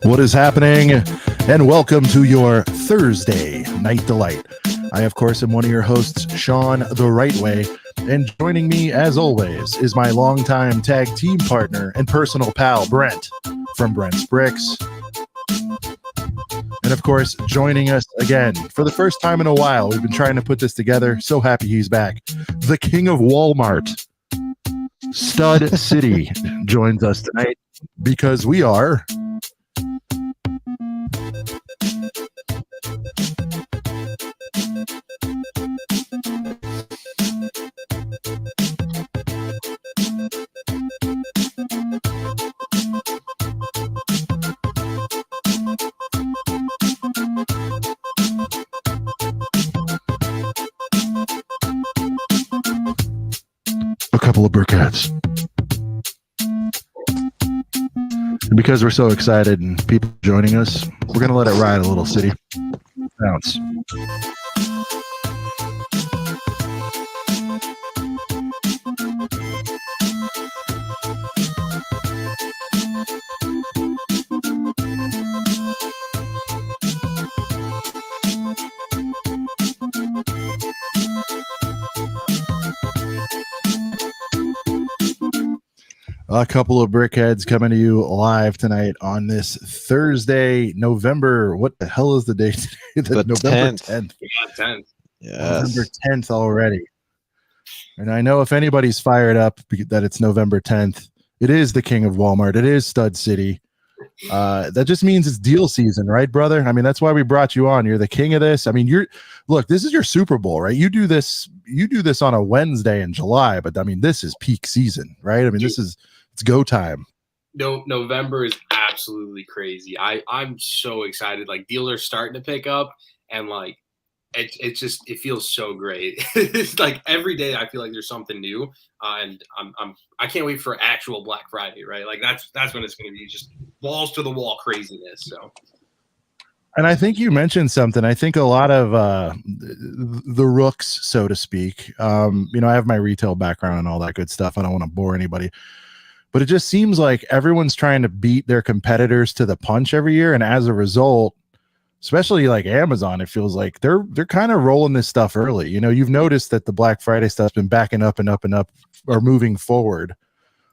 What is happening? And welcome to your Thursday Night Delight. I, of course, am one of your hosts, Sean the Right Way, and joining me, as always, is my longtime tag team partner and personal pal, Brent, from Brent's Bricks. And, of course, joining us again for the first time in a while. We've been trying to put this together. So happy he's back. The king of Walmart, Stud City, joins us tonight because we are... a couple of briquettes. And because we're so excited and people joining us, we're going to let it ride a little, City. Bounce. A couple of brickheads coming to you live tonight on this Thursday, November. What the hell is the date today? The November 10th. 10th. Yeah, 10th. Yes. November 10th already. And I know if anybody's fired up that it's November 10th, it is the king of Walmart. It is Stud City. That just means it's deal season, right, brother? I mean, that's why we brought you on. You're the king of this. I mean, look, this is your Super Bowl, right? You do this on a Wednesday in July, but I mean, this is peak season, right? I mean, it's go time. No, November is absolutely crazy. I'm so excited. Like, deals are starting to pick up, and like it feels so great. It's like every day I feel like there's something new, and I can't wait for actual Black Friday, right? Like that's when it's going to be just balls to the wall craziness. So. And I think you mentioned something. I think a lot of the rooks, so to speak, I have my retail background and all that good stuff. I don't want to bore anybody. But it just seems like everyone's trying to beat their competitors to the punch every year. And as a result, especially like Amazon, it feels like they're kind of rolling this stuff early. You've noticed that the Black Friday stuff's been backing up and up and up or moving forward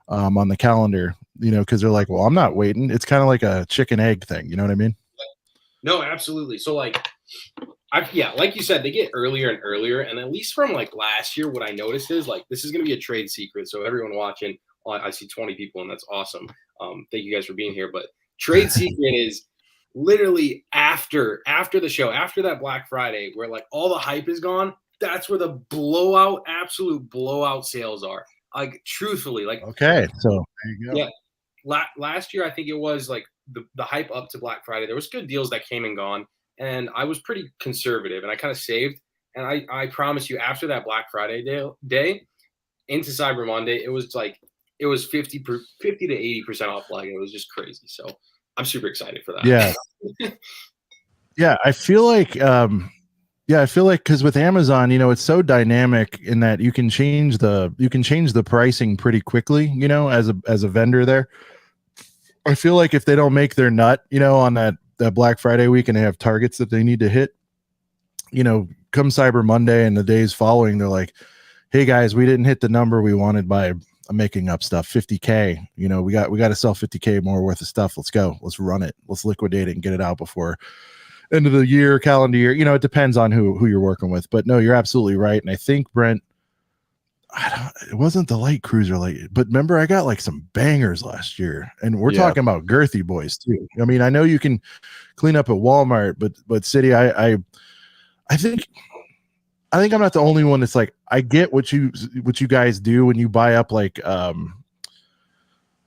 on the calendar, because they're like, well, I'm not waiting. It's kind of like a chicken egg thing. You know what I mean? No, absolutely. So like you said, they get earlier and earlier. And at least from like last year, what I noticed is like, this is going to be a trade secret. So everyone watching, I see 20 people and that's awesome. Thank you guys for being here. But trade secret is literally after the show, after that Black Friday, where like all the hype is gone. That's where the absolute blowout sales are. Like truthfully, like, okay. So there you go. Yeah. Last year, I think it was like the hype up to Black Friday. There was good deals that came and gone, and I was pretty conservative and I kind of saved. And I promise you, after that Black Friday day into Cyber Monday, it was 50 to 80% off. Like, it was just crazy. So I'm super excited for that. Yeah. Yeah. I feel like, because with Amazon, it's so dynamic in that you can change the pricing pretty quickly, as a vendor there. I feel like if they don't make their nut, on that Black Friday week and they have targets that they need to hit, come Cyber Monday and the days following, they're like, hey guys, we didn't hit the number we wanted by, I'm making up stuff, 50K, we got to sell 50K more worth of stuff. Let's go. Let's run it. Let's liquidate it and get it out before end of the year, calendar year. It depends on who you're working with, but no, you're absolutely right. And I think, Brent, it wasn't the light cruiser but remember I got like some bangers last year, and we're talking about girthy boys too. I mean, I know you can clean up at Walmart, but City, I think I'm not the only one that's like, I get what you guys do when you buy up like some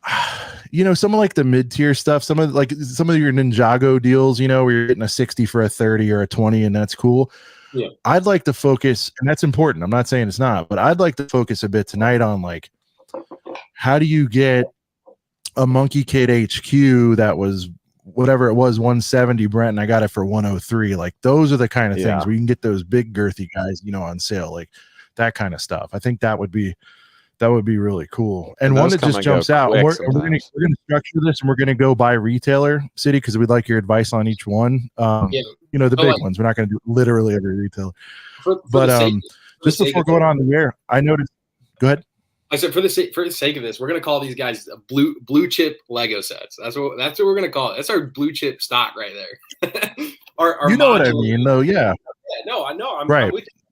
of like the mid-tier stuff, some of your Ninjago deals, where you're getting a 60 for a 30 or a 20, and that's cool. Yeah. I'd like to focus, and that's important. I'm not saying it's not, but I'd like to focus a bit tonight on like, how do you get a Monkey Kid HQ that was whatever it was, 170, Brent, and I got it for 103. Like, those are the kind of things where you can get those big girthy guys, on sale, like that kind of stuff. I think that would be That would be really cool. And And one those that come just and go jumps out. quick We're gonna structure this, and we're gonna go by retailer city because we'd like your advice on each one. Yeah. You know, the So, big like, ones. We're not gonna do literally every retailer. for But the sake, just before going on the air, I noticed. Go ahead. I said for the sake of this, we're gonna call these guys blue chip Lego sets. That's what we're gonna call it. That's our blue chip stock right there. our You know what I modular- mean, though? Yeah. Yeah, no, I know. I'm Right. with you.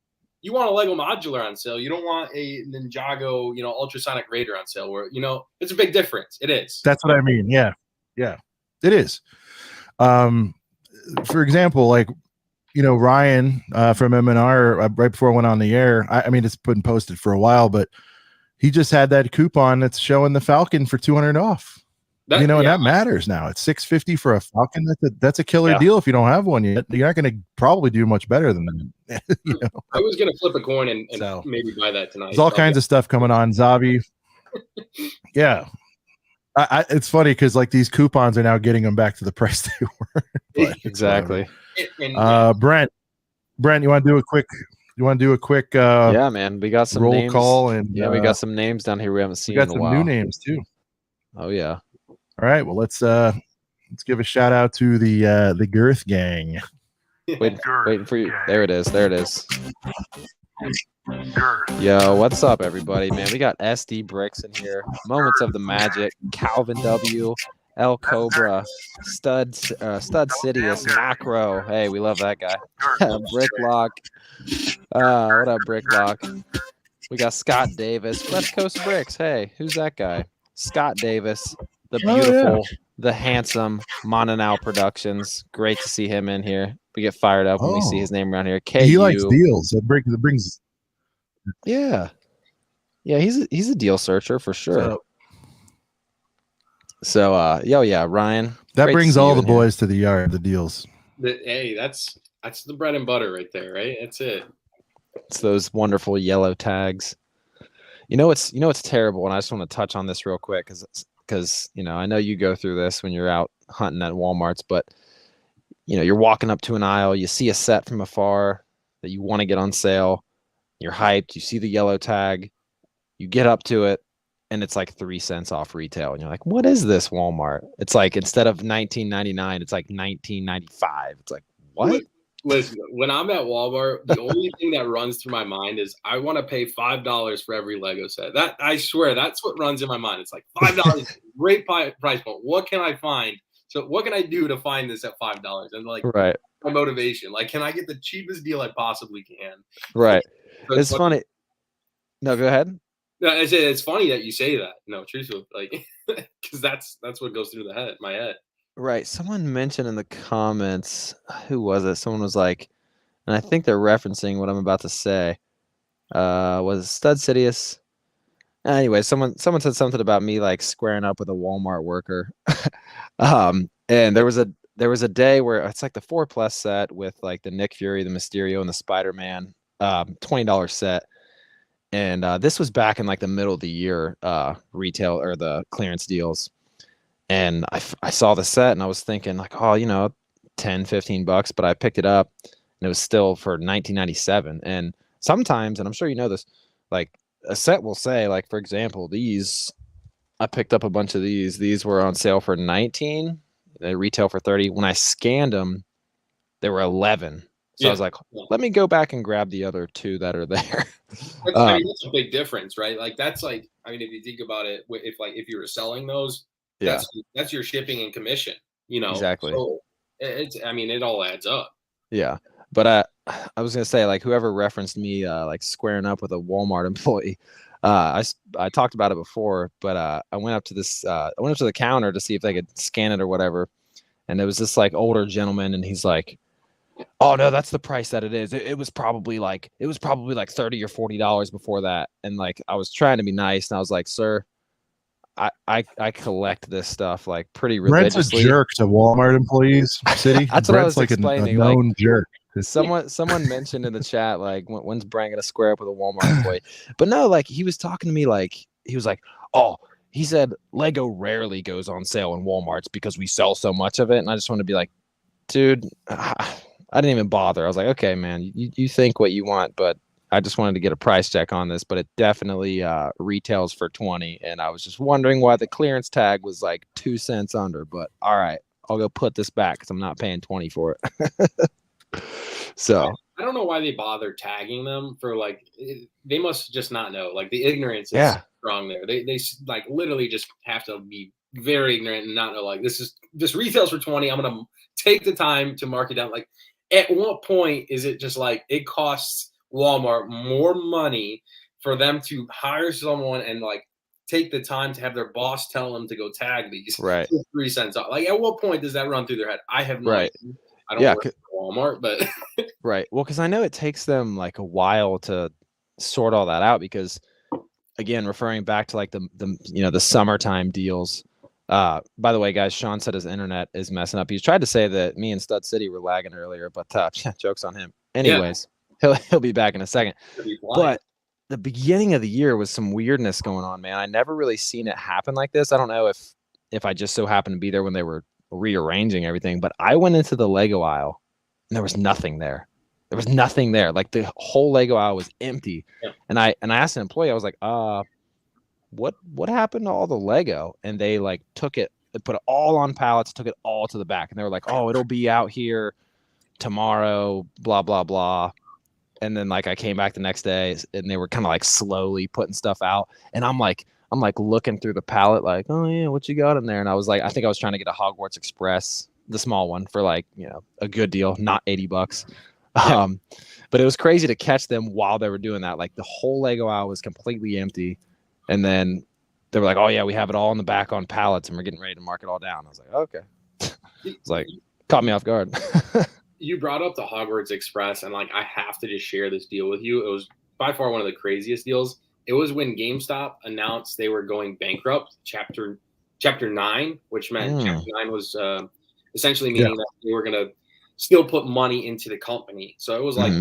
You want a Lego modular on sale. You don't want a Ninjago, ultrasonic Raider on sale. Where it's a big difference. It is. That's what I mean. Yeah, yeah, it is. For example, like Ryan from M&R right before I went on the air. I mean, it's been posted for a while, but he just had that coupon that's showing the Falcon for $200 off. And that matters now. It's $650 for a Falcon. That's a killer deal. If you don't have one yet, you're not going to probably do much better than that. I was going to flip a coin and So, maybe buy that tonight. There's all kinds of stuff coming on, Zavvi. Yeah. It's funny because like these coupons are now getting them back to the price they were. But exactly. Brent, you want to do a quick? Yeah, man. We got some roll names. Call and we got some names down here we haven't seen. We got in a some while. new names too. Oh yeah. All right. Well, let's give a shout out to the Girth Gang. Waiting for you. There it is. Yo, what's up, everybody? Man, we got SD Bricks in here. Moments of the Magic, Calvin W, El Cobra, Stud Sidious, Macro. Hey, we love that guy. Bricklock. What up, Bricklock? We got Scott Davis, West Coast Bricks. Hey, who's that guy? Scott Davis, the beautiful, the handsome MANDRPRODUCTIONS. Great to see him in here. We get fired up when we see his name around here. KU. He likes deals. That brings. Yeah, he's a deal searcher for sure. So yeah, Ryan. That brings all the boys to the yard. The deals. Hey, that's the bread and butter right there, right? That's it. It's those wonderful yellow tags. It's terrible, and I just want to touch on this real quick because I know you go through this when you're out hunting at Walmarts, but you're walking up to an aisle, you see a set from afar that you want to get on sale, you're hyped, you see the yellow tag, you get up to it, and it's like 3 cents off retail, and you're like, what is this, Walmart? It's like instead of $19.99, it's like $19.95. It's like, what? Listen, when I'm at Walmart, the only thing that runs through my mind is I want to pay $5 for every Lego set. That I swear, that's what runs in my mind. It's like $5, great price point. What can I find? So what can I do to find this at $5? And like, right, my motivation, like, can I get the cheapest deal I possibly can? Right. So it's funny. No, go ahead. No, I say it's funny that you say that. No, truthfully, like, because that's what goes through my head. Right. Someone mentioned in the comments, who was it? Someone was like, and I think they're referencing what I'm about to say. Was Stud Sidious? Anyway, someone said something about me like squaring up with a Walmart worker. And there was a day where it's like the 4+ set with like the Nick Fury, the Mysterio, and the Spider-Man, $20 set. And this was back in like the middle of the year retail or the clearance deals. And I saw the set and I was thinking like, oh, $10-15, but I picked it up and it was still for $19.97. And sometimes, and I'm sure you know this, like a set will say, like, for example, I picked up a bunch of these were on sale for $19, they retail for $30. When I scanned them, they were $11. So I was like, let me go back and grab the other 2 that are there. That's a big difference, right? Like that's like, if you think about it, if you were selling those, that's your shipping and commission, Exactly. So it all adds up. Yeah. But I was gonna say, like, whoever referenced me like squaring up with a Walmart employee, I talked about it before, but I went up to the counter to see if they could scan it or whatever, and there was this like older gentleman, and he's like, oh no, that's the price that it is. It was probably like $30 or $40 before that. And like I was trying to be nice, and I was like, sir, I collect this stuff like pretty religiously. Brent's a jerk to Walmart employees, City. That's what I was explaining. A known jerk. Someone mentioned in the chat, like, when's Brent gonna square up with a Walmart employee? But no, like, he was talking to me like, he was like, oh, he said Lego rarely goes on sale in Walmarts because we sell so much of it. And I just want to be like, dude, I didn't even bother. I was like, okay, man, you think what you want, but I just wanted to get a price check on this, but it definitely retails for 20. And I was just wondering why the clearance tag was like 2 cents under. But all right, I'll go put this back because I'm not paying 20 for it. So I don't know why they bother tagging them for like. They must just not know. Like the ignorance is strong there. They like literally just have to be very ignorant and not know. Like this retails for 20. I'm gonna take the time to mark it down. Like at what point is it just like it costs Walmart more money for them to hire someone and like take the time to have their boss tell them to go tag these right. 3 cents off? Like at what point does that run through their head? I have no idea. I don't work for Walmart, but right. Well, because I know it takes them like a while to sort all that out because again, referring back to like the summertime deals. By the way, guys, Sean said his internet is messing up. He's tried to say that me and Stud City were lagging earlier, but joke's on him. Anyways, he'll be back in a second. But the beginning of the year was some weirdness going on, man. I never really seen it happen like this. I don't know if I just so happened to be there when they were rearranging everything, but I went into the Lego aisle and there was nothing there. There was nothing there. Like the whole Lego aisle was empty. Yeah. And I asked an employee, I was like, what happened to all the Lego? And they like took it, they put it all on pallets, took it all to the back. And they were like, oh, it'll be out here tomorrow, blah, blah, blah. And then like I came back the next day and they were kind of like slowly putting stuff out. And I'm like looking through the pallet, like, oh yeah, what you got in there? And I was like, I think I was trying to get a Hogwarts Express, the small one, for like, a good deal, not $80. But it was crazy to catch them while they were doing that. Like the whole Lego aisle was completely empty. And then they were like, oh yeah, we have it all in the back on pallets and we're getting ready to mark it all down. I was like, okay. It's like, caught me off guard. You brought up the Hogwarts Express and like, I have to just share this deal with you. It was by far one of the craziest deals. It was when GameStop announced they were going bankrupt, chapter 9, which meant chapter 9 was essentially meaning that they were going to still put money into the company. So it was like,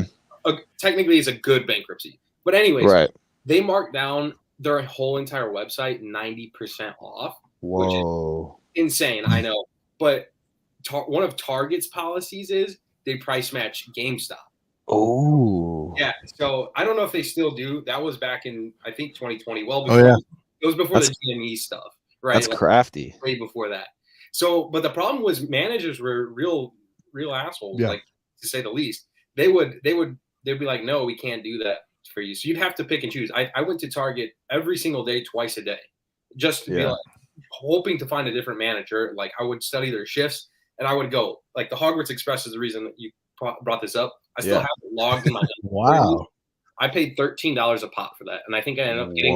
technically it's a good bankruptcy. But anyways, they marked down their whole entire website 90% off. Whoa. Which is insane, I know. But one of Target's policies is they price match GameStop. Oh. Yeah. So I don't know if they still do. That was back in, I think, 2020. Well, before it was before the GME stuff, right? That's crafty. Way before that. So, but the problem was managers were real assholes, like to say the least. They'd be like, no, we can't do that for you. So you'd have to pick and choose. I went to Target every single day, twice a day, just to be like hoping to find a different manager. Like I would study their shifts and I would go. Like the Hogwarts Express is the reason that you brought this up. I still have it logged in my Wow. I paid $13 a pop for that. And I think I ended up getting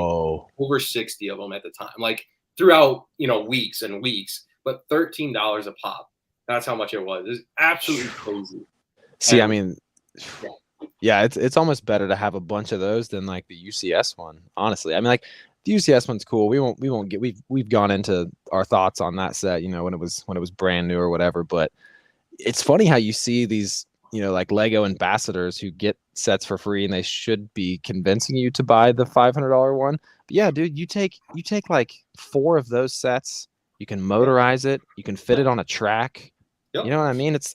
over 60 of them at the time, like throughout, weeks and weeks, but $13 a pop. That's how much it was. It's absolutely crazy. See, I mean, it's almost better to have a bunch of those than like the UCS one. Honestly, I mean, like the UCS one's cool. We've gone into our thoughts on that set, when it was brand new or whatever. But it's funny how you see these, like Lego ambassadors who get sets for free and they should be convincing you to buy the $500 one. But yeah, dude, you take like 4 of those sets. You can motorize it. You can fit it on a track. Yep. You know what I mean? It's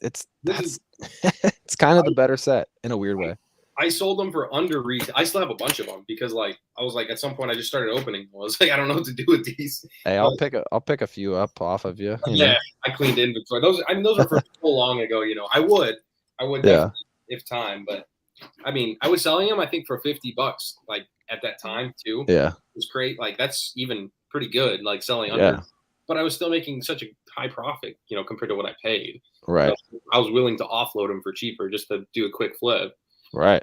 kind of the better set in a weird way. I sold them for under retail. I still have a bunch of them because I was like, at some point I just started opening them. I was like, I don't know what to do with these. Hey, I'll pick a few up off of you. Yeah, I cleaned inventory. Those were for so long ago. I would definitely if time, but I mean, I was selling them I think for $50 like at that time too. Yeah, it was great. Like that's even pretty good. Like selling under, but I was still making such a high profit, compared to what I paid. Right. So I was willing to offload them for cheaper just to do a quick flip. Right.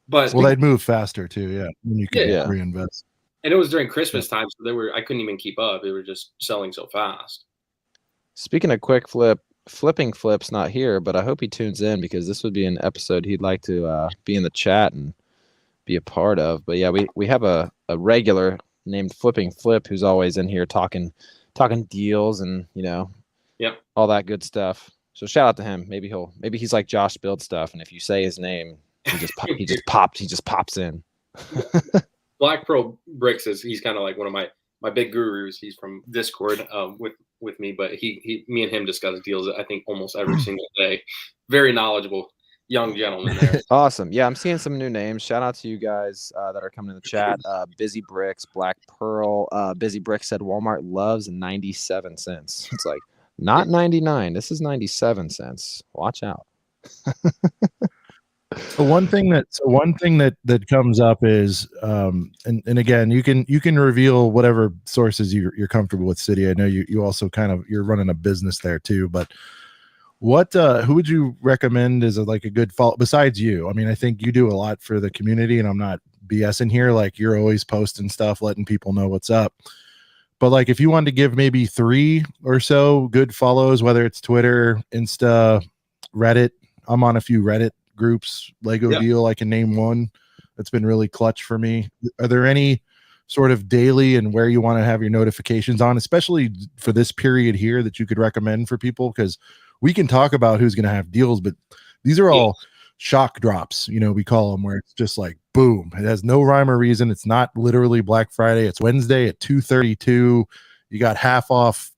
But they'd move faster too. Yeah. When you could reinvest. And it was during Christmas time, so I couldn't even keep up. They were just selling so fast. Speaking of quick flipping Flip's not here, but I hope he tunes in because this would be an episode he'd like to be in the chat and be a part of. But yeah, we have a regular named Flipping Flip who's always in here talking deals and all that good stuff. So shout out to him. Maybe he's like Josh Build Stuff, and if you say his name, he just pops in. Black Pearl Bricks he's kind of like one of my big gurus. He's from Discord with me, but me and him discuss deals I think almost every single day. Very knowledgeable. young gentleman there. Awesome. Yeah, I'm seeing some new names. Shout out to you guys that are coming in the chat. Busy Bricks, Black Pearl. Busy Bricks said Walmart loves 97 cents. It's like not 99. This is 97 cents. Watch out. So one thing that comes up is and again you can reveal whatever sources you're comfortable with, City. I know you also you're running a business there too, but what who would you recommend is like a good follow besides you? I mean, I think you do a lot for the community, and I'm not BSing here. Like, you're always posting stuff, letting people know what's up. But like, if you wanted to give maybe 3 or so good follows, whether it's Twitter, Insta, Reddit. I'm on a few Reddit groups. Lego Deal, I can name one that's been really clutch for me. Are there any sort of daily and where you want to have your notifications on, especially for this period here, that you could recommend for people? Because we can talk about who's going to have deals, but these are all shock drops, we call them, where it's just like boom, it has no rhyme or reason. It's not literally Black Friday. It's Wednesday at 2:32. You got half off,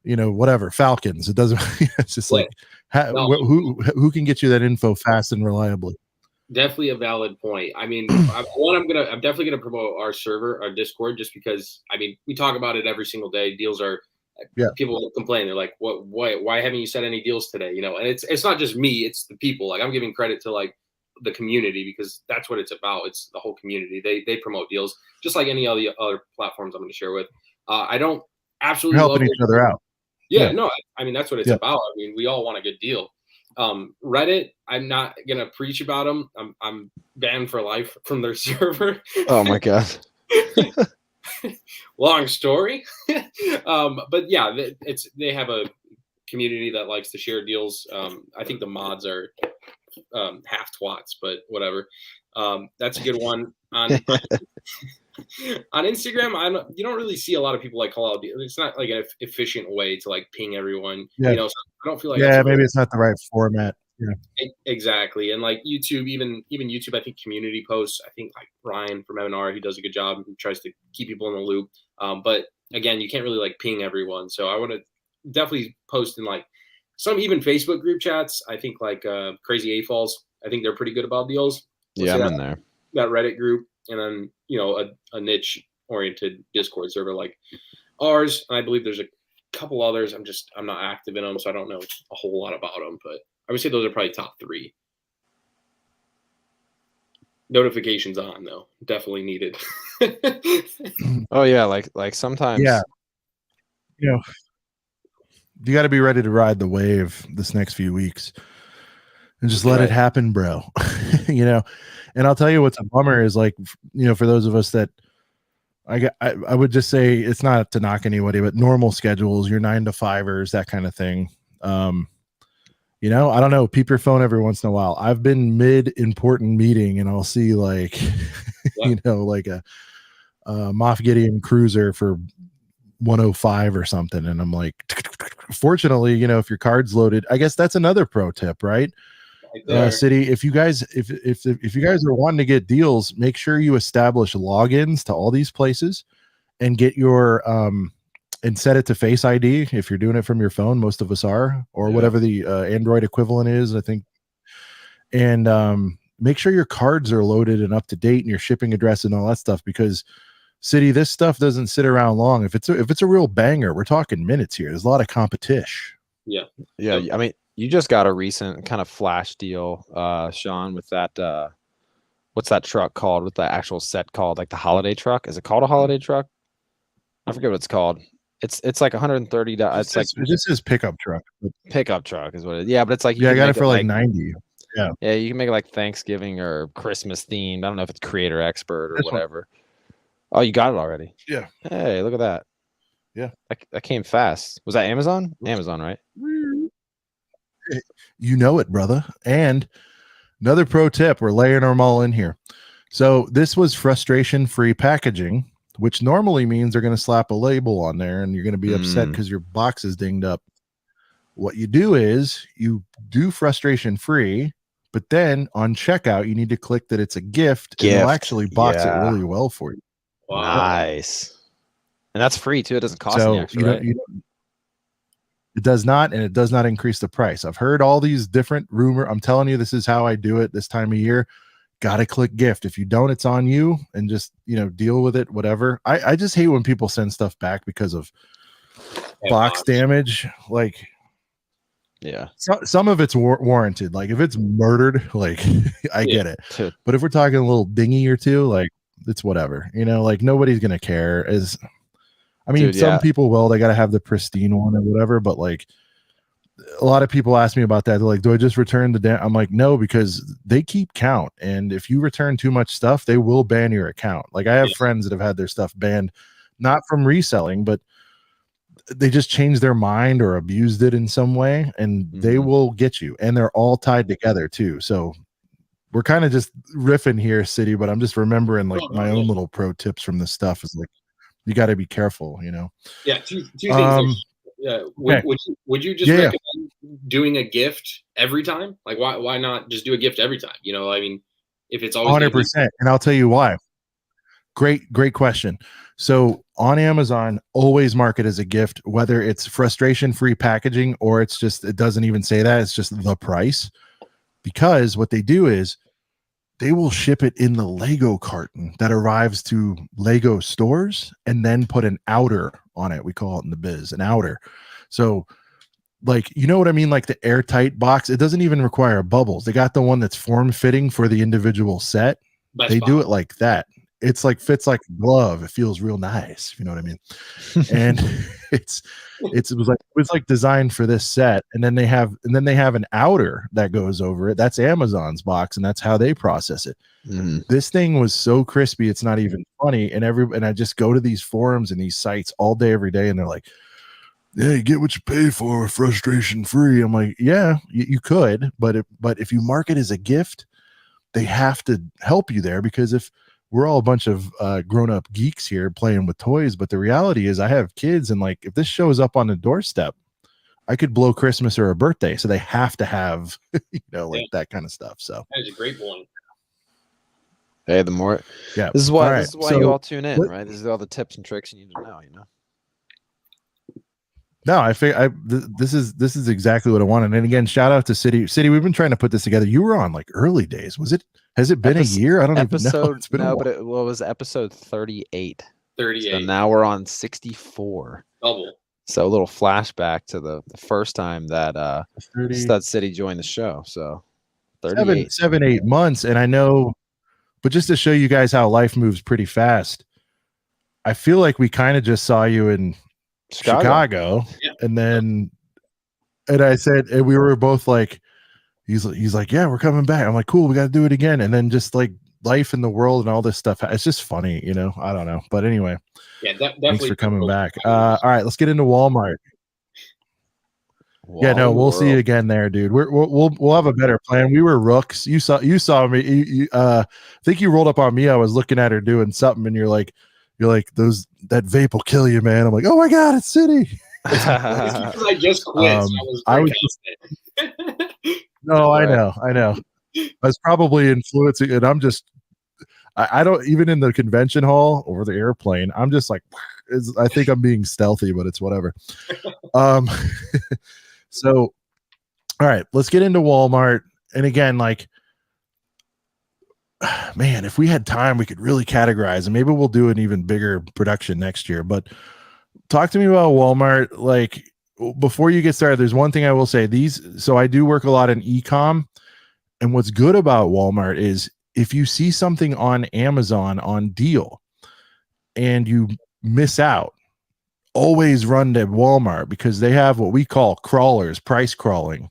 whatever Falcons. It doesn't. It's just like who can get you that info fast and reliably? Definitely a valid point. I mean, I'm definitely gonna promote our server, our Discord, just because we talk about it every single day. Deals are people complain. They're like, why haven't you said any deals today? And it's not just me, it's the people. Like, I'm giving credit to like the community, because that's what it's about. It's the whole community. They promote deals just like any other platforms I'm going to share with. I don't absolutely helping each other out. Yeah, no, that's what it's about. We all want a good deal. Reddit, I'm not gonna preach about them. I'm banned for life from their server. Oh my god. Long story. But yeah, they have a community that likes to share deals. I think the mods are half twats, but whatever. That's a good one. On Instagram, you don't really see a lot of people like call out. It's not like an efficient way to like ping everyone. So I don't feel like maybe it's not the right format. Yeah, exactly. And like YouTube, even YouTube, I think community posts. I think like Ryan from MNR, he does a good job. He tries to keep people in the loop. But again, you can't really like ping everyone. So I want to definitely post in like some even Facebook group chats. I think like Crazy A-Falls. I think they're pretty good about deals. I'm in there. That Reddit group, and then a niche oriented Discord server like ours. And I believe there's a couple others. I'm not active in them, so I don't know a whole lot about them. But I would say those are probably top 3. Notifications on though, definitely needed. Oh yeah, like sometimes. Yeah. You got to be ready to ride the wave this next few weeks. And just let it happen, bro. And I'll tell you what's a bummer is like, for those of us that I would just say, it's not to knock anybody, but normal schedules, your 9 to 5ers, that kind of thing. I don't know, peep your phone every once in a while. I've been mid important meeting and I'll see like, like a Moff Gideon cruiser for 105 or something. And I'm like, fortunately, if your card's loaded, I guess that's another pro tip, right? City, if you guys are wanting to get deals, make sure you establish logins to all these places and get your and set it to Face ID if you're doing it from your phone. Most of us are, or whatever the Android equivalent is, I think. And make sure your cards are loaded and up to date, and your shipping address and all that stuff, because City, this stuff doesn't sit around long. If it's a real banger, we're talking minutes here. There's a lot of competition. Yeah. You just got a recent kind of flash deal, Sean, with that. What's that truck called? With the actual set called, like the holiday truck? Is it called a holiday truck? I forget what it's called. It's like $130. It's like this is pickup truck. Pickup truck is what it is. Yeah, but it's like I got it for like 90. Yeah, you can make it like Thanksgiving or Christmas themed. I don't know if it's creator expert or whatever. Oh, you got it already. Yeah. Hey, look at that. Yeah. That came fast. Was that Amazon? Amazon, right? You know it, brother. And another pro tip, we're layering them all in here. So this was frustration-free packaging, which normally means they're going to slap a label on there and you're going to be upset because your box is dinged up. What you do is you do frustration-free, but then on checkout, you need to click that it's a gift. And they'll actually box it really well for you. Wow. Nice. And that's free too. It doesn't cost any extra, right? It does not, and it does not increase the price. I've heard all these different rumor. I'm telling you, this is how I do it this time of year. Got to click gift. If you don't, it's on you, and just deal with it. Whatever. I just hate when people send stuff back because of box damage. Like, yeah, some of it's warranted. Like if it's murdered, like I get it. But if we're talking a little dingy or two, like it's whatever. Like nobody's gonna care. Some people will. They got to have the pristine one or whatever. But like a lot of people ask me about that. They're like, "Do I just return the?" I'm like, "No," because they keep count, and if you return too much stuff, they will ban your account. Like I have friends that have had their stuff banned, not from reselling, but they just changed their mind or abused it in some way, and they will get you. And they're all tied together too. So we're kind of just riffing here, City, but I'm just remembering like my own little pro tips from this stuff is like, you got to be careful, Yeah, two things. Would you just recommend doing a gift every time? Like, why not just do a gift every time? If it's always 100%, and I'll tell you why. Great question. So on Amazon, always mark it as a gift, whether it's frustration-free packaging or it's just, it doesn't even say that, it's just the price. Because what they do is they will ship it in the Lego carton that arrives to Lego stores and then put an outer on it. We call it in the biz an outer. So like, you know what I mean? Like the airtight box, it doesn't even require bubbles. They got the one that's form fitting for the individual set. They do it like that. It's like fits like a glove. It feels real nice. You know what I mean? And it was like designed for this set. And then they have an outer that goes over it. That's Amazon's box, and that's how they process it. This thing was so crispy, it's not even funny. And I just go to these forums and these sites all day, every day, and they're like, "Yeah, you get what you pay for, frustration free." I'm like, yeah, you could, but if you mark it as a gift, they have to help you there, because if we're all a bunch of grown-up geeks here playing with toys, but the reality is I have kids, and like if this shows up on the doorstep, I could blow Christmas or a birthday. So they have to have that kind of stuff. So that is a great point. Hey, this is why you all tune in, right? This is all the tips and tricks you need to know, No, this is exactly what I wanted. And again, shout out to City. We've been trying to put this together. You were on like early days. Has it been a year? I don't even know. It's been but it was episode 38. 38. So now we're on 64. Double. So a little flashback to the first time that Stud City joined the show. So 38. 8 months. And I know, but just to show you guys how life moves pretty fast, I feel like we kind of just saw you in Chicago. Yeah. And I said, and we were both like, he's like, "Yeah, we're coming back." I'm like, "Cool, we got to do it again." And then just like life in the world and all this stuff, it's just funny, I don't know, but anyway, definitely. Thanks for coming back. All right, let's get into Walmart. Yeah, no, we'll see you again there, dude. We'll have a better plan. We were rooks. You saw me. I think you rolled up on me. I was looking at her doing something, and you're like, that vape will kill you, man. I'm like, "Oh my god, it's City." Because I just quit. No, I know. I was probably influeing, and I'm just, I don't, even in the convention hall or the airplane, I'm just like, I think I'm being stealthy, but it's whatever. So, all right, let's get into Walmart. And again, like, man, if we had time, we could really categorize, and maybe we'll do an even bigger production next year. But talk to me about Walmart. Like, before you get started, there's one thing I will say. So I do work a lot in e-com, and what's good about Walmart is if you see something on Amazon on deal and you miss out, always run to Walmart, because they have what we call crawlers, price crawling.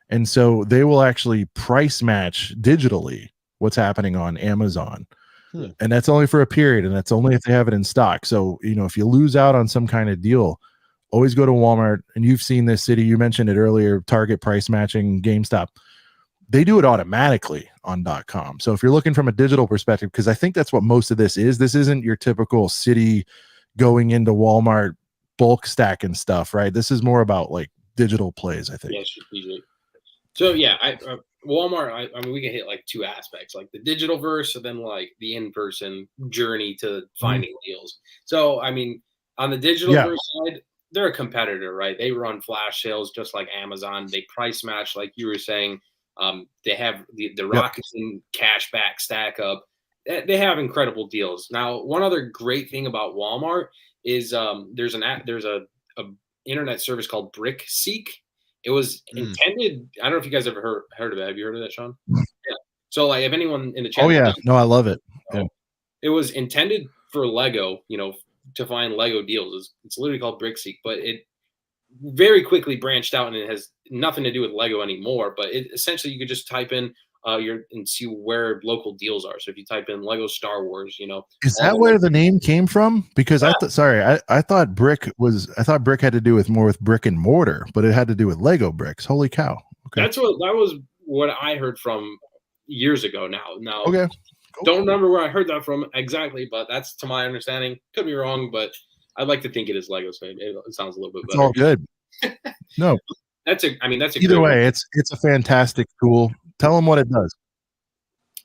And so they will actually price match digitally what's happening on Amazon. And that's only for a period, and that's only if they have it in stock. So, if you lose out on some kind of deal, always go to Walmart. And you've seen this, City, you mentioned it earlier, Target price matching, GameStop. They do it automatically on .com. So if you're looking from a digital perspective, because I think that's what most of this isn't your typical City going into Walmart bulk stack and stuff, right? This is more about like digital plays, I think. Yeah, strategic. So yeah, Walmart, I mean, we can hit like two aspects, like the digital verse, and then like the in-person journey to finding deals. So, I mean, on the digital verse side, they're a competitor, right? They run flash sales just like Amazon. They price match, like you were saying. They have the Rakuten cashback stack up. They have incredible deals. Now, one other great thing about Walmart is there's a internet service called BrickSeek. It was intended. I don't know if you guys ever heard of it. Have you heard of that, Sean? Yeah. So, like, if anyone in the chat, Oh yeah, no, I love it. Yeah. It was intended for Lego, to find Lego deals. It's literally called BrickSeek, but it very quickly branched out, and it has nothing to do with Lego anymore. But essentially, you could just type in and see where local deals are. So if you type in Lego Star Wars, is that where the name came from? Because I thought brick had to do with more with brick and mortar, but it had to do with Lego bricks. Holy cow! Okay, that was what I heard from years ago. Now, okay, cool. Don't remember where I heard that from exactly, but that's to my understanding. Could be wrong, but I'd like to think it is Lego. So it sounds a little bit better. It's all good. No, that's a either way. It's a fantastic tool. Tell them what it does.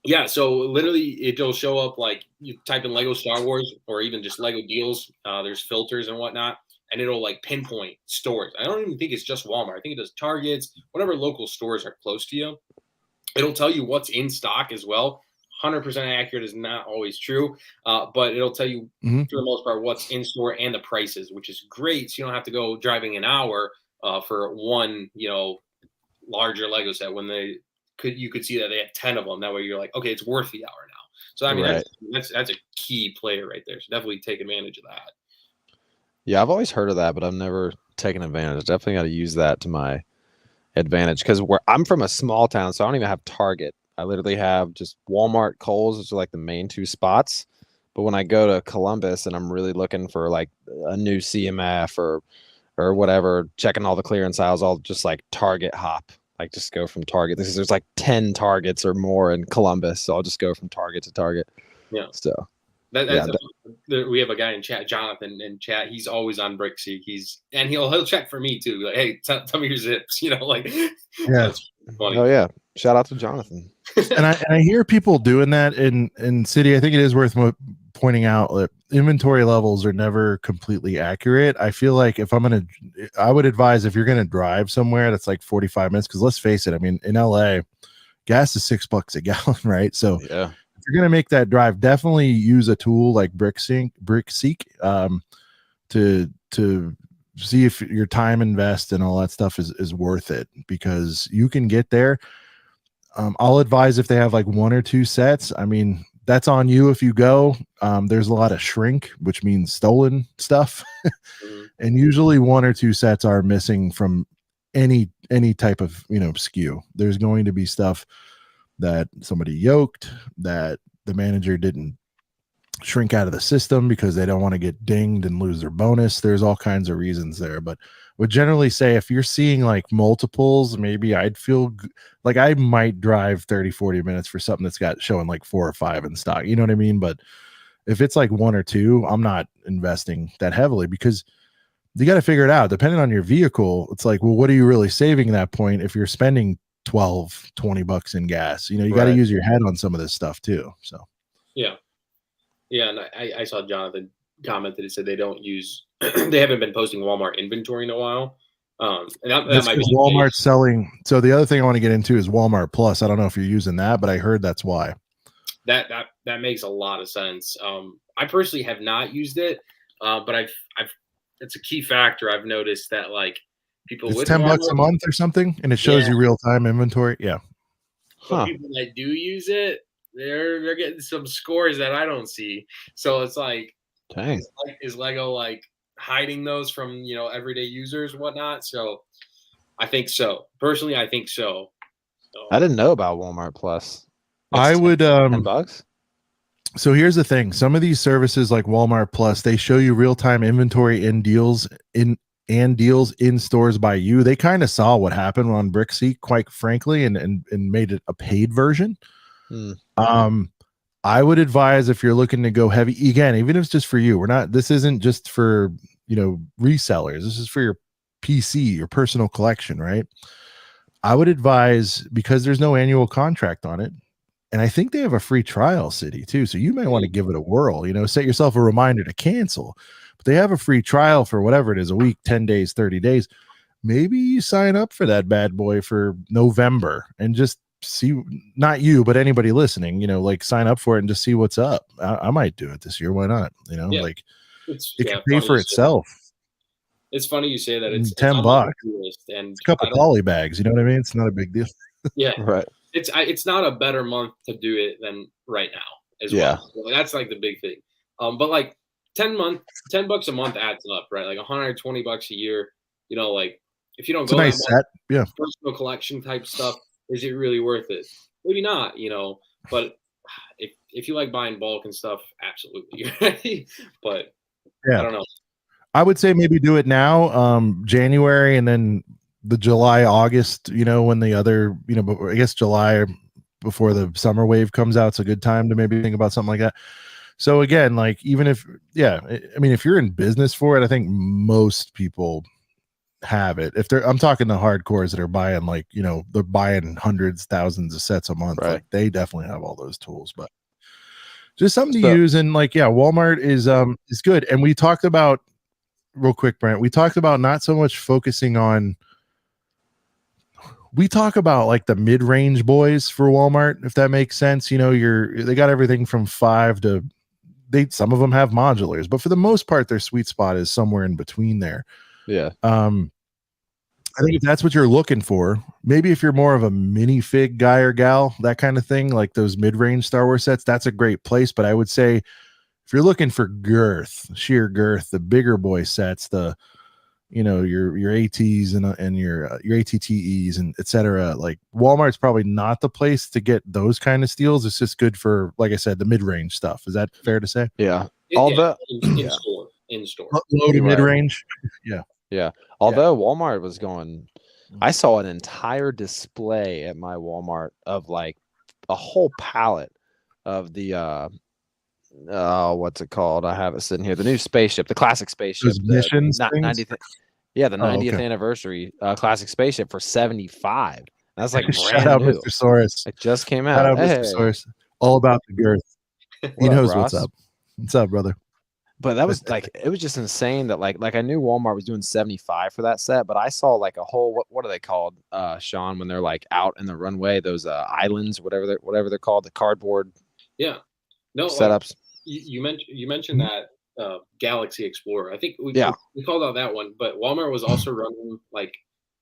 Yeah, so literally it'll show up like you type in Lego Star Wars or even just Lego deals. There's filters and whatnot, and it'll like pinpoint stores. I don't even think it's just Walmart. I think it does Targets, whatever local stores are close to you. It'll tell you what's in stock as well. 100% accurate is not always true, but it'll tell you for the most part what's in store and the prices, which is great. So you don't have to go driving an hour for one, larger Lego set when you could see that they have 10 of them. That way you're like, okay, it's worth the hour now. So I mean, that's a key player right there. So definitely take advantage of that. Yeah, I've always heard of that, but I've never taken advantage. Definitely got to use that to my advantage because I'm from a small town, so I don't even have Target. I literally have just Walmart, Kohl's, which are like the main two spots. But when I go to Columbus and I'm really looking for like a new CMF or whatever, checking all the clearance aisles, I'll just like Target hop. Like just go from Target. There's like 10 Targets or more in Columbus, so I'll just go from Target to Target. Yeah. So we have a guy in chat, Jonathan, in chat. He's always on BrickSeek. He'll check for me too. Like, hey, tell me your zips. Yeah. That's funny. Oh yeah. Shout out to Jonathan. and I hear people doing that in city. I think it is worth pointing out that inventory levels are never completely accurate. I feel like I would advise if you're going to drive somewhere that's like 45 minutes, because let's face it, I mean, in LA, gas is $6 a gallon, right? So yeah, if you're going to make that drive, definitely use a tool like BrickSeek to see if your time invest and all that stuff is worth it, because you can get there. I'll advise if they have like 1 or 2 sets. I mean, that's on you if you go. There's a lot of shrink, which means stolen stuff. And usually 1 or 2 sets are missing from any type of, SKU. There's going to be stuff that somebody yoked, that the manager didn't shrink out of the system because they don't want to get dinged and lose their bonus. There's all kinds of reasons there, but would generally say if you're seeing like multiples, maybe I'd feel like I might drive 30-40 minutes for something that's got showing like 4 or 5 in stock. You know what I mean? But if it's like 1 or 2, I'm not investing that heavily, because you got to figure it out. Depending on your vehicle, it's like, well, what are you really saving at that point if you're spending $12-20 in gas? You got to use your head on some of this stuff too. So yeah, and I saw Jonathan comment that he said they don't use they haven't been posting Walmart inventory in a while. And that might be Walmart selling. So the other thing I want to get into is Walmart Plus. I don't know if you're using that, but I heard that's why. That makes a lot of sense. I personally have not used it, but I've it's a key factor. I've noticed that like people it's with $10 Walmart, a month or something, and it shows you real time inventory. Yeah. But people that do use it, they're getting some scores that I don't see. So it's like, dang, is Lego like hiding those from everyday users and whatnot? So I think so. Personally, I think so. I didn't know about Walmart Plus. I would $10. So here's the thing: some of these services like Walmart Plus, they show you real time inventory and deals in stores by you. They kind of saw what happened on BrickSeek, quite frankly, and made it a paid version. I would advise, if you're looking to go heavy, again, even if it's just for you, this isn't just for resellers. This is for your PC, your personal collection, right? I would advise, because there's no annual contract on it, and I think they have a free trial, City, too. So you may want to give it a whirl. Set yourself a reminder to cancel. But they have a free trial for whatever it is, a week, 10 days, 30 days. Maybe you sign up for that bad boy for November and just see, not you, but anybody listening, you know, like sign up for it and just see what's up. I might do it this year. Why not? You know, like it can pay for itself. It's funny you say that. It's $10, list and it's a couple poly bags. You know what I mean? It's not a big deal. Yeah, right. It's not a better month to do it than right now as well. So that's like the big thing. But like $10 a month adds up, right? Like $120 a year. You know, like if you don't go nice that much, personal collection type stuff, is it really worth it? Maybe not, you know. But if you like buying bulk and stuff, absolutely. But I don't know. I would say maybe do it now, January, and then the July, August, you know, when the other, you know, I guess July before the summer wave comes out, it's a good time to maybe think about something like that. So again, like even if, I mean, if you're in business for it, I think most people have it. If they're, I'm talking the hardcores that are buying, like, you know, they're buying hundreds, thousands of sets a month. Like they definitely have all those tools, but just something to use. And like, Walmart is good. And we talked about, real quick, Brent, we talked about not so much focusing on, we talk about like the mid-range boys for Walmart, if that makes sense. You know, they got everything from 5 to some of them have modulars, but for the most part, their sweet spot is somewhere in between there. Yeah. I think if that's what you're looking for, maybe if you're more of a minifig guy or gal, that kind of thing, like those mid-range Star Wars sets, that's a great place. But I would say if you're looking for girth, sheer girth, the bigger boy sets, the, you know, your ATs and your ATTEs and etc. Like Walmart's probably not the place to get those kind of steals. It's just good for, like I said, the mid-range stuff. Is that fair to say? Yeah. In store. Low to mid-range. Yeah. Although Walmart was going, I saw an entire display at my Walmart of like a whole pallet of the what's it called? I have it sitting here. The new spaceship, the classic spaceship. The 90th. Yeah, the 90th anniversary classic spaceship for $75. That's like shout out new. Mr. Soros. It just came out. Shout out Mr. Soros. All about the girth. He knows what's up. What's up, brother? But that was like, it was just insane that like I knew Walmart was doing 75 for that set, but I saw like a whole, what are they called, Sean, when they're like out in the runway, those islands, whatever they're called, the cardboard setups. Like, you mentioned that Galaxy Explorer. I think we called out that one, but Walmart was also running like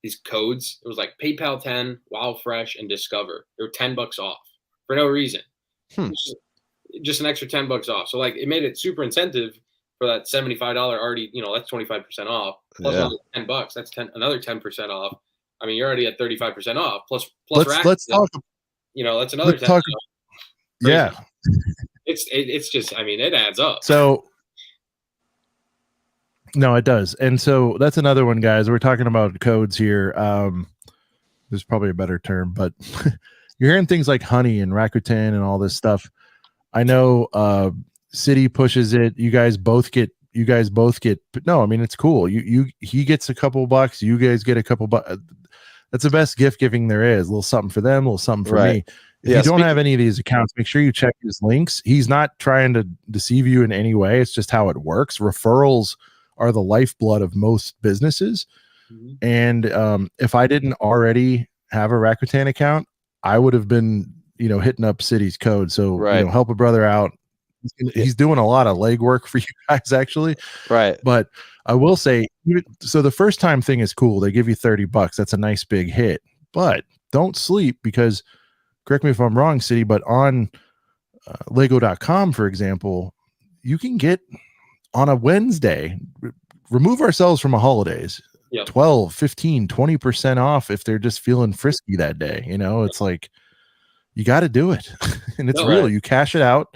these codes. It was like PayPal 10, Wow Fresh, and Discover. They were $10 off for no reason. Just an extra $10 off. So like it made it super incentive for that $75 already, you know, that's 25% off. Plus another $10. That's another 10% off. I mean, you're already at 35% off. Plus let's talk. You know, that's another 10%. Yeah. It's just, I mean, it adds up. So no, it does. And so that's another one, guys. We're talking about codes here. There's probably a better term, but you're hearing things like Honey and Rakuten and all this stuff. I know City pushes it. You guys both get no, I mean, it's cool. He gets a couple bucks, you guys get a couple bucks. That's the best gift giving there is. A little something for them, a little something for me. If you don't have any of these accounts, make sure you check his links. He's not trying to deceive you in any way. It's just how it works. Referrals are the lifeblood of most businesses. And if I didn't already have a Rakuten account, I would have been, you know, hitting up City's code. So, you know, help a brother out. He's doing a lot of legwork for you guys, actually. Right. But I will say, so the first time thing is cool. They give you $30. That's a nice big hit. But don't sleep, because, correct me if I'm wrong, City, but on Lego.com, for example, you can get on a Wednesday, remove ourselves from the holidays, 12, 15, 20% off if they're just feeling frisky that day. You know, it's like, you got to do it. And it's real. You cash it out.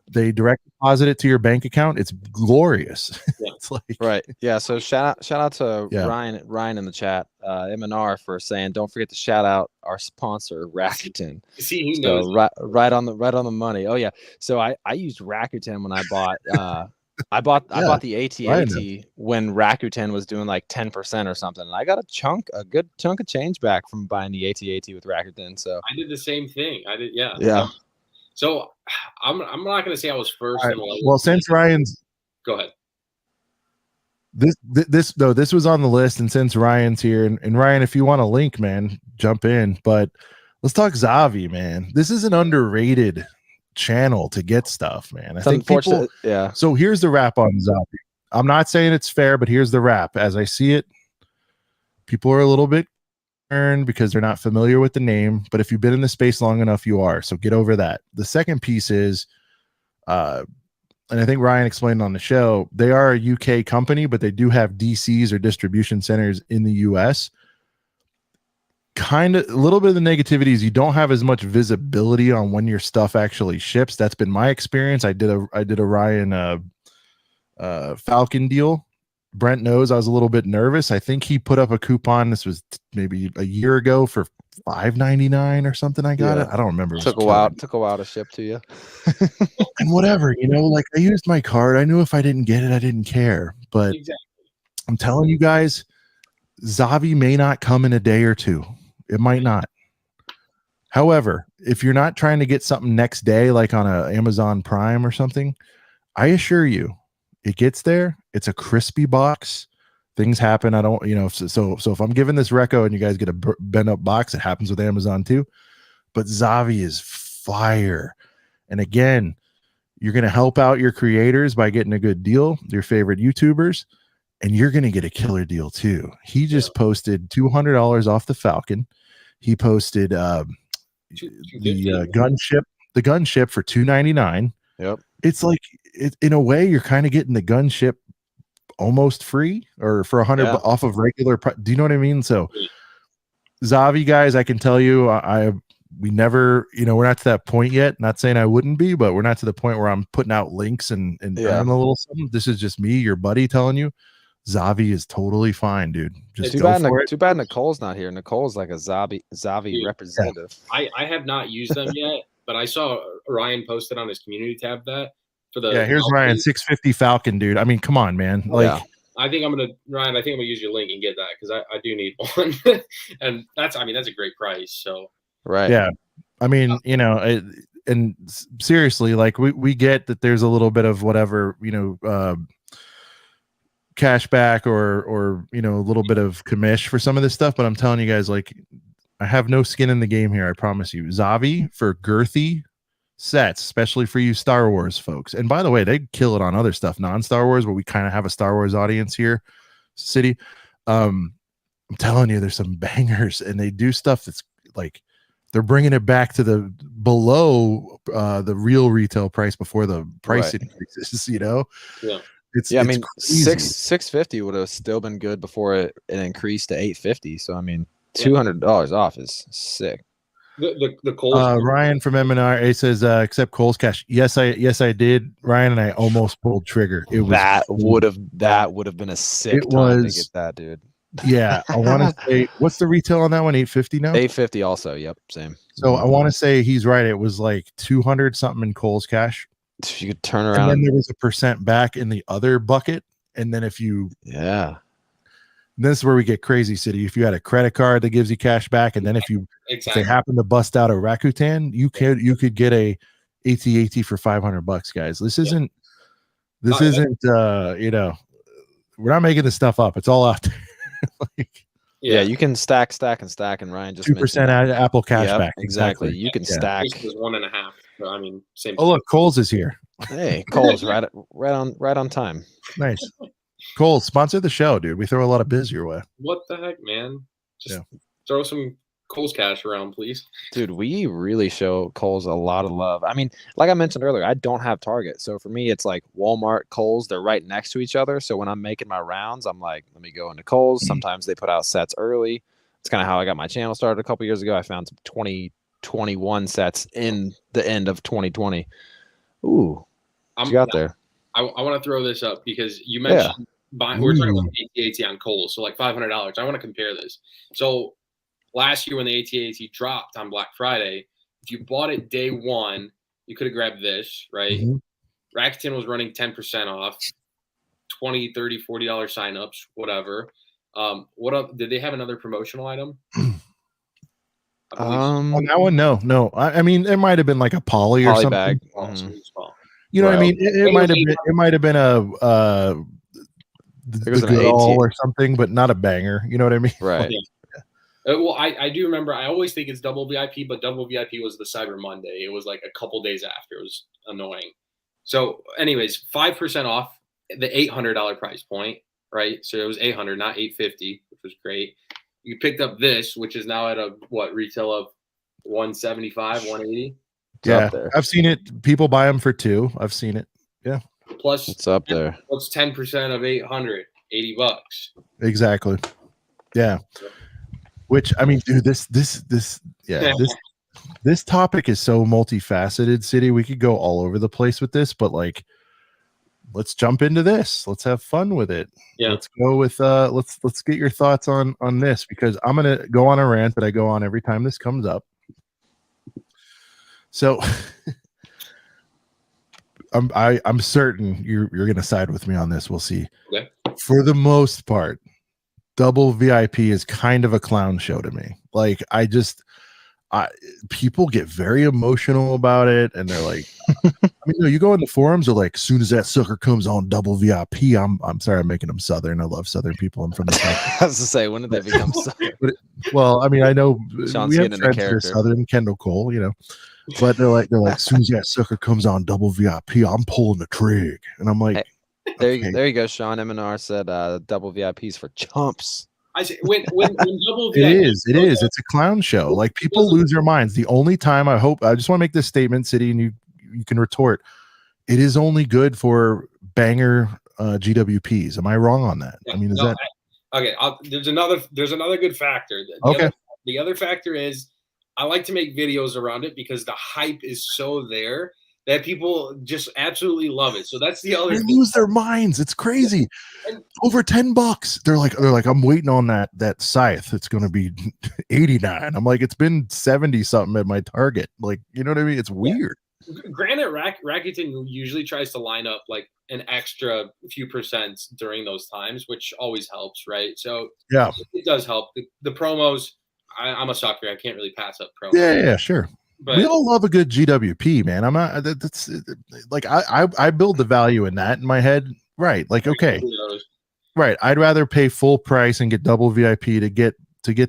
They direct deposit it to your bank account. It's glorious. It's like, Yeah. So shout out to Ryan in the chat, MNR, for saying, don't forget to shout out our sponsor, Rakuten. See, he knows. Right on the money. Oh yeah. So I used Rakuten when I bought I bought the AT-AT when Rakuten was doing like 10% or something, and I got a good chunk of change back from buying the AT-AT with Rakuten. So I did the same thing. I did, yeah. So I'm not going to say I was first. Well, since Ryan's, go ahead. This was on the list, and since Ryan's here, and Ryan, if you want a link, man, jump in. But let's talk Zavvi, man. This is an underrated channel to get stuff, man. I It's think people. unfortunate. Yeah. So here's the wrap on Zavvi. I'm not saying it's fair, but here's the wrap. As I see it, people are a little bit concerned because they're not familiar with the name. But if you've been in the space long enough, you are. So get over that. The second piece is, and I think Ryan explained on the show, they are a UK company, but they do have DCs or distribution centers in the US. Kind of a little bit of the negativity is you don't have as much visibility on when your stuff actually ships. That's been my experience. I did a Ryan Falcon deal. Brent knows I was a little bit nervous. I think he put up a coupon. This was maybe a year ago for $5.99 or something. I got it. I don't remember. Took a while to ship to you. And whatever, like I used my card. I knew if I didn't get it, I didn't care. But exactly. I'm telling you guys, Zavvi may not come in a day or two. It might not. However, if you're not trying to get something next day, like on a Amazon Prime or something, I assure you, it gets there. It's a crispy box. Things happen. I don't, so if I'm giving this reco and you guys get a bent up box, it happens with Amazon too. But Zavvi is fire. And again, you're going to help out your creators by getting a good deal, your favorite YouTubers, and you're going to get a killer deal too. He just posted $200 off the Falcon. He posted the gunship for $299. Yep. It's like, in a way, you're kind of getting the gunship almost free or for $100 off of regular price. Do you know what I mean? So Zavvi, guys, I can tell you, we never, we're not to that point yet. Not saying I wouldn't be, but we're not to the point where I'm putting out links and earning a little something. This is just me, your buddy, telling you Zavvi is totally fine, dude. Just too bad Nicole's not here. Nicole's like a Zavvi representative. I have not used them yet, but I saw Ryan posted on his community tab that for the here's Ryan 650 Falcon, dude. I mean, come on, man. I think I'm gonna use your link and get that because I do need one. And that's a great price. So right. Yeah. I mean, and seriously, like we get that there's a little bit of whatever, cash back or a little bit of commish for some of this stuff, but I'm telling you guys, like, I have no skin in the game here. I promise you. Zavvi for girthy sets, especially for you Star Wars folks. And by the way, they kill it on other stuff, non-Star Wars, but we kind of have a Star Wars audience here, city. I'm telling you, there's some bangers, and they do stuff that's like they're bringing it back to the below the real retail price before the price increases. Yeah. I mean, $650 would have still been good before it increased to $850. So I mean, $200 off is sick. The Kohl's Ryan from MNR says accept Kohl's cash. Yes, I did, Ryan, and I almost pulled trigger. It was that would have been a sick time to get that, dude. Yeah, I want to say, what's the retail on that one? $850 now. $850 also. Yep, same. So I want to say he's right. It was like 200 something in Kohl's cash. You could turn around, and then there was a % back in the other bucket, and then if you this is where we get crazy, city. If you had a credit card that gives you cash back, and then if they happen to bust out a Rakuten, you could get a AT-AT for $500, guys. This isn't we're not making this stuff up. It's all out there. You can stack, and Ryan just 2% Apple cash back. Exactly. You can stack. This was 1.5. So, I mean, same. Oh, look, Kohl's is here. Hey, Kohl's right on time. Nice. Kohl's, sponsor the show, dude. We throw a lot of biz your way. What the heck, man? Just throw some Kohl's cash around, please. Dude, we really show Kohl's a lot of love. I mean, like I mentioned earlier, I don't have Target. So for me, it's like Walmart, Kohl's, they're right next to each other. So when I'm making my rounds, I'm like, let me go into Kohl's. Sometimes they put out sets early. It's kind of how I got my channel started a couple years ago. I found some 2021 sets in the end of 2020. Ooh, what you got there? I want to throw this up because you mentioned we're talking about AT-AT on Kohl's, so like $500. I want to compare this. So last year when the AT-AT dropped on Black Friday, if you bought it day one, you could have grabbed this, right? Mm-hmm. Rakuten was running 10% off, $20, $30, $40 signups, whatever. What up? Did they have another promotional item? On that one, no. I mean, there might have been like a poly or something. Bag. You know what I mean? It might have been a goes the an good all 18. or something, but not a banger. You know what I mean? Right. Well, I do remember. I always think it's double VIP, but double VIP was the Cyber Monday. It was like a couple days after. It was annoying. So, anyways, 5% off the $800 price point, right? So it was 800, not 850, which was great. You picked up this, which is now at a retail of 175, 180. It's Yeah, up there. I've seen it. People buy them for $2. I've seen it. Yeah, Plus, It's up there. what's 10% of 800? $80. exactly. Yeah. Which, I mean, dude, this topic is so multifaceted, City. We could go all over the place with this, but like, let's jump into this. Let's have fun with it. Yeah. Let's go with let's get your thoughts on this, because I'm gonna go on a rant that I go on every time this comes up. So I'm certain you're gonna side with me on this. We'll see. Okay. For the most part, double VIP is kind of a clown show to me. Like, people get very emotional about it, and they're like, I mean, you go in the forums, they're like, as soon as that sucker comes on double VIP, I'm sorry, I'm making them Southern. I love Southern people. I'm from the South. I was to say, when did they become Southern? Well, I mean, I know Sean's we have getting into friends that are character. Southern, Kendall Cole, but they're like, as soon as that sucker comes on double VIP, I'm pulling the trig, and I'm like, Hey, there you go, Sean. M&R said double VIPs for chumps. I say when double It VIP is. It's a clown show. Like, people lose their minds. The only time I just want to make this statement, City, and you can retort. It is only good for banger GWPs. Am I wrong on that? I mean, is that okay? There's another good factor. The other factor is I like to make videos around it because the hype is so there that people just absolutely love it. So that's the other. They lose their minds. It's crazy. Over $10. They're like, I'm waiting on that scythe. It's going to be 89. I'm like, it's been 70 something at my Target. Like, you know what I mean? It's weird. Granted, Rakuten usually tries to line up like an extra few percent during those times, which always helps, right? So yeah, it does help. The promos, I'm a sucker. I can't really pass up promos. Yeah, sure. But we all love a good GWP, man. I'm not. That's like I build the value in that in my head, right? Like, okay, right. I'd rather pay full price and get double VIP to get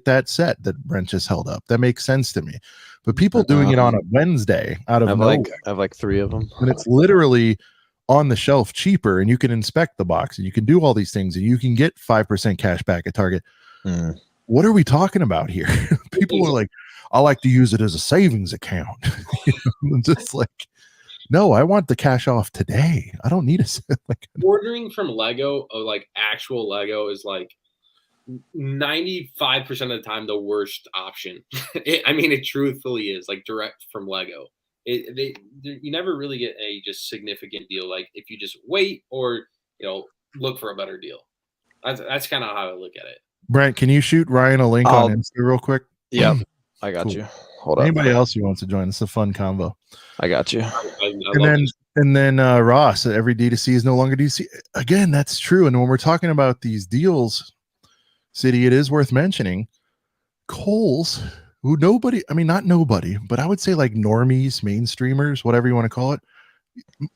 that set that Brent just held up. That makes sense to me. But people doing it on a Wednesday out of nowhere, I have like 3 of them, and it's literally on the shelf cheaper, and you can inspect the box, and you can do all these things, and you can get 5% cash back at Target. What are we talking about here? People are like, I like to use it as a savings account. Just like, no, I want the cash off today. I don't need a like. Ordering from Lego, like actual Lego, is like 95% of the time the worst option. It truthfully is, like, direct from Lego. You never really get a just significant deal, like if you just wait or look for a better deal. That's kind of how I look at it. Brent, can you shoot Ryan a link on Insta real quick? Yep, I got you. Hold on. Anybody else who wants to join? It's a fun combo. I got you. And then Ross, every D2C is no longer D2C. Again, that's true. And when we're talking about these deals, City, it is worth mentioning Kohl's, who not nobody, but I would say like normies, mainstreamers, whatever you want to call it.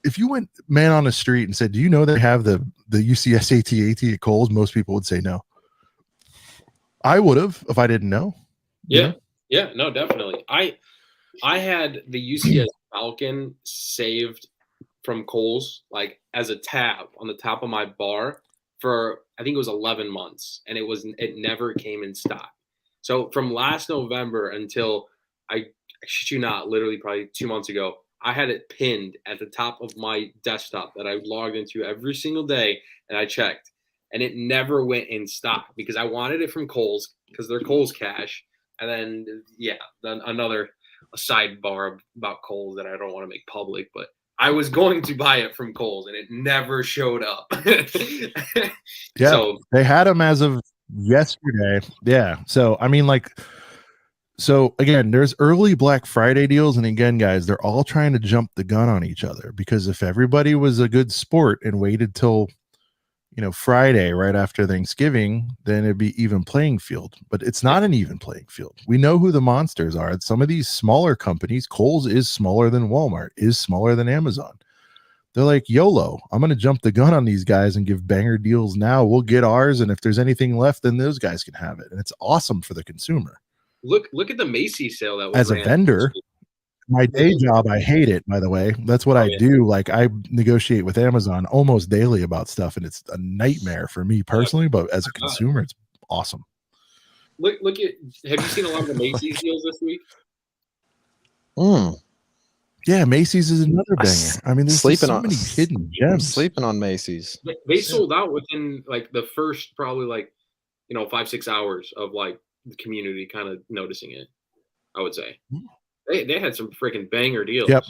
If you went man on the street and said, do you know they have the UCS AT at Kohl's? Most people would say no. I would have if I didn't know. Yeah. Yeah, no, definitely. I had the UCS Falcon saved from Kohl's, like as a tab on the top of my bar for, I think it was 11 months, and it never came in stock. So from last November until I shit you not, literally probably 2 months ago, I had it pinned at the top of my desktop that I logged into every single day, and I checked, and it never went in stock because I wanted it from Kohl's because they're Kohl's cash. And then, then another sidebar about Kohl's that I don't want to make public, but I was going to buy it from Kohl's and it never showed up. Yeah, so they had them as of yesterday. Yeah. So, so again, there's early Black Friday deals. And again, guys, they're all trying to jump the gun on each other, because if everybody was a good sport and waited till Friday right after Thanksgiving, then it'd be even playing field. But it's not an even playing field. We know who the monsters are. Some of these smaller companies, Kohl's is smaller than Walmart, is smaller than Amazon. They're like, YOLO, I'm going to jump the gun on these guys and give banger deals now. We'll get ours. And if there's anything left, then those guys can have it. And it's awesome for the consumer. Look at the Macy's sale that was As a vendor, my day job, I hate it, by the way. That's what I do. Like, I negotiate with Amazon almost daily about stuff, and it's a nightmare for me personally, but as a consumer, it's awesome. Look at, have you seen a lot of the Macy's deals this week? Yeah, Macy's is another banger. I mean, there's so many hidden gems. I'm sleeping on Macy's. They sold out within like the first probably like 5-6 hours of like the community kind of noticing it. I would say they had some freaking banger deals. Yep.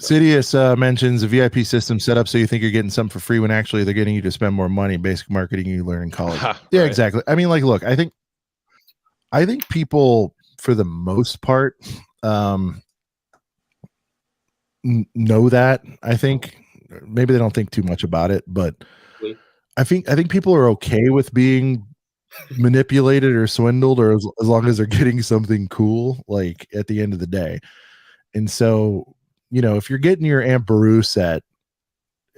Sidious mentions a VIP system set up so you think you're getting something for free when actually they're getting you to spend more money. Basic marketing you learn in college. Yeah, right. Exactly. I mean, like, look, I think people, for the most part, know that. I think maybe they don't think too much about it, but I think people are okay with being manipulated or swindled, or as long as they're getting something cool, like at the end of the day. And so, if you're getting your Aunt Beru set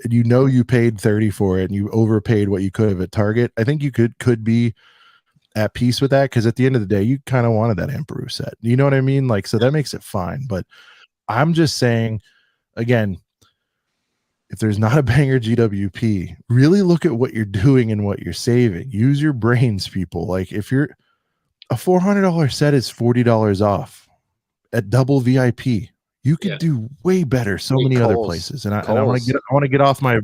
and you paid $30 for it and you overpaid what you could have at Target, I think you could be at peace with that, because at the end of the day, you kind of wanted that Aunt Beru set. You know what I mean? Like, so that makes it fine. But I'm just saying, again, if there's not a banger GWP, really look at what you're doing and what you're saving. Use your brains, people. Like, if you're a $400 set is $40 off at double VIP, you could do way better so many other places. And I want to get off my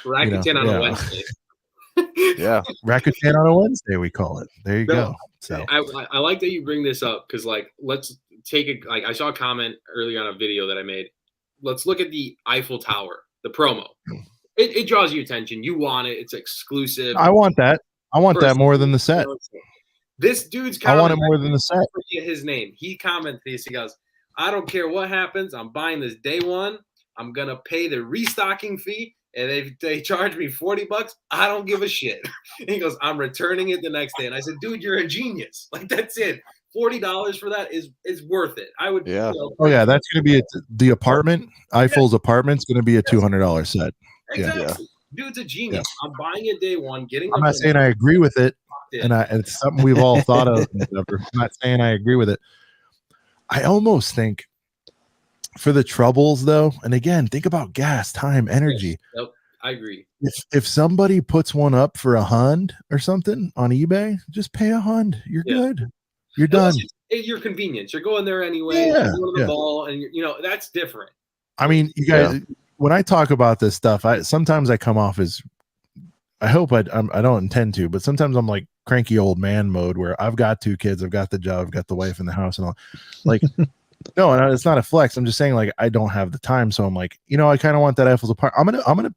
Rakuten on a Wednesday. Yeah, Rakuten on a Wednesday, we call it. There you go. So I like that you bring this up, because like, let's take I saw a comment earlier on a video that I made. Let's look at the Eiffel Tower, the promo. It draws your attention. You want it. It's exclusive. I want that. I want that more than the set. This dude's I want it more than the set. I forget his name. He commented this. He goes, I don't care what happens. I'm buying this day one. I'm going to pay the restocking fee. And if they charge me $40, I don't give a shit. And he goes, I'm returning it the next day. And I said, dude, you're a genius. Like, that's it. $40 for that is worth it. I would. Yeah. Oh yeah, that's going to be the apartment. Eiffel's apartment's going to be a $200 set. Exactly. Yeah. Dude's a genius. Yeah. I'm buying it day one. I'm not saying I agree with it, and it's something we've all thought of. I'm not saying I agree with it. I almost think, for the troubles though, and again, think about gas, time, energy. Yep, I agree. If somebody puts one up for $100 or something on eBay, just pay $100. You're good. You're done. It's your convenience. You're going there anyway. You're going to the ball, and that's different. I mean, you guys, when I talk about this stuff, sometimes I come off as, I hope I don't intend to, but sometimes I'm like cranky old man mode, where I've got 2 kids, I've got the job, I've got the wife in the house and all. Like, no, it's not a flex. I'm just saying, like, I don't have the time, so I'm like, I kind of want that Eiffel's apart. I'm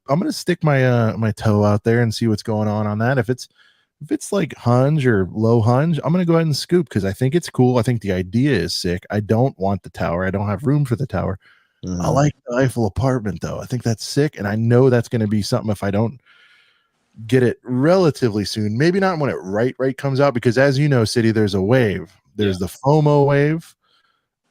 gonna stick my my toe out there and see what's going on that. If it's like hunge or low hunge, I'm gonna go ahead and scoop, because I think it's cool. I think the idea is sick. I don't want the tower. I don't have room for the tower. I like the Eiffel apartment though. I think that's sick, and I know that's going to be something if I don't get it relatively soon. Maybe not when it right comes out, because as you know, City, there's a wave. There's the FOMO wave,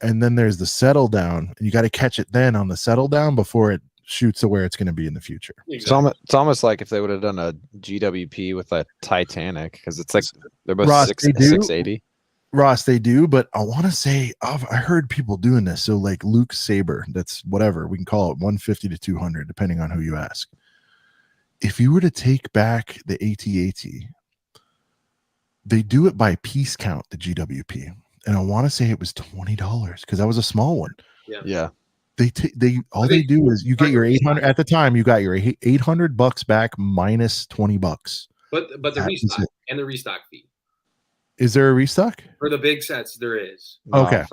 and then there's the settle down. And you got to catch it then on the settle down before it shoots to where it's going to be in the future. Exactly. It's almost like if they would have done a GWP with a Titanic, because it's like they're both Ross, 680. Ross, they do, but I want to say, I heard people doing this. So like Luke Saber, that's whatever, we can call it 150 to 200, depending on who you ask. If you were to take back the AT-AT, they do it by piece count, the GWP. And I want to say it was $20, because that was a small one. Yeah. They do is you get your 800 at the time. You got your $800 back minus $20. But the restock and the restock fee. Is there a restock for the big sets? There is. Okay,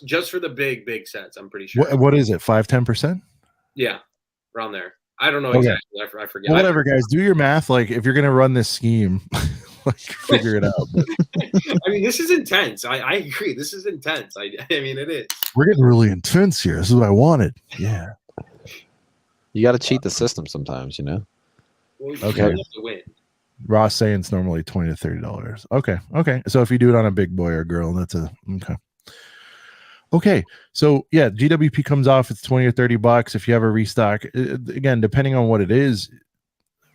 just for the big sets. I'm pretty sure. What is it? 5-10%? Yeah, around there. I don't know exactly. I forget. Well, whatever, guys. Do your math. Like, if you're gonna run this scheme, like, figure it out. I mean, this is intense. I agree. This is intense. I mean, it is. We're getting really intense here. This is what I wanted. Yeah. You got to cheat the system sometimes, Well, okay. You have to win. Ross saying it's normally $20 to $30. Okay. So if you do it on a big boy or girl, that's okay. Okay, so yeah, GWP comes off. It's $20 or $30 if you have a restock. Again, depending on what it is,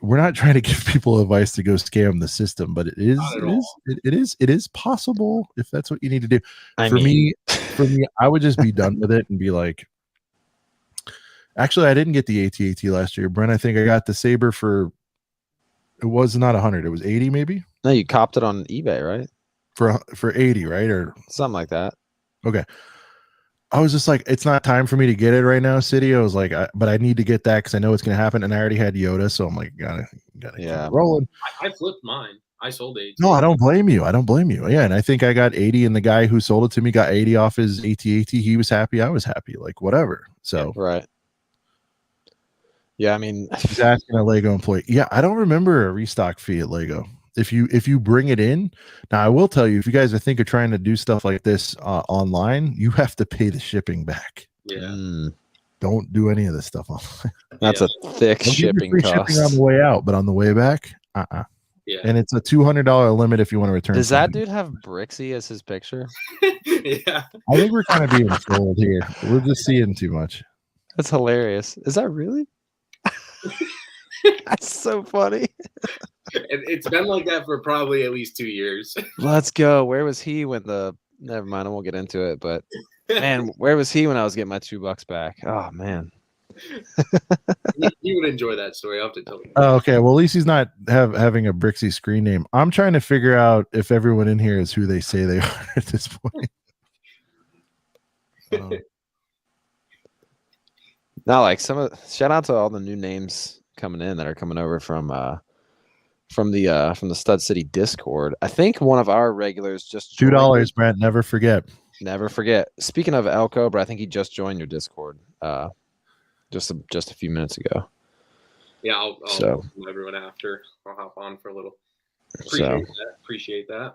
we're not trying to give people advice to go scam the system, but it is possible if that's what you need to do. For me, I would just be done with it and be like, actually, I didn't get the AT-AT last year, Brent. I think I got the Saber for, it was not 100, it was 80 maybe. No, you copped it on eBay, right? For 80, right? Or something like that. Okay. I was just like, it's not time for me to get it right now, City. I was like, but I need to get that because I know it's going to happen, and I already had Yoda, so I'm like, gotta keep rolling. I flipped mine. I sold 80. No, I don't blame you. Yeah, and I think I got 80, and the guy who sold it to me got 80 off his AT-AT. He was happy. I was happy. Like whatever. So right. Yeah, I mean, he's asking a Lego employee. Yeah, I don't remember a restock fee at Lego. If you bring it in, now I will tell you, if you guys are thinking of trying to do stuff like this online, you have to pay the shipping back. Yeah. Don't do any of this stuff online. That's a thick shipping cost. Shipping on the way out, but on the way back, Yeah. And it's a $200 limit if you want to return. Does that dude have Brixie as his picture? Yeah. I think we're kind of being trolled here. We're just seeing too much. That's hilarious. Is that really? That's so funny. It's been like that for probably at least 2 years. Let's go. Where was he when never mind, I won't get into it, but man, where was he when I was getting my $2 back? Oh man. He would enjoy that story. I'll have to tell you. Oh, okay. Well, at least he's not having a Brixie screen name. I'm trying to figure out if everyone in here is who they say they are at this point. Now, like shout out to all the new names coming in that are coming over from the Stud City Discord. I think one of our regulars just $2, Brent. Never forget. Never forget. Speaking of El Cobra, I think he just joined your Discord just a few minutes ago. Yeah, I'll welcome everyone after. I'll hop on for a little. Appreciate that.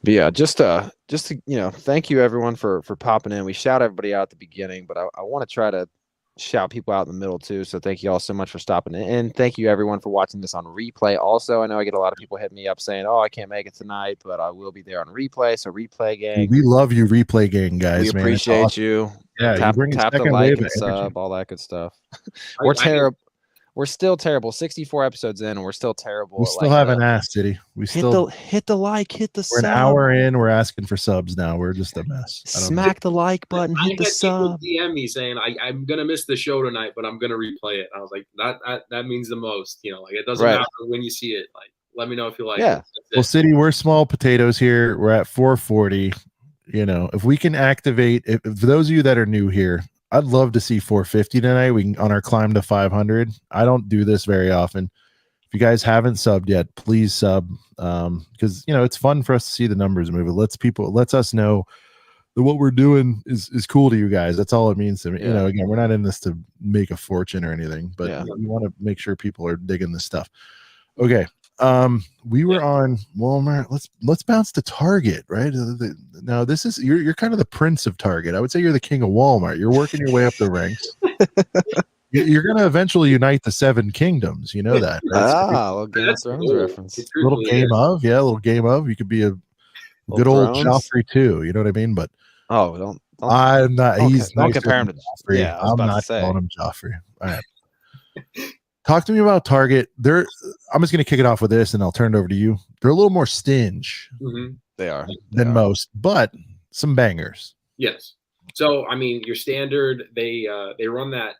But yeah, just to thank you everyone for popping in. We shout everybody out at the beginning, but I want to try to shout people out in the middle too. So thank you all so much for stopping in. And thank you everyone for watching this on replay. Also, I know I get a lot of people hitting me up saying, "Oh, I can't make it tonight, but I will be there on replay." So replay gang, we love you, replay gang guys. We appreciate awesome. You. Yeah, tap the like and sub, all that good stuff. We're terrible. We're still terrible. 64 episodes in, and we're still terrible. We still have an ass, City. We still hit the like, hit the sub. We're an hour in. We're asking for subs now. We're just a mess. Smack the like button. Hit the sub. DM me saying I'm gonna miss the show tonight, but I'm gonna replay it. I was like, that means the most. Like it doesn't matter when you see it. Like, let me know if you like it. Well, City, we're small potatoes here. We're at 440. If we can activate, if for those of you that are new here, I'd love to see 450 tonight. We can on our climb to 500. I don't do this very often. If you guys haven't subbed yet, please sub, because it's fun for us to see the numbers move. It lets us know that what we're doing is cool to you guys. That's all it means to me. Again, we're not in this to make a fortune or anything, but we want to make sure people are digging this stuff. Okay. We were on Walmart. Let's bounce to Target, right? Now this is you're kind of the prince of Target. I would say you're the king of Walmart. You're working your way up the ranks. You're going to eventually unite the 7 kingdoms. You know that. Right? Little Game of Thrones reference. Little game of. You could be a good old Joffrey too. You know what I mean? But don't I'm not. He's don't compare him to Joffrey. Yeah, I'm not calling him Joffrey. All right. Talk to me about Target. I'm just going to kick it off with this, and I'll turn it over to you. They're a little more stingy. Mm-hmm. They are than most, but some bangers. Yes. So I mean, your standard. They run that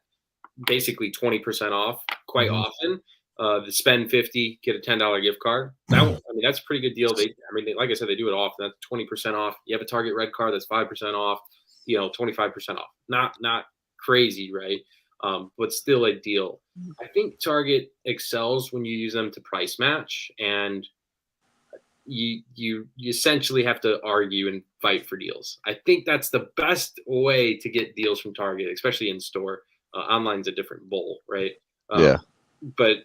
basically 20% off quite often. The spend 50, get a $10 gift card. That's a pretty good deal. Like I said, they do it often. That's 20% off. You have a Target Red card, that's 5% off. 25% off. Not crazy, right? But still a deal. I think Target excels when you use them to price match, and you essentially have to argue and fight for deals. I think that's the best way to get deals from Target, especially in store. Online's a different bowl, right? But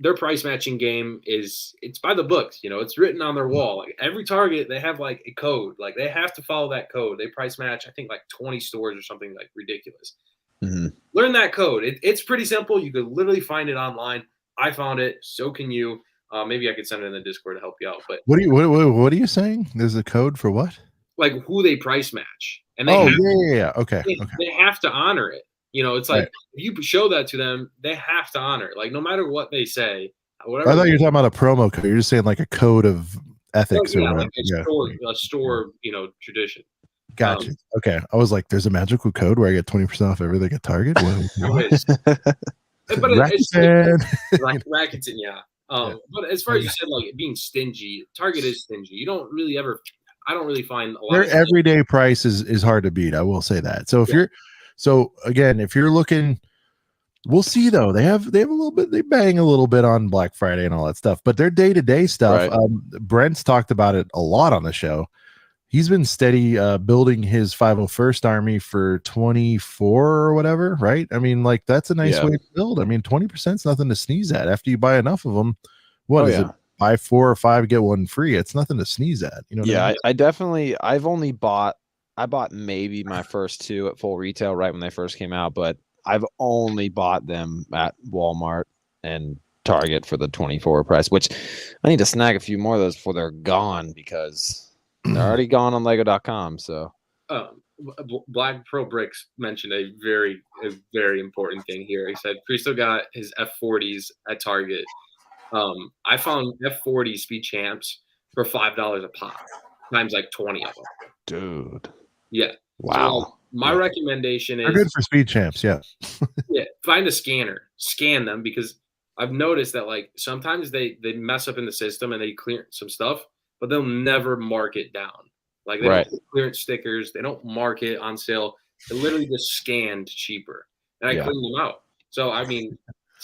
their price matching game it's by the books. It's written on their wall. Like every Target, they have like a code. Like they have to follow that code. They price match, I think, like 20 stores or something like ridiculous. Mm-hmm. Learn that code. It's pretty simple. You could literally find it online. I found it. So can you. Maybe I could send it in the Discord to help you out. But what are you saying? There's a code for what? like who they price match, and Oh, they yeah. Okay. they have to honor it. You know, it's like Right. if you show that to them, they have to honor it. Like no matter what they say, I whatever. thought you were talking about a promo code. You're just saying like a code of ethics or Yeah, whatever. like a store, you know, tradition. Gotcha. Okay. I was like, there's a magical code where I get 20% off everything at Target. What? But it's like Rakuten, yeah. But as far as you said, like being stingy, Target is stingy. You don't really ever. I don't really find a lot. Their everyday price is hard to beat. I will say that. So if if you're looking, we'll see though. They have a little bit. They bang a little bit on Black Friday and all that stuff. But their day-to-day stuff. Right. Brent's talked about it a lot on the show. He's been steady building his 501st Army for 24 or whatever, right? I mean, like that's a nice way to build. I mean, 20% is nothing to sneeze at. After you buy enough of them, what is it? Buy 4 or 5, get 1 free. It's nothing to sneeze at. You know? What I mean? I definitely. I bought maybe my first 2 at full retail right when they first came out, but I've only bought them at Walmart and Target for the 24 price. Which I need to snag a few more of those before they're gone because they're already gone on Lego.com. So, Black Pro Bricks mentioned a very important thing here. He said Cristo got his F40s at Target. I found F40 Speed Champs for $5 a pop, times like 20 of them. Dude. Yeah. Wow. So my recommendation is they're good for Speed Champs. Yeah. Find a scanner, scan them, because I've noticed that like sometimes they mess up in the system and they clear some stuff, but they'll never mark it down. Like they don't put clearance stickers, they don't mark it on sale. They literally just scanned cheaper, and I cleaned them out. So I mean,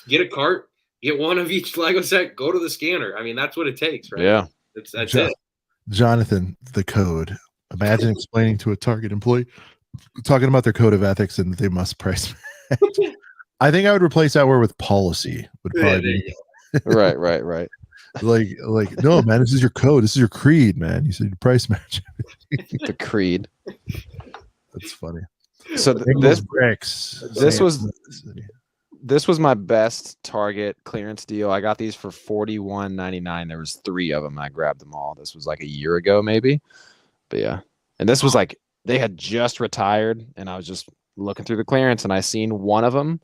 get a cart, get 1 of each Lego set, go to the scanner. I mean, that's what it takes, right? Yeah, that's it. Jonathan, the code. Imagine explaining to a Target employee, talking about their code of ethics and they must price match. I think I would replace that word with policy. Would probably be right. like no, man, this is your code, this is your creed, man. You said price match. The creed. That's funny. So this was my best Target clearance deal. I got these for $41.99. There was 3 of them. I grabbed them all. This was like a year ago, maybe. But yeah, and this was like they had just retired, and I was just looking through the clearance, and I seen one of them,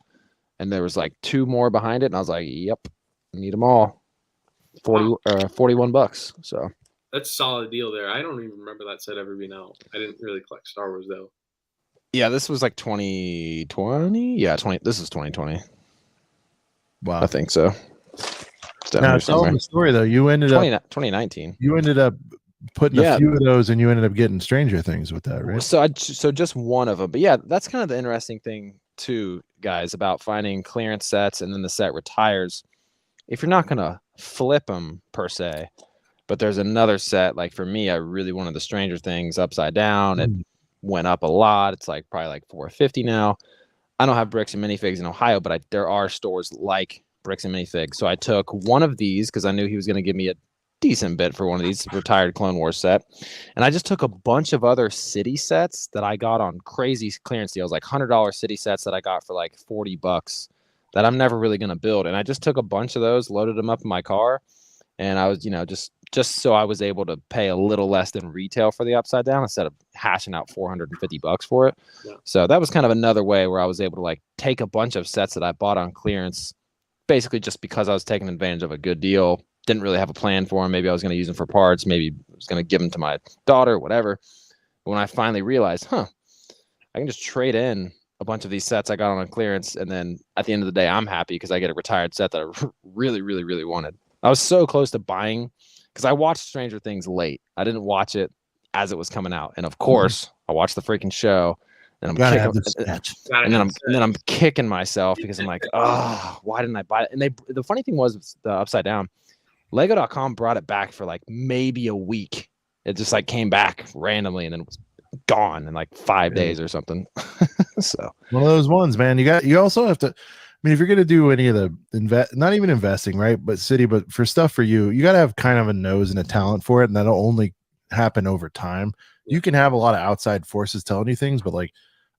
and there was like 2 more behind it, and I was like, "Yep, I need them all." 41 bucks. So that's a solid deal there. I don't even remember that set ever being out. I didn't really collect Star Wars though. Yeah, this was like 2020. Yeah, 20. This is 2020. Wow, I think so. Now tell them the story though. You ended up 2019. You ended up putting a few of those, and you ended up getting Stranger Things with that, right? So just one of them. But yeah, that's kind of the interesting thing too, guys, about finding clearance sets and then the set retires. If you're not gonna flip them per se, but there's another set, like for me, I really wanted the Stranger Things upside down. It went up a lot. It's like probably like $450 now. I don't have Bricks and Minifigs in Ohio, but there are stores like Bricks and Minifigs. So I took one of these because I knew he was going to give me a decent bit for one of these retired Clone Wars set. And I just took a bunch of other city sets that I got on crazy clearance deals, like $100 city sets that I got for like $40 that I'm never really going to build. And I just took a bunch of those, loaded them up in my car. And I was, just so I was able to pay a little less than retail for the upside down instead of hashing out $450 for it. Yeah. So that was kind of another way where I was able to like take a bunch of sets that I bought on clearance, basically just because I was taking advantage of a good deal. Didn't really have a plan for them. Maybe I was going to use them for parts. Maybe I was going to give them to my daughter, whatever. But when I finally realized, I can just trade in a bunch of these sets I got on clearance. And then at the end of the day, I'm happy because I get a retired set that I really, really, really wanted. I was so close to buying because I watched Stranger Things late. I didn't watch it as it was coming out. And of course, I watched the freaking show. And I'm kicking myself because I'm like, oh, why didn't I buy it? And the funny thing was the upside down. Lego.com brought it back for like maybe a week. It just like came back randomly and then it was gone in like 5 days or something. So one of those ones, man. You also have to. I mean, if you're going to do any of the not even investing, right? But but for stuff for you got to have kind of a nose and a talent for it. And that'll only happen over time. You can have a lot of outside forces telling you things, but like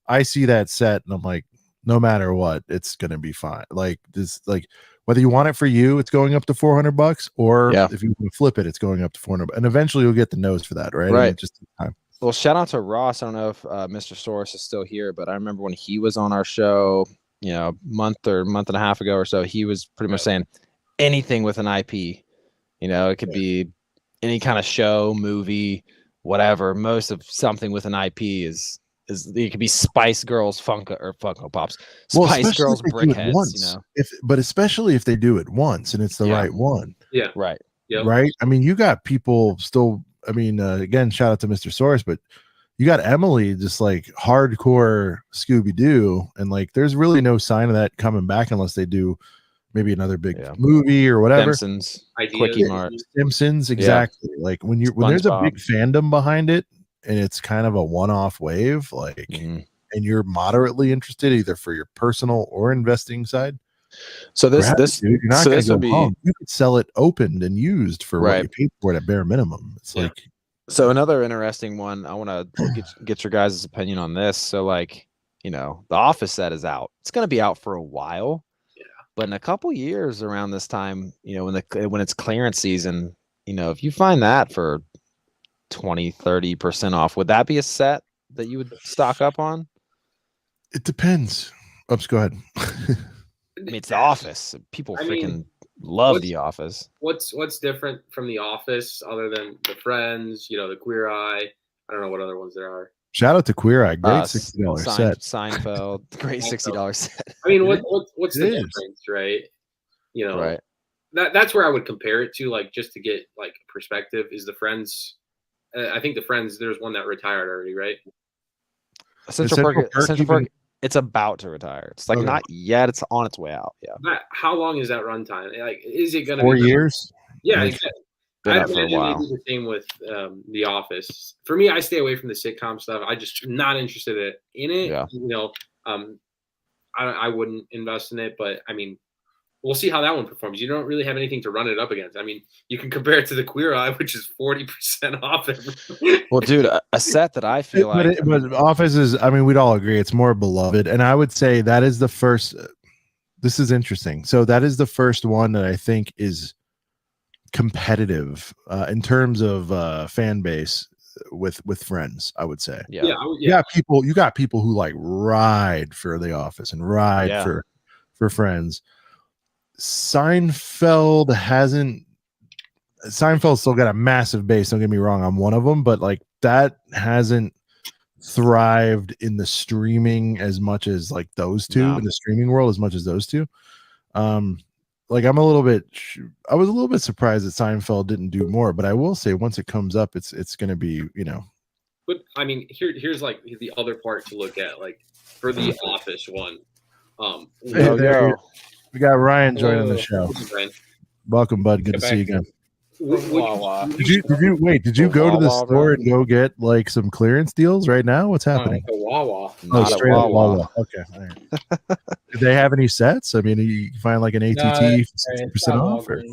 I see that set and I'm like, no matter what, it's going to be fine. Like this, like whether you want it for you, it's going up to $400, or if you flip it, it's going up to $400. And eventually you'll get the nose for that, right? Right. I mean, just time. Well, shout out to Ross. I don't know if Mr. Soros is still here, but I remember when he was on our show, month and a half ago or so, he was pretty much saying anything with an IP. It could be any kind of show, movie, whatever. Most of something with an IP is it could be Spice Girls Funko Pops, Spice Girls Brickheads. But especially if they do it once and it's the right one. Yeah. Right. Yep. Right. I mean, you got people still. I mean, again, shout out to Mr. Source, but you got Emily just like hardcore Scooby Doo, and like there's really no sign of that coming back unless they do maybe another big movie or whatever. Simpsons, Quickie Mart, Simpsons, exactly. Yeah. Like when there's a big fandom behind it, and it's kind of a one-off wave, like, and you're moderately interested either for your personal or investing side. So this you're not going to go wrong. You could sell it opened and used for what you paid for it at bare minimum. It's like, so another interesting one. I want to get your guys' opinion on this. So like, the Office set is out. It's going to be out for a while, but in a couple years around this time, when it's clearance season, if you find that for 20-30% off, would that be a set that you would stock up on? It depends. Oops, go ahead. I mean, it's The Office. People love The Office. What's different from The Office other than the Friends, the Queer Eye? I don't know what other ones there are. Shout out to Queer Eye. Great $60 set. Seinfeld. Great $60 set. I mean, what's the difference, right? Right. That's where I would compare it to, like, just to get like perspective. Is the Friends? I think the Friends. There's one that retired already, right? Central Park. It's about to retire. It's like not yet. It's on its way out. Yeah. How long is that runtime? Like, is it going to be 4 years? Yeah, exactly. Been out for a while. Maybe the same with The Office. For me, I stay away from the sitcom stuff. I just not interested in it. Yeah. I wouldn't invest in it, but I mean, we'll see how that one performs. You don't really have anything to run it up against. I mean, you can compare it to the Queer Eye, which is 40% off. Well, dude, a set that I feel but Office is, I mean, we'd all agree it's more beloved. And I would say that is the first, this is interesting. So that is the first one that I think is competitive in terms of fan base with Friends, I would say. Yeah. You got people who like ride for The Office and ride for Friends. Seinfeld's still got a massive base, don't get me wrong, I'm one of them, but like that hasn't thrived in the streaming as much as like those two, in the streaming world as much as those two. Like I was a little bit surprised that Seinfeld didn't do more, but I will say once it comes up, it's going to be, But I mean, here's like the other part to look at, like for the Office one. We got Ryan joining the show. Welcome, bud. Good to see you again. Did you go to the store and go get like some clearance deals right now? What's happening? Wawa. Straight up Wawa. Okay. All right. Did they have any sets? I mean, you find like an ATT 60% off? Or?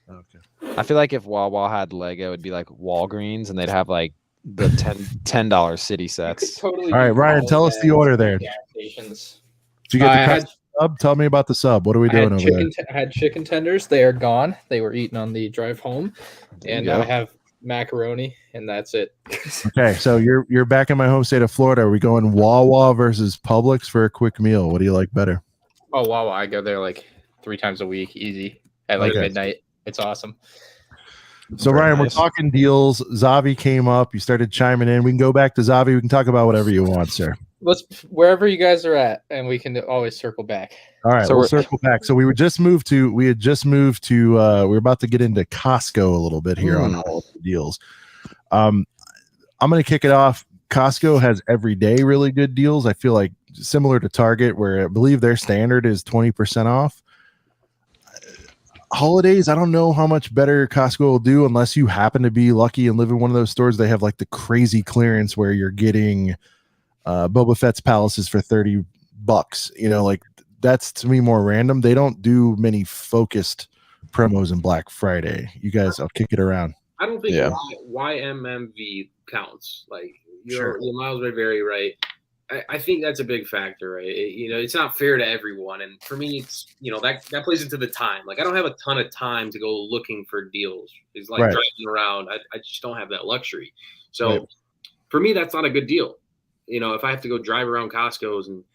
Okay. I feel like if Wawa had Lego, it'd be like Walgreens, and they'd have like the $10 city sets. Totally. All right, Ryan, tell us the order there. Did you get the sub? Tell me about the sub. What are we doing over there? I had chicken tenders. They are gone. They were eaten on the drive home. And now I have macaroni, and that's it. Okay, so you're back in my home state of Florida. Are we going Wawa versus Publix for a quick meal? What do you like better? Oh, Wawa. I go there like 3 times a week, easy, at like midnight. It's awesome. So Ryan, we're talking deals. Zavvi came up. You started chiming in. We can go back to Zavvi. We can talk about whatever you want, sir. Let's wherever you guys are at, and we can always circle back. All right, so we'll circle back. So we had just moved to we're about to get into Costco a little bit here on all of the deals. I'm going to kick it off. Costco has everyday really good deals. I feel like similar to Target, where I believe their standard is 20% off. Holidays, I don't know how much better Costco will do unless you happen to be lucky and live in one of those stores. They have like the crazy clearance where you're getting Boba Fett's palaces for $30. Like that's to me more random. They don't do many focused promos in Black Friday. You guys, I'll kick it around. I don't think YMMV counts. Like your miles may vary, right? I think that's a big factor, right? It's not fair to everyone, and for me, it's that plays into the time. Like I don't have a ton of time to go looking for deals. It's like driving around. I just don't have that luxury. So for me, that's not a good deal. You know, if I have to go drive around Costco's and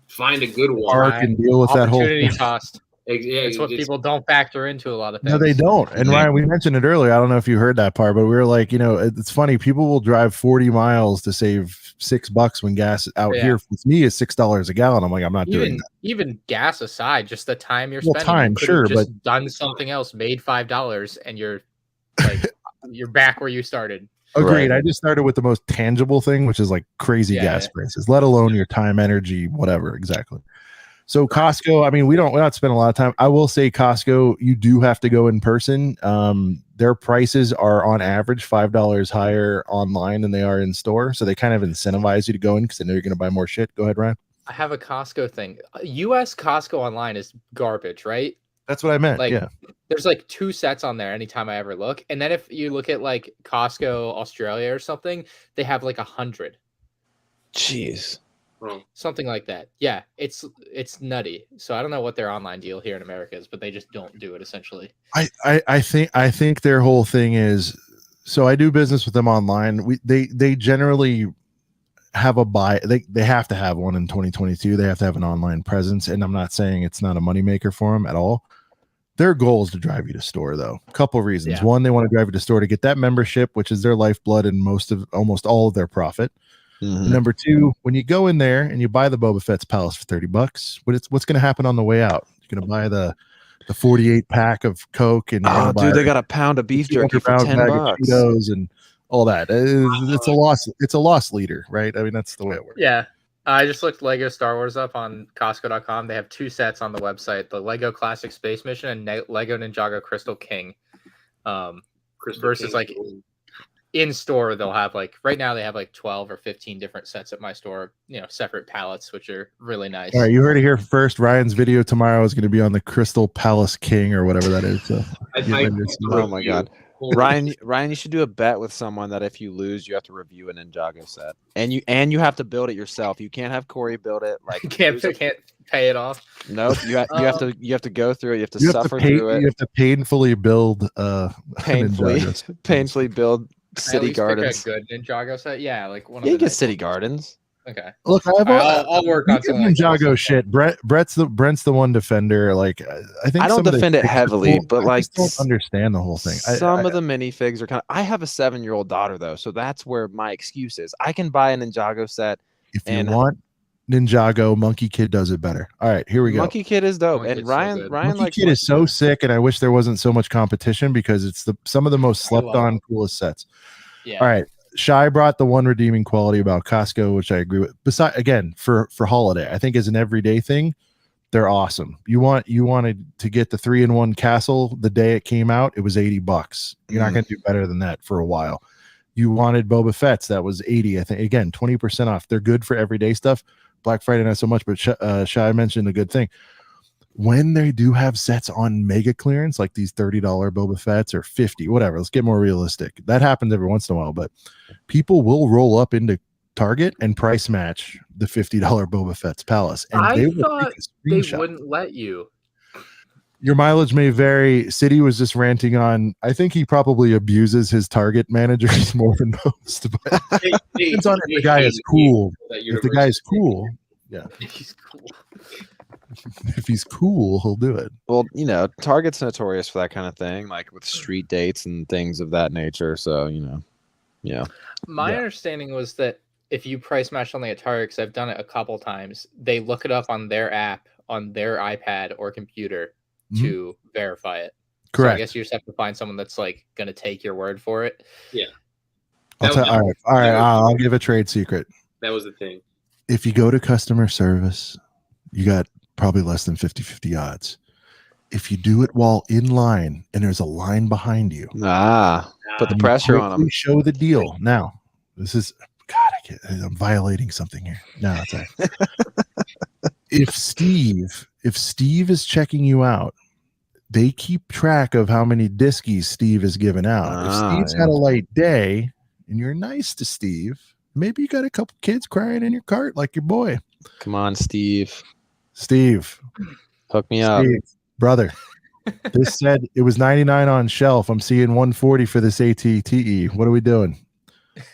find a good one, Park and deal with that whole opportunity thing. cost. yeah, It's what people don't factor into a lot of things. No, they don't. And Ryan, we mentioned it earlier. I don't know if you heard that part, but we were like, you know, it's funny. People will drive 40 miles to save $6 when gas out here with me is $6 a gallon. I'm like, I'm not doing that. Even gas aside, just the time you're Well, spending. time, you could sure, have just but done something else, made $5, and you're like, you're back where you started. Agreed. I just started with the most tangible thing, which is like crazy gas prices, let alone your time, energy, whatever. Exactly. So Costco, I mean, we're not spending a lot of time. I will say Costco, you do have to go in person. Their prices are on average $5 higher online than they are in store. So they kind of incentivize you to go in because they know you're going to buy more shit. Go ahead, Ryan. I have a Costco thing. US Costco online is garbage, right? That's what I meant. Like, yeah. There's like 2 sets on there anytime I ever look. And then if you look at like Costco Australia or something, they have like 100. Jeez. Something like that. Yeah, it's nutty. So I don't know what their online deal here in America is, but they just don't do it essentially. I think their whole thing is, so I do business with them online. They generally have a buy. They have to have one in 2022. They have to have an online presence. And I'm not saying it's not a moneymaker for them at all. Their goal is to drive you to store, though. A couple of reasons. One, they want to drive you to store to get that membership, which is their lifeblood and almost all of their profit. Mm-hmm. Number 2, when you go in there and you buy the Boba Fett's Palace for $30, what's going to happen on the way out? You're going to buy the 48 pack of Coke, and dude, they got a pound of beef jerky for $10 and all that. It's a loss leader, right? I mean, that's the way it works. Yeah. I just looked Lego Star Wars up on Costco.com. They have 2 sets on the website: the Lego Classic Space Mission and Lego Ninjago Crystal King. Versus like in store, they'll have like right now they have like 12 or 15 different sets at my store, you know, separate pallets, which are really nice. All right, you heard it here first. Ryan's video tomorrow is going to be on the Crystal Palace King or whatever that is. So oh my god. Ryan, you should do a bet with someone that if you lose, you have to review an Ninjago set, and you have to build it yourself. You can't have Corey build it. Like you can't pay it off. Nope. You have to go through it. You have to suffer through it. You have to painfully build painfully build City Gardens. Pick a good Ninjago set. Yeah, like one of you get City Gardens. Okay. Look, I'll work on some Ninjago shit. Brent's the one defender. Like I think I don't defend it heavily, but like I don't understand the whole thing. Some of the minifigs are kind of. I have a 7-year-old daughter though, so that's where my excuse is. I can buy a Ninjago set. If you want Ninjago, Monkey Kid does it better. All right, here we go. Monkey Kid is dope, and Ryan Monkey Kid is so sick, and I wish there wasn't so much competition because it's some of the most slept on coolest sets. Yeah. All right. Shy brought the one redeeming quality about Costco, which I agree with. Besides, again, for holiday, I think as an everyday thing, they're awesome. You wanted to get the 3-in-1 castle the day it came out, it was $80. You're not going to do better than that for a while. You wanted Boba Fett's, that was $80. I think again, 20% off. They're good for everyday stuff. Black Friday not so much, but Shy mentioned a good thing. When they do have sets on mega clearance, like these $30 Boba Fett's or $50, whatever, let's get more realistic. That happens every once in a while, but people will roll up into Target and price match the $50 Boba Fett's Palace. And I thought they wouldn't let you. Your mileage may vary. City was just ranting on, I think he probably abuses his Target managers more than most. But depends on if the guy is cool. If the guy is cool, yeah. He's cool. If he's cool, he'll do it. Well, you know, Target's notorious for that kind of thing, like with street dates and things of that nature. So, you know, yeah. My understanding was that if you price match something at Target, because I've done it a couple times, they look it up on their app, on their iPad or computer to verify it. Correct. So I guess you just have to find someone that's like going to take your word for it. Yeah. All right. I'll give a trade secret. That was the thing. If you go to customer service, you got probably less than 50-50 odds. If you do it while in line and there's a line behind you, put the pressure on them. Show the deal. Now, this is God. I'm violating something here. No, it's all right. If Steve is checking you out, they keep track of how many diskies Steve has given out. If Steve's had a light day and you're nice to Steve, maybe you got a couple kids crying in your cart like your boy. Come on, Steve. Hook me up. Brother. This said it was 99 on shelf. I'm seeing 140 for this ATTE. What are we doing?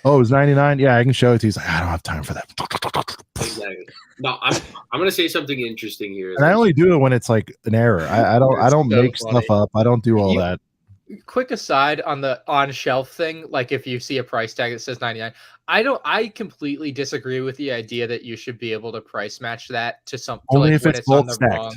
Oh, it was 99. Yeah, I can show it to you. He's like, I don't have time for that. Exactly. No, I'm gonna say something interesting here. And I only do it when it's like an error. I don't So make funny. stuff up. I don't do all You- that. Quick aside on the on shelf thing, like if you see a price tag that says 99, I completely disagree with the idea that you should be able to price match that to some to Only like if when it's it's on bulk the stacked. wrong.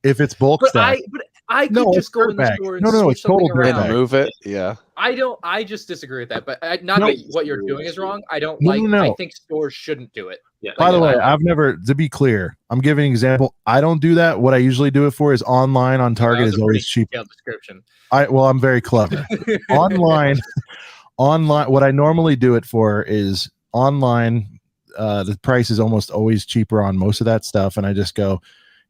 If it's bulk But stacked. I could No, just it's go in the dirtbag. store and No, switch it's total something around. dirtbag. And move it. Yeah. I just disagree with that. But not No. that what you're doing is wrong. I don't No, like. no. I think stores shouldn't do it. Yeah. By the yeah. way, I've never, to be clear, I'm giving an example. I don't do that. What I usually do it for is online on That Target was is a pretty always cheap. detailed description. I'm very clever. Online, what I normally do it for is online. The price is almost always cheaper on most of that stuff. And I just go,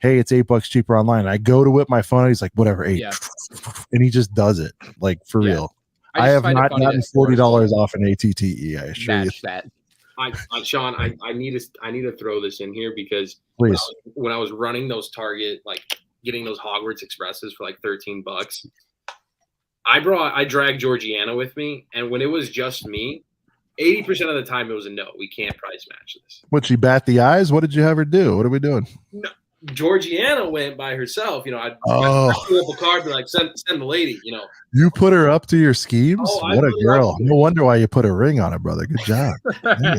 hey, it's $8 cheaper online. And I go to whip my phone. He's like, whatever, 8. Yeah. And he just does it like for Yeah. real. I I just have find it not funny gotten that stores $40 don't off an ATTE. I assure you. match that. Sean, I need to throw this in here because Please. when I was running those Target, like getting those Hogwarts Expresses for like $13, I dragged Georgiana with me, and when it was just me, 80% of the time it was a no. We can't price match this. Would she bat the eyes? What did you have her do? What are we doing? No, Georgiana went by herself. You know, I'd Oh. pull up a card, be like, send the lady. You know, You put her up to your schemes? Oh, I What a put her up girl. to No wonder why you put a ring on it, brother. Good job. Yeah.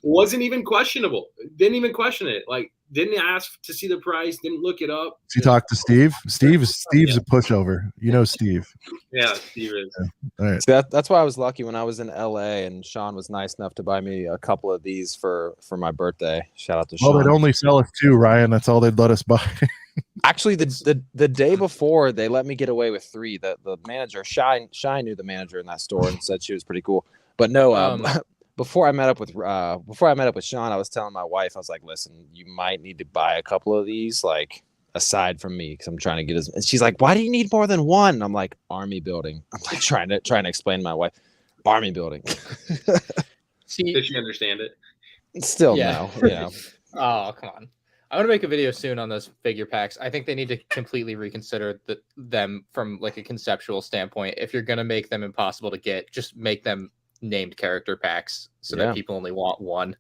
wasn't even questionable. Didn't even question it. Like, didn't ask to see the price. Didn't look it up. Did you talk to Steve? Steve's a pushover. You know Steve. Yeah, Steve is. All right. See, that's why I was lucky when I was in LA and Sean was nice enough to buy me a couple of these for my birthday. Shout out to Well, Sean. they'd only sell us 2, Ryan. That's all they'd let us buy. Actually, the day before they let me get away with 3. The manager, Shy knew the manager in that store and said she was pretty cool. But no, before I met up with Sean, I was telling my wife, I was like, listen, you might need to buy a couple of these, like aside from me, because I'm trying to get his. And she's like, why do you need more than one? And I'm like, army building. I'm like trying to explain to my wife, army building. See, Did she understand it? Still Yeah. no, you know. oh come on! I'm gonna make a video soon on those figure packs. I think they need to completely reconsider them from like a conceptual standpoint. If you're gonna make them impossible to get, just make them named character packs so Yeah. that people only want one.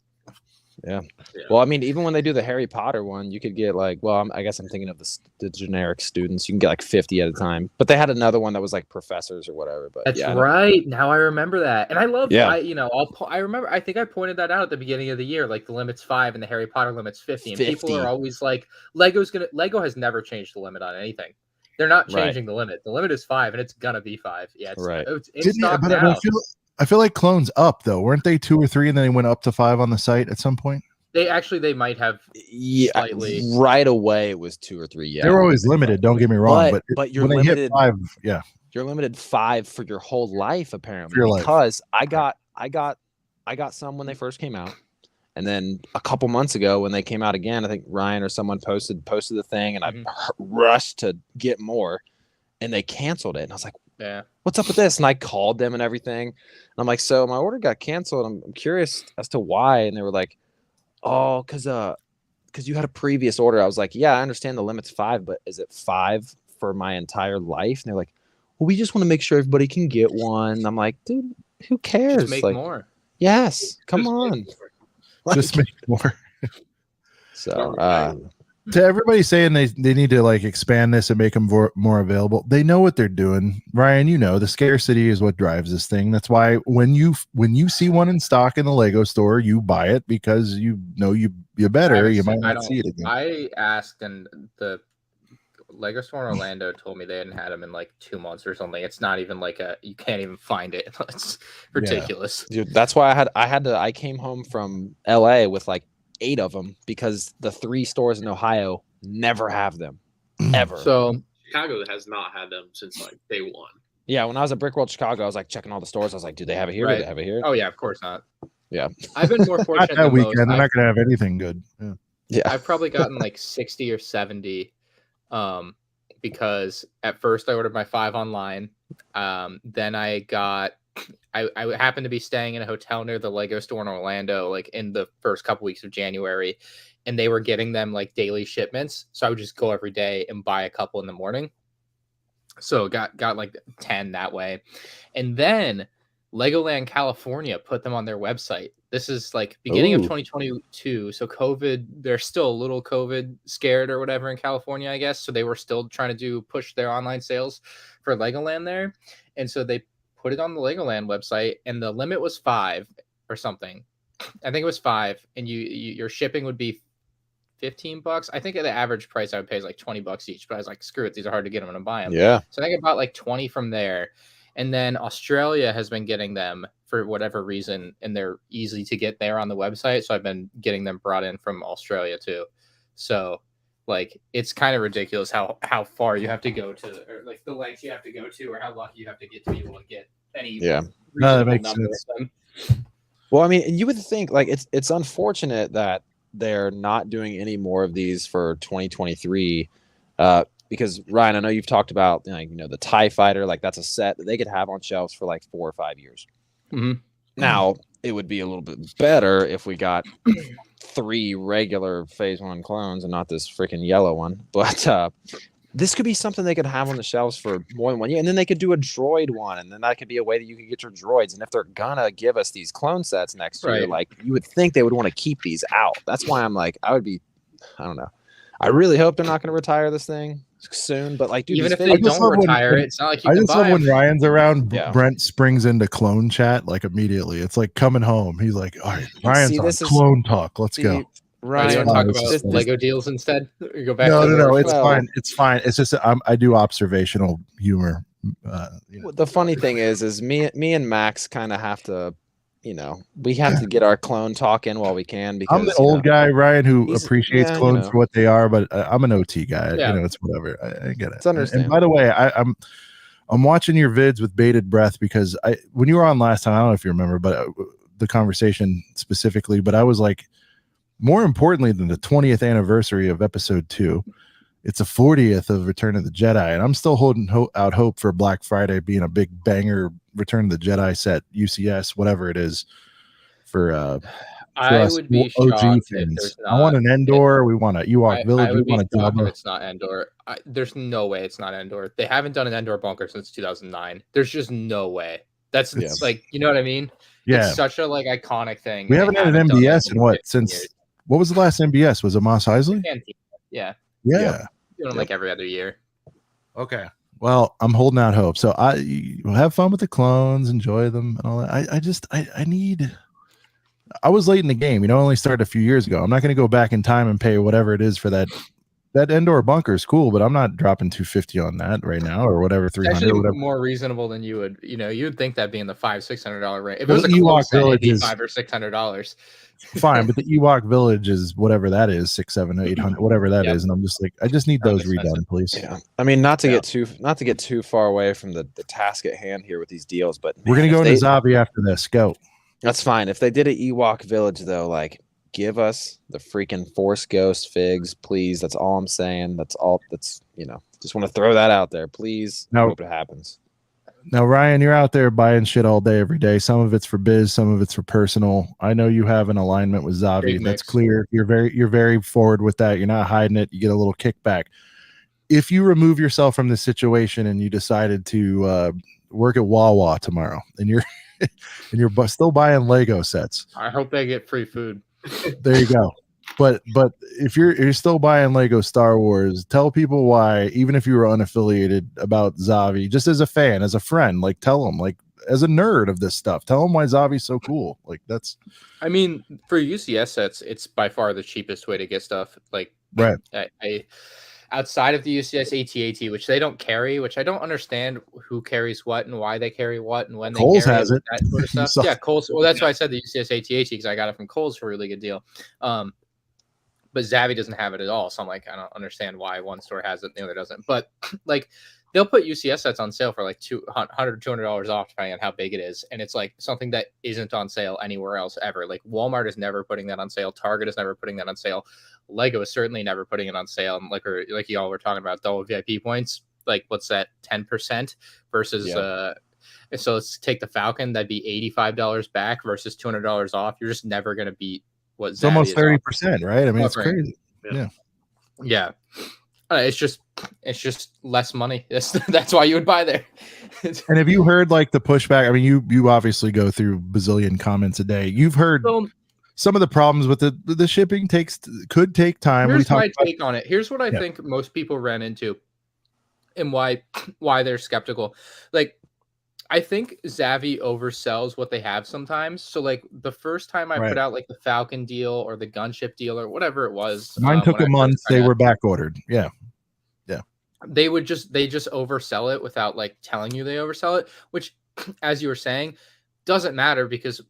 Yeah. Well, I mean, even when they do the Harry Potter one, you could get like, well, I guess I'm thinking of the generic students. You can get like 50 at a time. But they had another one that was like professors or whatever. But That's yeah, right. Now I remember that, and I love. Yeah. I remember. I think I pointed that out at the beginning of the year. Like the limit's 5 and the Harry Potter limit's 50, and people 50. are always like, Lego has never changed the limit on anything. They're not Right. changing the limit. The limit is 5, and it's gonna be 5. Yeah, it's Right. It's in Didn't you- stock but now. I feel like Clone's up though. Weren't they 2 or 3 and then they went up to 5 on the site at some point? They might have. Yeah, Slightly. right away it was 2 or 3. Yeah, They were always limited, don't get me wrong, but you're when they hit limited. 5, yeah. You're limited 5 for your whole life apparently. For your life. Because I got some when they first came out, and then a couple months ago when they came out again, I think Ryan or someone posted the thing, and I rushed to get more, and they canceled it, and I was like, Yeah. what's up with this? And I called them and everything. And I'm like, so my order got canceled. I'm curious as to why. And they were like, oh, because you had a previous order. I was like, yeah, I understand the limit's 5, but is it 5 for my entire life? And they're like, well, we just want to make sure everybody can get one. And I'm like, dude, who cares? Just make like, more. Yes, come Just on. make more. Just make more. So To everybody saying they need to like expand this and make them more available, they know what they're doing. Ryan, you know the scarcity is what drives this thing. That's why when you see one in stock in the Lego store, you buy it because you know you better. You might not see it again. I asked, and the Lego store in Orlando told me they hadn't had them in like 2 months or something. It's not even like you can't even find it. It's ridiculous. dude, that's why I came home from LA with like 8 of them because the 3 stores in Ohio never have them ever. So Chicago has not had them since like day one. yeah, when I was at Brick World Chicago, I was like checking all the stores. I was like, do they have it here? Right. Do they have it here? oh yeah, of course not. Yeah. I've been more Not fortunate that than weekend. most. They're not going to have anything good. Yeah. Yeah. I've probably gotten like 60 or 70 because at first I ordered my 5 online. Then I happened to be staying in a hotel near the Lego store in Orlando, like in the first couple weeks of January, and they were getting them like daily shipments. So I would just go every day and buy a couple in the morning. So got like 10 that way. And then Legoland California put them on their website. This is like beginning of 2022. So COVID, they're still a little COVID scared or whatever in California, I guess. So they were still trying to push their online sales for Legoland there. And so they put it on the Legoland website, and the limit was 5 or something. I think it was 5, and your shipping would be $15. I think the average price I would pay is like $20 each, but I was like, screw it, these are hard to get. I'm gonna buy them. Yeah. So I think about like 20 from there. And then Australia has been getting them for whatever reason, and they're easy to get there on the website. So I've been getting them brought in from Australia too. So like it's kind of ridiculous how far you have to go to, or like the length you have to go to, or how lucky you have to get to be able to get any that makes sense. of them. Well, I mean, you would think like it's unfortunate that they're not doing any more of these for 2023. Because Ryan, I know you've talked about the TIE Fighter, like that's a set that they could have on shelves for like 4 or 5 years. Mm-hmm. Now it would be a little bit better if we got 3 regular Phase 1 clones and not this freaking yellow one. But this could be something they could have on the shelves for more than 1 year, and then they could do a droid one, and then that could be a way that you could get your droids. And if they're gonna give us these clone sets next year, like you would think they would want to keep these out. That's why I'm like, I don't know. I really hope they're not going to retire this thing soon, but like, dude, even if they don't retire it, it's not like you I can just love buy when them. Ryan's around. Brent springs into clone chat like immediately. It's like coming home. He's like, all right, Ryan's on clone talk. Let's go. Ryan, you want to talk about Lego deals instead? Or go back no, it's fine. It's fine. It's just I do observational humor. The funny thing is me and Max kind of have to, we have to get our clone talk in while we can, because I'm the old guy, Ryan, who appreciates clones for what they are, but I'm an OT guy. It's whatever. I get it. It's understandable. And by the way, I'm watching your vids with bated breath, because when you were on last time, I don't know if you remember, but the conversation specifically, but I was like, more importantly than the 20th anniversary of episode 2, it's a 40th of Return of the Jedi, and I'm still holding out hope for Black Friday being a big banger Return of the Jedi set, UCS, whatever it is, for I would be shocked if there's not. I want an Endor. We want a Ewok Village. I would we want be a shocked if it's not Endor. There's no way it's not Endor. They haven't done an Endor bunker since 2009. There's just no way. That's like, you know what I mean? Yeah. It's such a like iconic thing. We haven't had an MBS in what, since years. What was the last MBS? Was it Mos Eisley? Yeah. Doing them like every other year. Okay. Well, I'm holding out hope. So have fun with the clones, enjoy them, and all that. I was late in the game. I only started a few years ago. I'm not going to go back in time and pay whatever it is for that. That Endor bunker is cool, but I'm not dropping $250 on that right now, or whatever, $300. Actually, whatever. More reasonable than you would. You would think that'd be in the $500-$600 range. If it was a Ewok Village, it'd be $500 or $600. Fine, but the Ewok Village is whatever that is, $600, $700, $800, whatever that is, and I'm just like, I just need those redone, please. Yeah, I mean, not to get too far away from the task at hand here with these deals, but we're gonna go into Zavvi after this. Go. That's fine. If they did an Ewok Village though, like, give us the freaking Force Ghost figs, please. That's all I'm saying. That's all. Just want to throw that out there, please. I hope it happens. Now, Ryan, you're out there buying shit all day, every day. Some of it's for biz, some of it's for personal. I know you have an alignment with Zavvi. That's clear. You're very forward with that. You're not hiding it. You get a little kickback. If you remove yourself from this situation and you decided to work at Wawa tomorrow, and you're still buying Lego sets, I hope they get free food. There you go. But if you're still buying Lego Star Wars, tell people why, even if you were unaffiliated, about Zavvi, just as a fan, as a friend, like tell them, like as a nerd of this stuff, tell them why Zavvi's so cool. Like that's, I mean, for UCS sets, it's by far the cheapest way to get stuff. Like, right. I outside of the UCS AT-AT, which they don't carry, which I don't understand who carries what and why they carry what and when they Kohl's carry has it. That sort of stuff. Yeah, Kohl's. Well, that's why I said the UCS AT-AT, because I got it from Kohl's for a really good deal. But Zavvi doesn't have it at all. So I'm like, I don't understand why one store has it, the other doesn't. But like, they'll put UCS sets on sale for like $100 or $200 off, depending on how big it is. And it's like something that isn't on sale anywhere else ever. Like Walmart is never putting that on sale. Target is never putting that on sale. Lego is certainly never putting it on sale. And like y'all were talking about double VIP points, like what's that, 10% versus so let's take the Falcon, that'd be $85 back versus $200 off. You're just never gonna beat what it's almost 30%, right? I mean, it's crazy. Yeah. It's just less money. That's why you would buy there. And have you heard like the pushback? I mean, you obviously go through bazillion comments a day. You've heard some of the problems with the shipping could take time. Here's my take on it. Here's what I think most people ran into, and why they're skeptical. Like, I think Zavvi oversells what they have sometimes. So like the first time I put out like the Falcon deal or the gunship deal or whatever it was, mine took a month. They were back ordered. Yeah. They just oversell it without like telling you they oversell it, which, as you were saying, doesn't matter because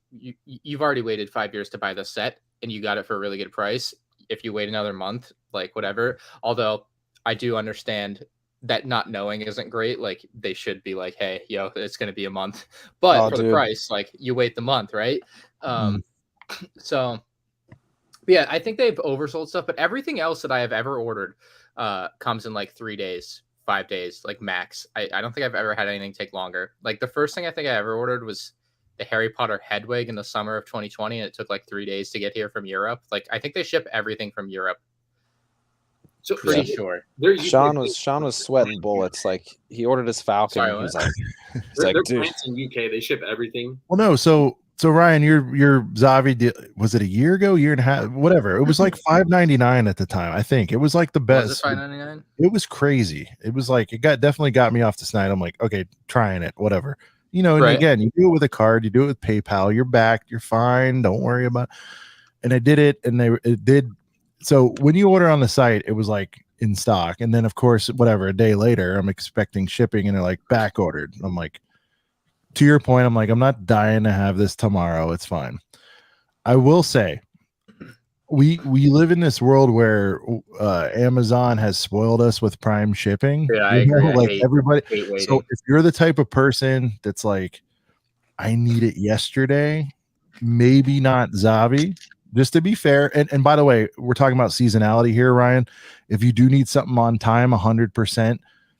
you've already waited 5 years to buy the set and you got it for a really good price. If you wait another month, like whatever. Although I do understand that not knowing isn't great. Like they should be like, hey, it's going to be a month, but the price, like you wait the month, right? So yeah, I think they've oversold stuff, but everything else that I have ever ordered comes in like 3 days, 5 days, like max. I don't think I've ever had anything take longer. Like the first thing I think I ever ordered was the Harry Potter Hedwig in the summer of 2020, and it took like 3 days to get here from Europe. Like I think they ship everything from Europe. So pretty sure. Sean was sweating bullets. Like he ordered his Falcon. Sorry, he was they're dude. plants in UK. They ship everything. Well, no. So Ryan, your Zavvi deal, was it a year ago, year and a half, whatever? It was like $5.99 at the time. I think it was like the best. Was it $5.99? It was crazy. It was like definitely got me off this night. I'm like, okay, trying it, whatever. And again, you do it with a card, you do it with PayPal. You're back. You're fine. Don't worry about it. And I did it, and it did. So when you order on the site, it was like in stock, and then of course, whatever, a day later, I'm expecting shipping, and they're like back ordered. I'm like, to your point, I'm like, I'm not dying to have this tomorrow. It's fine. I will say, we live in this world where Amazon has spoiled us with Prime shipping. Yeah, I agree. Like everybody. So if you're the type of person that's like, I need it yesterday, maybe not Zavvi. Just to be fair, and by the way, we're talking about seasonality here, Ryan. If you do need something on time, 100%,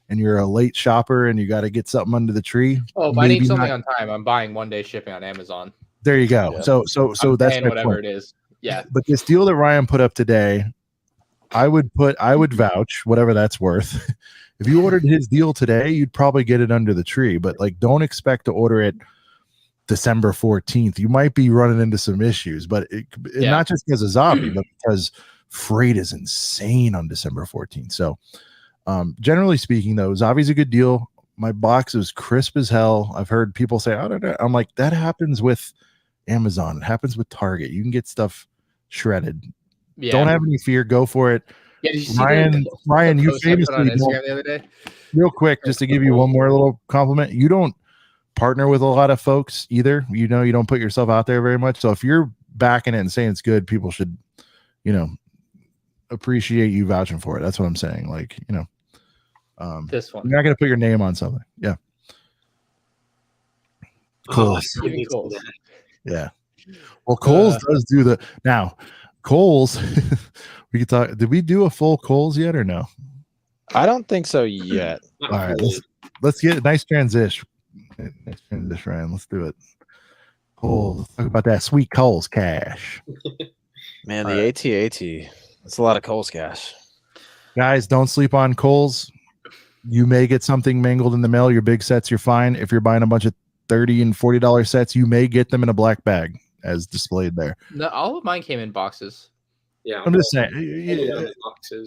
and you're a late shopper and you got to get something under the tree. Oh, if I need something on time, I'm buying 1 day shipping on Amazon. There you go. Yeah. So that's my whatever point. It is. Yeah. But this deal that Ryan put up today, I would vouch whatever that's worth. If you ordered his deal today, you'd probably get it under the tree. But like, don't expect to order it December 14th. You might be running into some issues, but not just because of Zavvi, but because freight is insane on December 14th. So generally speaking, though, Zavvi's a good deal. My box is crisp as hell. I've heard people say, I don't know. I'm like, that happens with Amazon. It happens with Target. You can get stuff shredded. Yeah. Don't have any fear. Go for it. Yeah, did you see Ryan, you famously on Instagram the other day? Real quick, just to give you one more little compliment. You don't partner with a lot of folks either. You don't put yourself out there very much. So if you're backing it and saying it's good, people should, appreciate you vouching for it. That's what I'm saying. Like, this one. You're not going to put your name on something. Yeah. Kohl's. Yeah. Well, Kohl's does do now Kohl's. We could talk. Did we do a full Kohl's yet or no? I don't think so yet. All right. Let's get a nice transition. Nice transition, Ryan. Let's do it. Kohl's. Let's talk about that sweet Kohl's cash. Man, the AT-AT. That's a lot of Kohl's cash. Guys, don't sleep on Kohl's. You may get something mangled in the mail. Your big sets, you're fine. If you're buying a bunch of $30 and $40 sets, you may get them in a black bag as displayed there. No, all of mine came in boxes. Yeah, I'm just saying.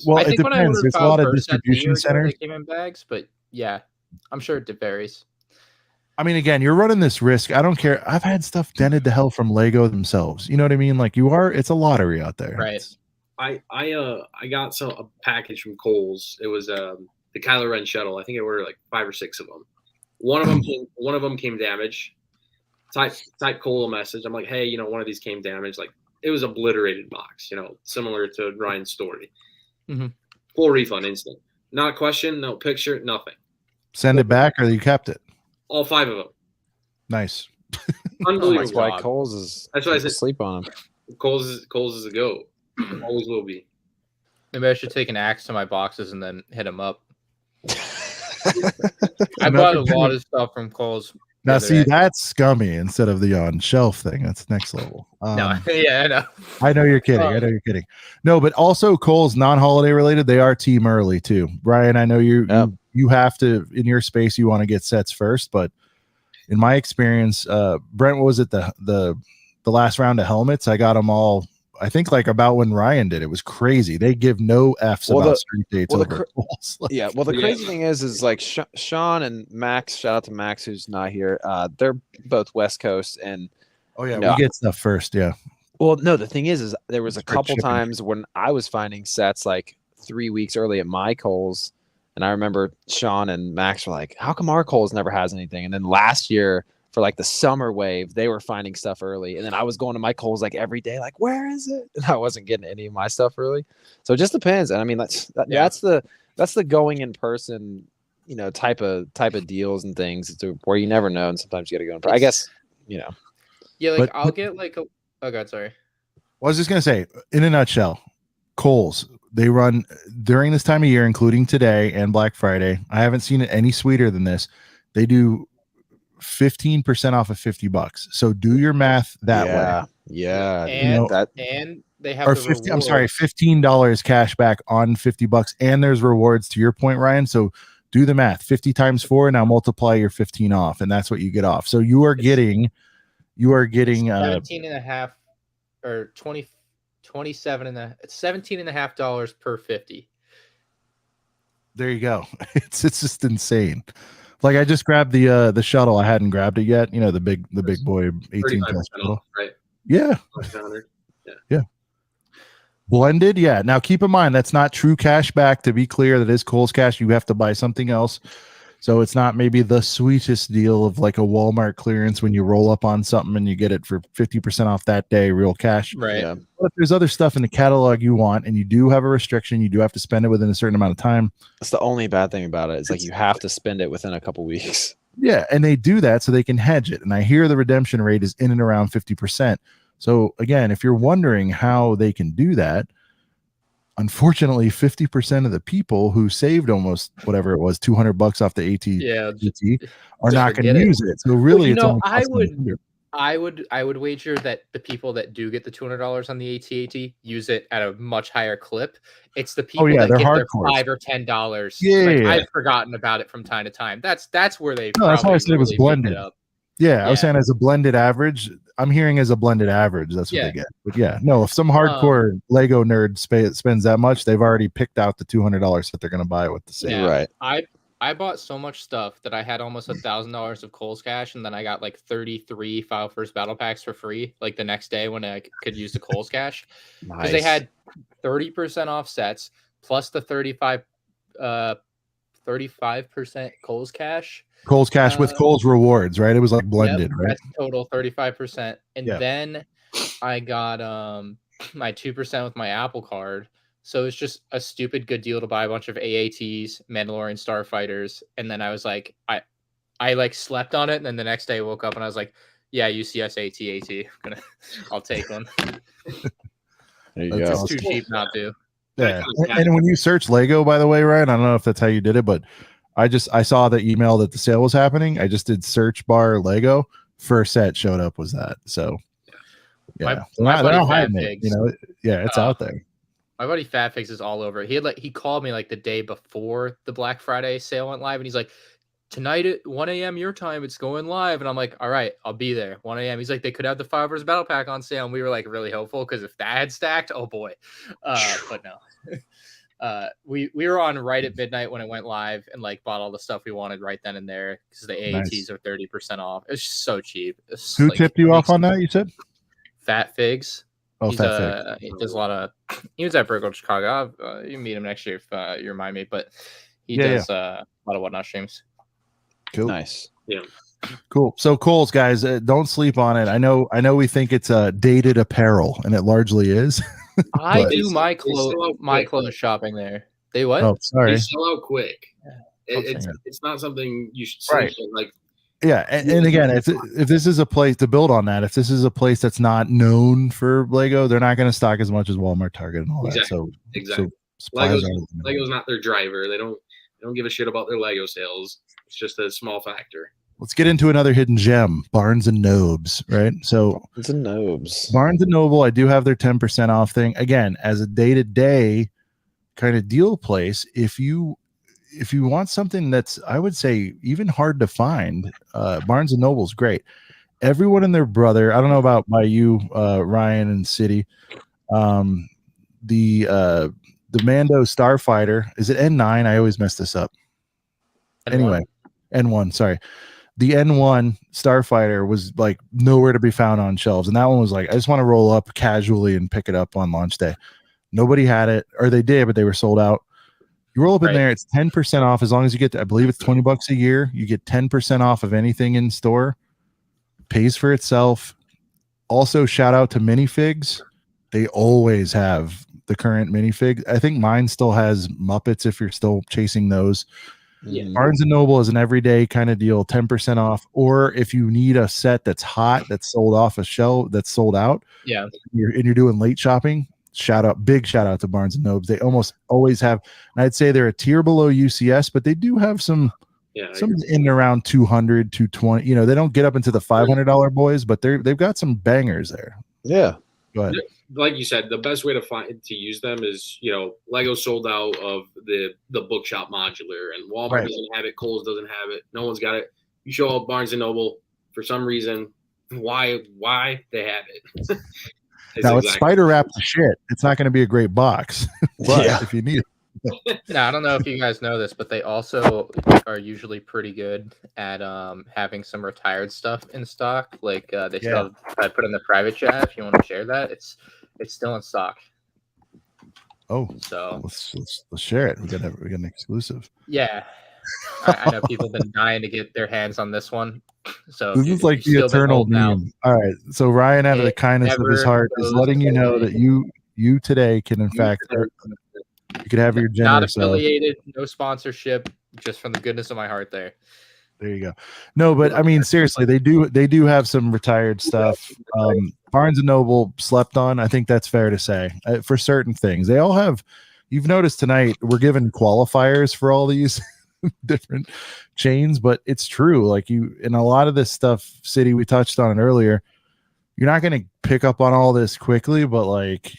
Well, I think it when I depends. ordered There's a lot of distribution centers. They came in bags, but yeah, I'm sure it varies. I mean, again, you're running this risk. I don't care. I've had stuff dented to hell from Lego themselves. You know what I mean? Like it's a lottery out there. Right. I got a package from Kohl's. It was the Kylo Ren shuttle. I think I ordered like 5 or 6 of them. One of them came damaged. Type Kohl a message. I'm like, hey, one of these came damaged. Like it was obliterated box. Similar to Ryan's story. Mm-hmm. Full refund instant. Not a question. No picture. Nothing. Send it back, or you kept it. All 5 of them. Nice. Unbelievable. That's why Kohl's is. That's why I said sleep on them. Kohl's is a go. Always will be. Maybe I should take an axe to my boxes and then hit them up. I bought a lot of stuff from Kohl's. Now, other see, day. that's scummy instead of the on shelf thing. That's next level. No, yeah, I know. I know you're kidding. I know you're kidding. No, but also Kohl's non-holiday related. They are team early too, Brian. I know you have to in your space. You want to get sets first, but in my experience, Brent, what was it the last round of helmets? I got them all. I think like about when Ryan did. It was crazy. They give no f's about street dates over Kohl's. Like, yeah. Well, the crazy thing is like Sean and Max. Shout out to Max who's not here. They're both West Coast, and oh yeah, we get stuff first. Yeah. Well, no, the thing is there was a couple times when I was finding sets like 3 weeks early at my Kohl's, and I remember Sean and Max were like, "How come our Kohl's never has anything?" And then last year for like the summer wave, they were finding stuff early, and then I was going to my Kohl's like every day, like, "Where is it?" And I wasn't getting any of my stuff early, so it just depends. And I mean, that's the going in person, type of deals and things where you never know, and sometimes you got to go in. I guess Yeah, like but, I'll get like a. Oh God, sorry. Well, I was just gonna say, in a nutshell, Kohl's, they run during this time of year, including today and Black Friday. I haven't seen it any sweeter than this. They do 15% off of $50. So do your math that way. Yeah. And they have or 50. I'm sorry, $15 cash back on $50, and there's rewards to your point, Ryan. So do the math. 50 times 4, now multiply your 15 off, and that's what you get off. So you are getting 17 and a half or 27 and a $17.50 per 50. There you go. It's just insane. Like I just grabbed the shuttle. I hadn't grabbed it yet. The big boy 18 plus shuttle. Right. Yeah. Yeah. Blended. Yeah. Now keep in mind that's not true cash back. To be clear, that is Kohl's cash. You have to buy something else. So it's not maybe the sweetest deal of like a Walmart clearance when you roll up on something and you get it for 50% off that day, real cash. Right. Yeah. But if there's other stuff in the catalog you want and you do have a restriction, you do have to spend it within a certain amount of time. That's the only bad thing about it. It's like you have to spend it within a couple weeks. Yeah. And they do that so they can hedge it. And I hear the redemption rate is in and around 50%. So again, if you're wondering how they can do that, unfortunately, 50% of the people who saved almost whatever it was, $200 off the AT are not going to use it. So really, I would wager that the people that do get the $200 on the AT use it at a much higher clip. It's the people that get their $5 or $10. Yeah, I've forgotten about it from time to time. That's where they. No, that's why I said it was blended. Yeah, I was saying as a blended average. I'm hearing as a blended average, that's what they get. But yeah, no, if some hardcore Lego nerd spends that much, they've already picked out the $200 that they're going to buy with the sale. Yeah, right. I bought so much stuff that I had almost $1,000 of Kohl's cash, and then I got like 33 File First Battle Packs for free, like the next day when I could use the Kohl's cash. Because they had 30% off sets plus the 35% Kohl's cash. Kohl's cash with Kohl's rewards, right? It was like blended, right? That's total 35%. And then I got my 2% with my Apple card. So it's just a stupid good deal to buy a bunch of AATs, Mandalorian Starfighters. And then I was like, I like slept on it. And then the next day I woke up and I was like, yeah, UCS AT. I'll take one. There you go. It's too cheap not to. Yeah. And when you search Lego, by the way, Ryan, I don't know if that's how you did it, but I saw the email that the sale was happening. I just did search bar Lego. First set showed up was that. So yeah, my they're not hiding it, it's out there. My buddy Fatfix is all over it. He called me like the day before the Black Friday sale went live, and he's like, tonight at 1 a.m. your time, it's going live. And I'm like, all right, I'll be there. 1 a.m. He's like, they could have the Fibers Battle Pack on sale. And we were like really hopeful because if that had stacked, oh boy. But no. We were on right at midnight when it went live and like bought all the stuff we wanted right then and there because the AATs are 30% off. It's just so cheap. Who tipped you off on that, you said? Fat Figs. Oh, Fat Figs. He does a lot of. He was at Virgo Chicago. You can meet him next year if you remind me. But he does a lot of whatnot streams. Cool. Nice. Yeah. Cool. So Kohl's, guys, don't sleep on it. I know we think it's dated apparel, and it largely is. I do my clothes shopping there. They what? Oh, sorry. They sell out quick. It's not something you should sleep in, like. Yeah, and again, if this is a place to build on that, if this is a place that's not known for Lego, they're not going to stock as much as Walmart, Target, and all that. So exactly. Lego's not their driver. They don't give a shit about their Lego sales. It's just a small factor. let's get into another hidden gem, Barnes and Nobles, right? So It's a Nobes. Barnes and Noble, I do have their 10% off thing. Again, as a day-to-day kind of deal place, if you want something that's, I would say, even hard to find, Barnes and Noble's great. Everyone and their brother, I don't know about by you, Ryan and City, the Mando Starfighter, is it N9? I always mess this up. N1. Anyway, N1, sorry. The N1 Starfighter was like nowhere to be found on shelves. And that one was like, I just want to roll up casually and pick it up on launch day. Nobody had it, or they did, but they were sold out. You roll up in there, it's 10% off as long as you get to, I believe it's $20 a year. You get 10% off of anything in store. Pays for itself. Also, shout out to minifigs. They always have the current minifig. I think mine still has Muppets if you're still chasing those. Yeah. Barnes and Noble is an everyday kind of deal, 10% off. Or if you need a set that's hot, that's sold off a shelf, that's sold out, Yeah. you're doing late shopping, big shout out to Barnes and Nobles. They almost always have, and I'd say they're a tier below UCS, but they do have some in and around 200, 220. You know, they don't get up into the $500 boys, but they've got some bangers there. Yeah. Go ahead. Like you said, the best way to use them is, Lego sold out of the bookshop modular, and Walmart doesn't have it, Kohl's doesn't have it, no one's got it. You show up Barnes and Noble for some reason, why they have it. Now it's spider wrapped to shit. It's not going to be a great box, but if you need it. Now, I don't know if you guys know this, but they also are usually pretty good at having some retired stuff in stock. Like they still I put in the private chat if you want to share that. It's still in stock. Oh, so let's share it. We got an exclusive. Yeah, I know people have been dying to get their hands on this one. So this is like the eternal meme. All right, so Ryan, out of the kindness of his heart, is letting you know that you today can in fact. You could have your generous. Not affiliated, no sponsorship, just from the goodness of my heart. There you go. No, but I mean seriously, they do have some retired stuff. Barnes and Noble slept on. I think that's fair to say for certain things. They all have. You've noticed tonight we're given qualifiers for all these different chains, but it's true. Like in a lot of this stuff, City, we touched on it earlier. You're not going to pick up on all this quickly, but like.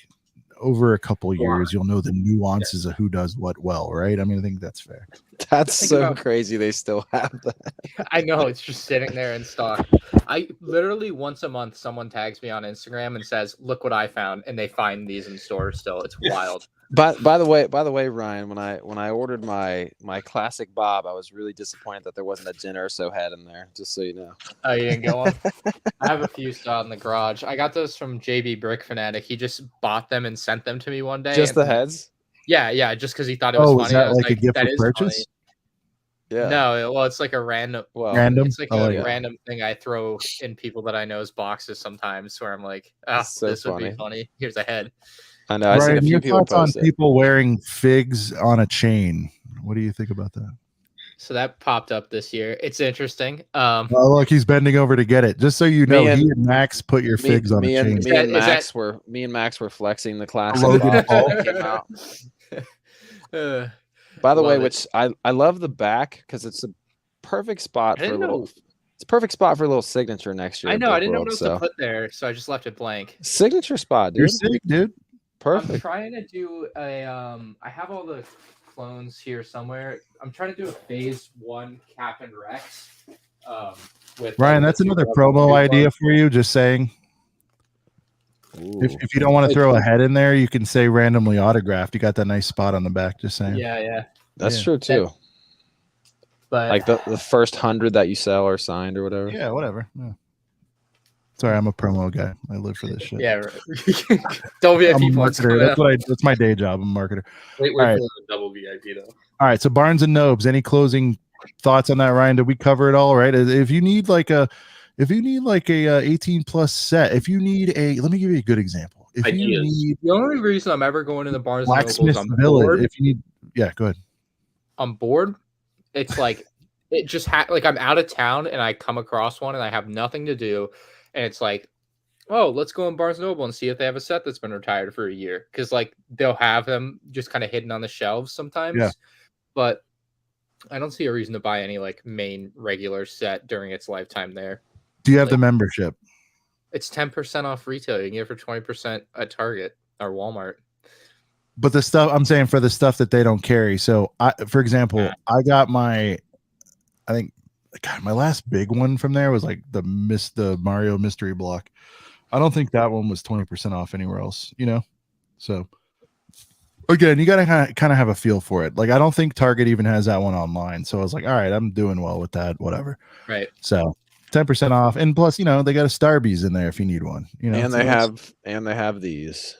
Over a couple years, you'll know the nuances of who does what well, right? I mean, I think that's fair. That's so crazy. They still have that. I know, it's just sitting there in stock. I literally once a month, someone tags me on Instagram and says, "Look what I found," and they find these in stores still. It's wild. But by the way, Ryan, when I ordered my classic Bob, I was really disappointed that there wasn't a Jen Urso head in there. Just so you know. Oh, you didn't go on? I have a few still in the garage. I got those from JB Brick Fanatic. He just bought them and sent them to me one day. Just the heads? Yeah, just because he thought it was funny. Is that like a gift for purchase? Funny. Yeah. No, well, it's like a random. It's like a random thing I throw in people that I know's boxes sometimes, where I'm like, this would be funny. Here's a head. I know. I've seen a few people post on people wearing figs on a chain. What do you think about that? So that popped up this year. It's interesting. Oh, look, he's bending over to get it. Just so you know, he and Max put your figs on a chain. Me and Max were flexing the classic. Came out. By the way, which I love the back because it's a perfect spot for a little. It's a perfect spot for a little signature next year. I know. I didn't know what else to put there, so I just left it blank. Signature spot, dude. You're sick, dude. Perfect. I'm trying to do a. I have all the clones here somewhere. I'm trying to do a phase 1 Cap and Rex. With Ryan, that's another promo idea for you. Just saying. If you don't want to throw a head in there, you can say randomly autographed. You got that nice spot on the back. Just saying. Yeah. That's true too. But like the first 100 that you sell are signed or whatever. Yeah, whatever. Yeah. Sorry, I'm a promo guy. I live for this shit. Yeah, right. Don't VIP points. That's my day job. I'm a marketer. Wait for the double VIP though. All right, so Barnes and Nobles. Any closing thoughts on that, Ryan? Did we cover it all? Right. If you need like a 18 plus set, if you need let me give you a good example. If you need the only reason I'm ever going to the Barnes and Nobles, I'm bored. If you need, go ahead. I'm bored. It's like it just like I'm out of town and I come across one and I have nothing to do. And it's like, oh, let's go in Barnes & Noble and see if they have a set that's been retired for a year. Because, like, they'll have them just kind of hidden on the shelves sometimes. Yeah. But I don't see a reason to buy any like main regular set during its lifetime there. Do you have Like, the membership? It's 10% off retail. You can get it for 20% at Target or Walmart. But the stuff I'm saying for the stuff that they don't carry. So for example, I got I think God, my last big one from there was like the Mario mystery block. I don't think that one was 20% off anywhere else, you know? So again, you got to kind of have a feel for it. Like, I don't think Target even has that one online. So I was like, all right, I'm doing well with that, whatever. Right. So 10% off. And plus, you know, they got a Starbies in there if you need one, you know? And so they have these.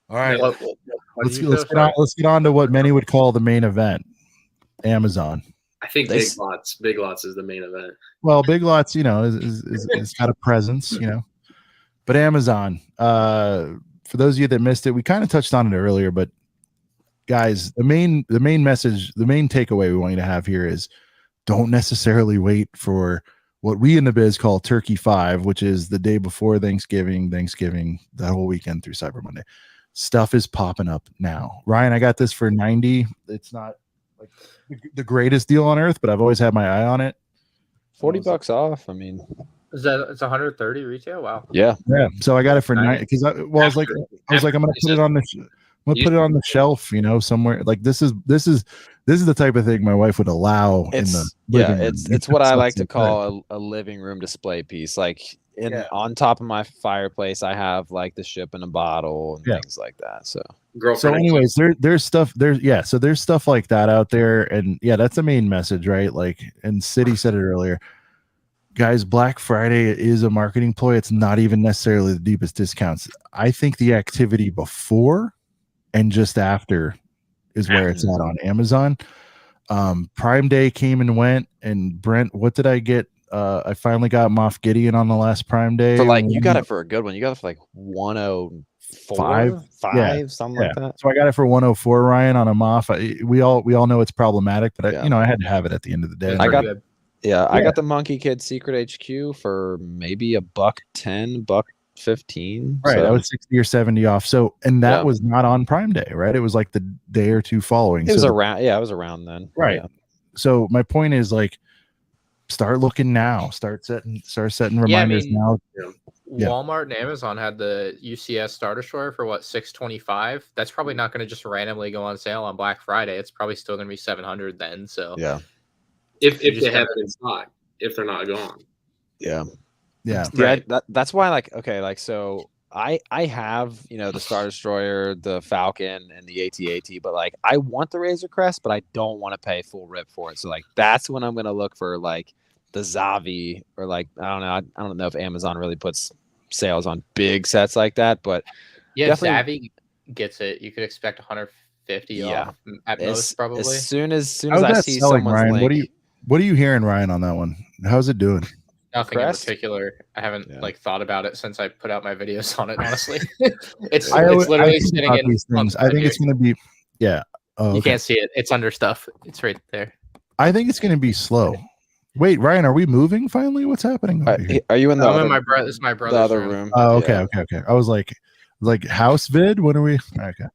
All right. Let's Let's get on to what many would call the main event, Amazon. I think Big Lots is the main event. Well, Big Lots, you know, is got a presence, you know. But Amazon, for those of you that missed it, we kind of touched on it earlier, but guys, the main message, the main takeaway we want you to have here is don't necessarily wait for what we in the biz call Turkey 5, which is the day before Thanksgiving, that whole weekend through Cyber Monday. Stuff is popping up now. Ryan, I got this for 90. It's not like the greatest deal on earth, but I've always had my eye on it. $40 off. I mean, it's 130 retail. Wow. Yeah. So I got it for 90 because I was like, I'm gonna put it on the shelf, you know, somewhere. Like this is the type of thing my wife would allow in the living room. It's what I like to call a living room display piece. Like on top of my fireplace, I have like the ship in a bottle and things like that. So anyways, there's stuff there's stuff like that out there, and that's the main message, right? Like, and City said it earlier. Guys, Black Friday is a marketing ploy. It's not even necessarily the deepest discounts. I think the activity before and just after is where it's at on Amazon. Prime Day came and went, and Brent, what did I get? I finally got Moff Gideon on the last Prime Day. For like, you got it for a good one. You got it for like 105, something like that. So I got it for 104, Ryan, on a Moff. We all know it's problematic, but I had to have it at the end of the day. I got the Monkey Kid Secret HQ for maybe $110, $115. Right, that was 60 or 70 off. So, and that was not on Prime Day, right? It was like the day or two following. It was around, it was around then. Right. Yeah. So my point is, like, start looking now. Start setting reminders now. Walmart and Amazon had the UCS Star Destroyer for what, $625. That's probably not going to just randomly go on sale on Black Friday. It's probably still going to be $700 then. So yeah, if they have it in stock, if they're not gone. Yeah. Right. That's why, like, okay, like, so I have, you know, the Star Destroyer, the Falcon, and the AT-AT, but like, I want the Razor Crest, but I don't want to pay full rip for it. So like, that's when I'm gonna look for like the Zavvi, or like, I don't know. I don't know if Amazon really puts sales on big sets like that, but yeah, Zavvi gets it. You could expect 150 off at most, probably. As soon as I see someone's Ryan, link, what are you hearing, Ryan, on that one? How's it doing? Nothing in particular. I haven't like thought about it since I put out my videos on it. Honestly, it's literally sitting in these things. I think it's going to be you can't see it. It's under stuff. It's right there. I think it's going to be slow. Wait, Ryan, are we moving finally? What's happening? Are you in the? I'm in this is my brother's the other room. Oh, okay. I was like house vid. When are we? Okay.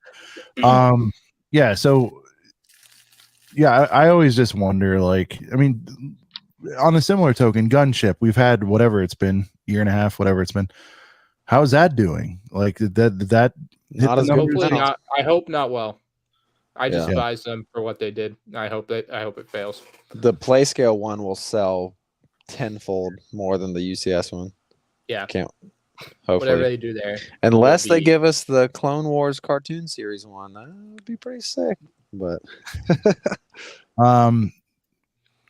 Yeah. So yeah, I always just wonder. Like, I mean, on a similar token, Gunship, we've had whatever it's been, year and a half, whatever it's been. How's that doing? Like, did that not as hopefully not. I hope not. Well, I despise them for what they did. I hope it fails. The PlayScale one will sell tenfold more than the UCS one. Yeah, hopefully whatever they do there, unless they give us the Clone Wars cartoon series one, that would be pretty sick. But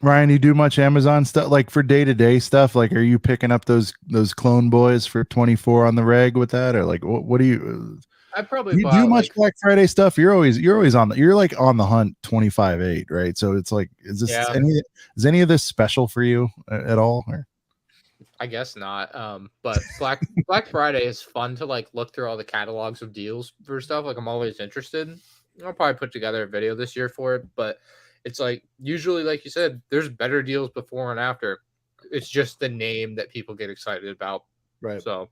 Ryan, you do much Amazon stuff, like for day-to-day stuff? Like, are you picking up those Clone Boys for 24 on the reg with that, or like what do you? I probably you do much Black Friday stuff. You're always you're like on the hunt 25/8, right? So it's like, is any of this special for you at all? Or? I guess not. But Black Friday is fun to like look through all the catalogs of deals for stuff. Like, I'm always interested. I'll probably put together a video this year for it, but it's like, usually, like you said, there's better deals before and after. It's just the name that people get excited about. Right. So,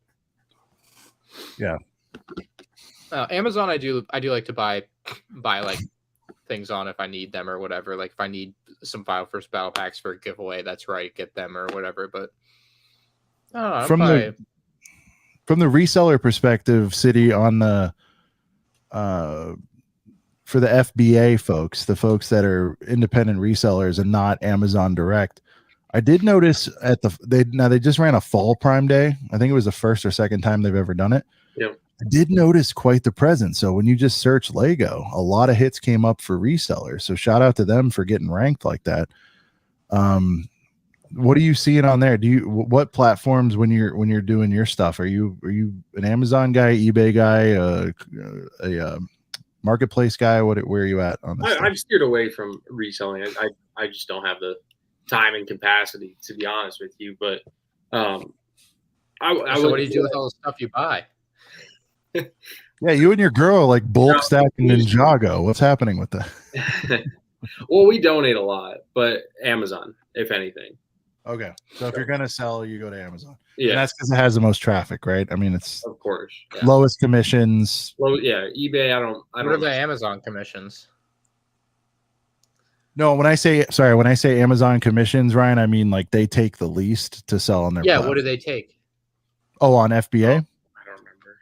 yeah. Amazon, I do like to buy like things on if I need them or whatever. Like if I need some File First Battle Packs for a giveaway, that's where I get them or whatever. But I don't know. From the reseller perspective, City, on the for the FBA folks, the folks that are independent resellers and not Amazon Direct, I did notice they just ran a fall Prime Day. I think it was the first or second time they've ever done it. Yep. I did notice quite the presence. So when you just search Lego, a lot of hits came up for resellers. So shout out to them for getting ranked like that. What are you seeing on there? What platforms when you're doing your stuff? Are you an Amazon guy, eBay guy, a marketplace guy? Where are you at on this? I've steered away from reselling. I just don't have the time and capacity, to be honest with you. But so what do you do with all the stuff you buy? Yeah, you and your girl like bulk stacking Ninjago. What's happening with that? Well, we donate a lot, but Amazon, if anything. Okay, so if you're gonna sell, you go to Amazon. Yeah, and that's because it has the most traffic, right? I mean, it's of course lowest commissions. eBay. I don't. What are the Amazon commissions? No, when I say Amazon commissions, Ryan, I mean like they take the least to sell on their platform. What do they take? Oh, on FBA? I don't remember.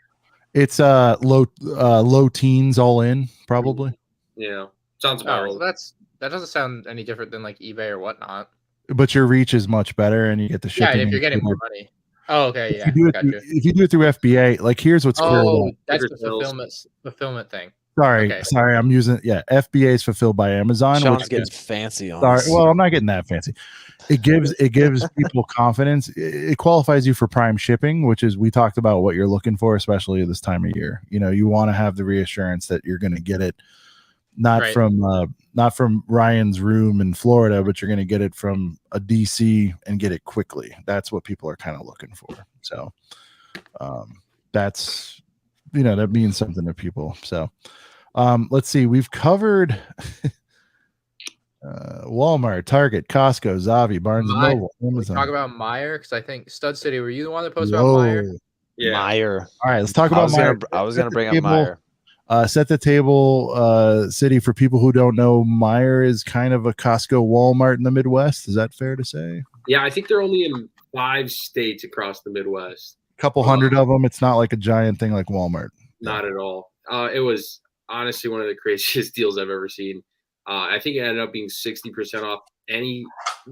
It's low teens all in, probably. Yeah, sounds about right. Well, that doesn't sound any different than like eBay or whatnot. But your reach is much better, and you get the shipping. Yeah, if you're getting more money. Oh, okay, yeah. If you do it through FBA, like here's what's cool. Oh, that's the fulfillment thing. Sorry, I'm using FBA is fulfilled by Amazon. Sean's getting fancy on. Sorry, well, I'm not getting that fancy. It gives people confidence. It qualifies you for Prime shipping, which is we talked about what you're looking for, especially this time of year. You know, you want to have the reassurance that you're going to get it not from Ryan's room in Florida, but you're going to get it from a DC and get it quickly. That's what people are kind of looking for. So that's, that means something to people. So let's see. We've covered Walmart, Target, Costco, Zavvi, Barnes & Noble, Amazon. Talk about Meijer, because I think Stud City, were you the one that posted about Meijer? Yeah. Meijer. All right, let's talk about Meijer. I was going to bring up Meijer. Set the table, City, for people who don't know. Meijer is kind of a Costco Walmart in the Midwest. Is that fair to say? Yeah, I think they're only in 5 states across the Midwest. A couple hundred of them. It's not like a giant thing like Walmart. Not at all. It was honestly one of the craziest deals I've ever seen. I think it ended up being 60% off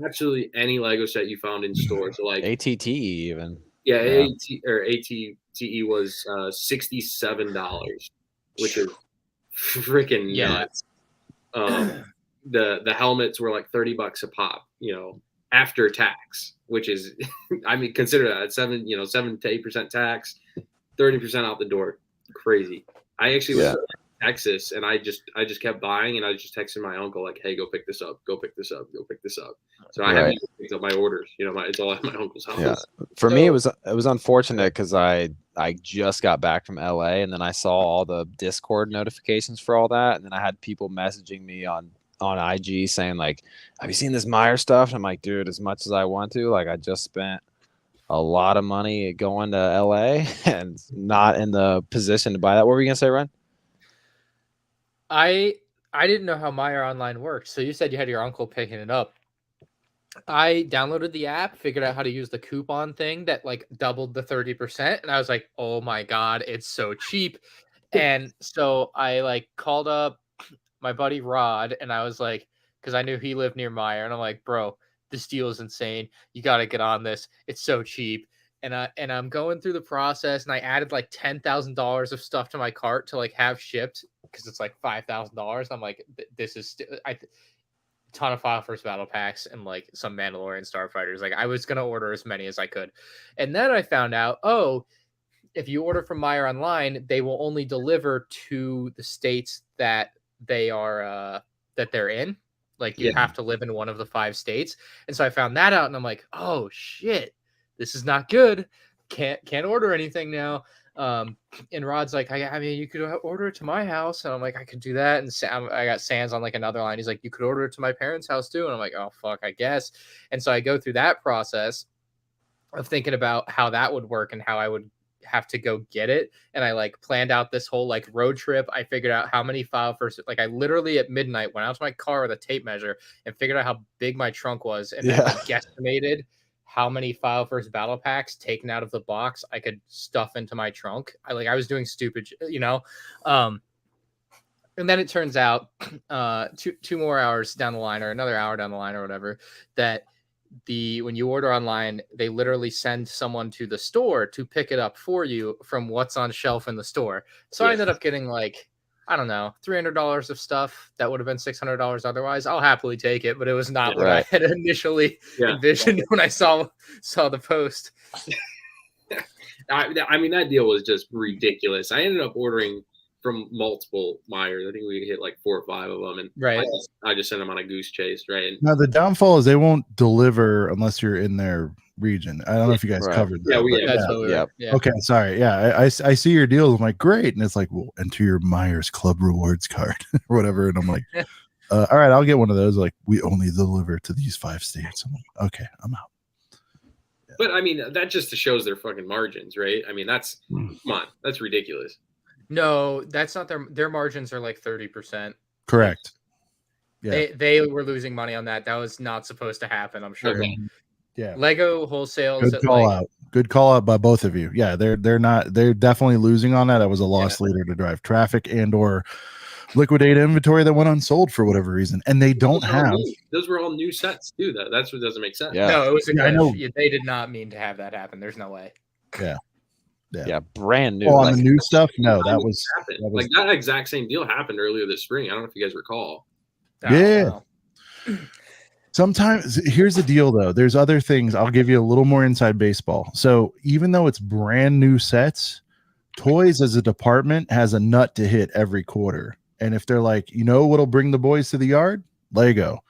absolutely any Lego set you found in store. So like ATTE even. Yeah, ATTE was $67. Which is freaking nuts. The helmets were like $30 a pop, after tax, which is, I mean, consider that 7 to 8% tax, 30% out the door. Crazy. I actually was in Texas, and I just kept buying, and I just texted my uncle like, "Hey, go pick this up. Go pick this up. Go pick this up." So I haven't even picked up my orders. It's all at my uncle's house. Yeah. For me, it was unfortunate because I just got back from LA, and then I saw all the Discord notifications for all that, and then I had people messaging me on IG saying like, "Have you seen this Meijer stuff?" And I'm like, dude, as much as I want to, like, I just spent a lot of money going to LA and not in the position to buy that. What were you gonna say, Ryan? I didn't know how Meijer Online worked. So you said you had your uncle picking it up. I downloaded the app, figured out how to use the coupon thing that like doubled the 30%. And I was like, oh my God, it's so cheap. And so I like called up my buddy Rod, and I was like, because I knew he lived near Meijer, and I'm like, bro, this deal is insane. You got to get on this. It's so cheap. And I'm going through the process, and I added like $10,000 of stuff to my cart to like have shipped because it's like $5,000. I'm like, this is ton of File First Battle Packs and like some Mandalorian Starfighters. Like I was gonna order as many as I could, and then I found out, if you order from Meijer Online, they will only deliver to the states that they are that they're in. Like you have to live in one of the 5 states, and so I found that out, and I'm like, oh shit. This is not good. Can't order anything now. And Rod's like, I mean, you could order it to my house. And I'm like, I could do that. And I got Sans on like another line. He's like, you could order it to my parents' house too. And I'm like, oh fuck, I guess. And so I go through that process of thinking about how that would work and how have to go get it. And I like planned out this whole like road trip. I figured out how many file first, like I literally at midnight went out to my car with a tape measure and figured out how big my trunk was, and then like guesstimated how many file first battle packs taken out of the box I could stuff into my trunk. I was doing stupid, and then it turns out 2 more hours down the line, or another hour down the line or whatever, that when you order online, they literally send someone to the store to pick it up for you from what's on shelf in the store. So I ended up getting like, I don't know, $300 of stuff that would have been $600 otherwise. I'll happily take it, but it was not what I had initially envisioned when I saw the post. I mean, that deal was just ridiculous. I ended up ordering from multiple Myers. I think we hit like 4 or 5 of them, and I just sent them on a goose chase, right? And now the downfall is they won't deliver unless you're in their region. I don't know if you guys covered that. Okay, sorry. Yeah, I see your deals. I'm like, great, and it's like, well, enter your Myers Club rewards card or whatever, and I'm like, all right, I'll get one of those. Like, we only deliver to these 5 states. I'm like, okay, I'm out. But I mean, that just shows their fucking margins, right? I mean, that's come on, that's ridiculous. No, that's not their margins are like 30%. Correct. Yeah. They were losing money on that. That was not supposed to happen, I'm sure. Okay. Yeah. Lego wholesale. Good call out. Good call out by both of you. Yeah, they're definitely losing on that. That was a loss leader to drive traffic and or liquidate inventory that went unsold for whatever reason. And they don't have those were all new sets too. That's what doesn't make sense. Yeah. No, it was I know. They did not mean to have that happen. There's no way. Yeah, brand new. Oh, on the new stuff? No, that was like that exact same deal happened earlier this spring. I don't know if you guys recall. Yeah. Sometimes here's the deal though. There's other things. I'll give you a little more inside baseball. So even though it's brand new sets, toys as a department has a nut to hit every quarter. And if they're like, what'll bring the boys to the yard? Lego.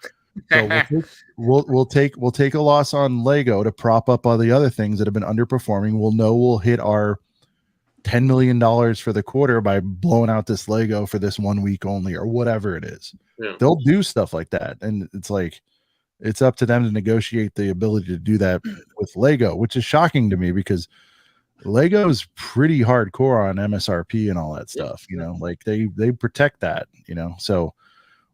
So we'll take a loss on Lego to prop up all the other things that have been underperforming. We'll hit our $10 million for the quarter by blowing out this Lego for this 1 week only or whatever it is. Yeah. They'll do stuff like that. And it's like, it's up to them to negotiate the ability to do that with Lego, which is shocking to me because Lego is pretty hardcore on MSRP and all that stuff, like they protect that, so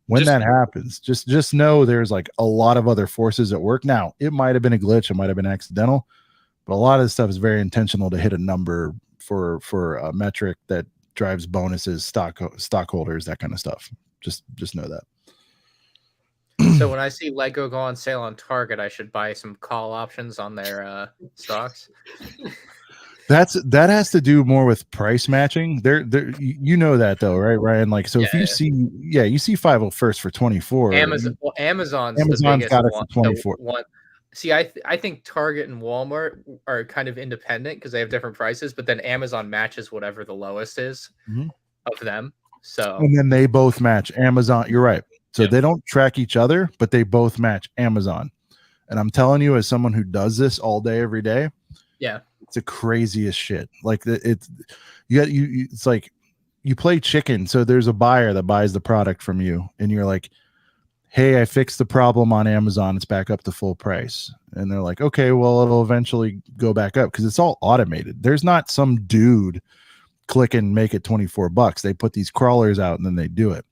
when that happens, just know there's like a lot of other forces at work. Now, it might have been a glitch, it might have been accidental, but a lot of this stuff is very intentional to hit a number for a metric that drives bonuses, stockholders, that kind of stuff. Just know that. So when I see Lego go on sale on Target, I should buy some call options on their stocks. That has to do more with price matching. There, that though, right, Ryan? Like, so if you see 501st for 24. Amazon's got it for 24. See, I think Target and Walmart are kind of independent because they have different prices, but then Amazon matches whatever the lowest is of them. So and then they both match Amazon. You're right. So they don't track each other, but they both match Amazon. And I'm telling you, as someone who does this all day, every day, it's the craziest shit. Like it's like you play chicken. So there's a buyer that buys the product from you, and you're like, hey, I fixed the problem on Amazon. It's back up to full price. And they're like, okay, well, it'll eventually go back up because it's all automated. There's not some dude click and make it $24. They put these crawlers out and then they do it.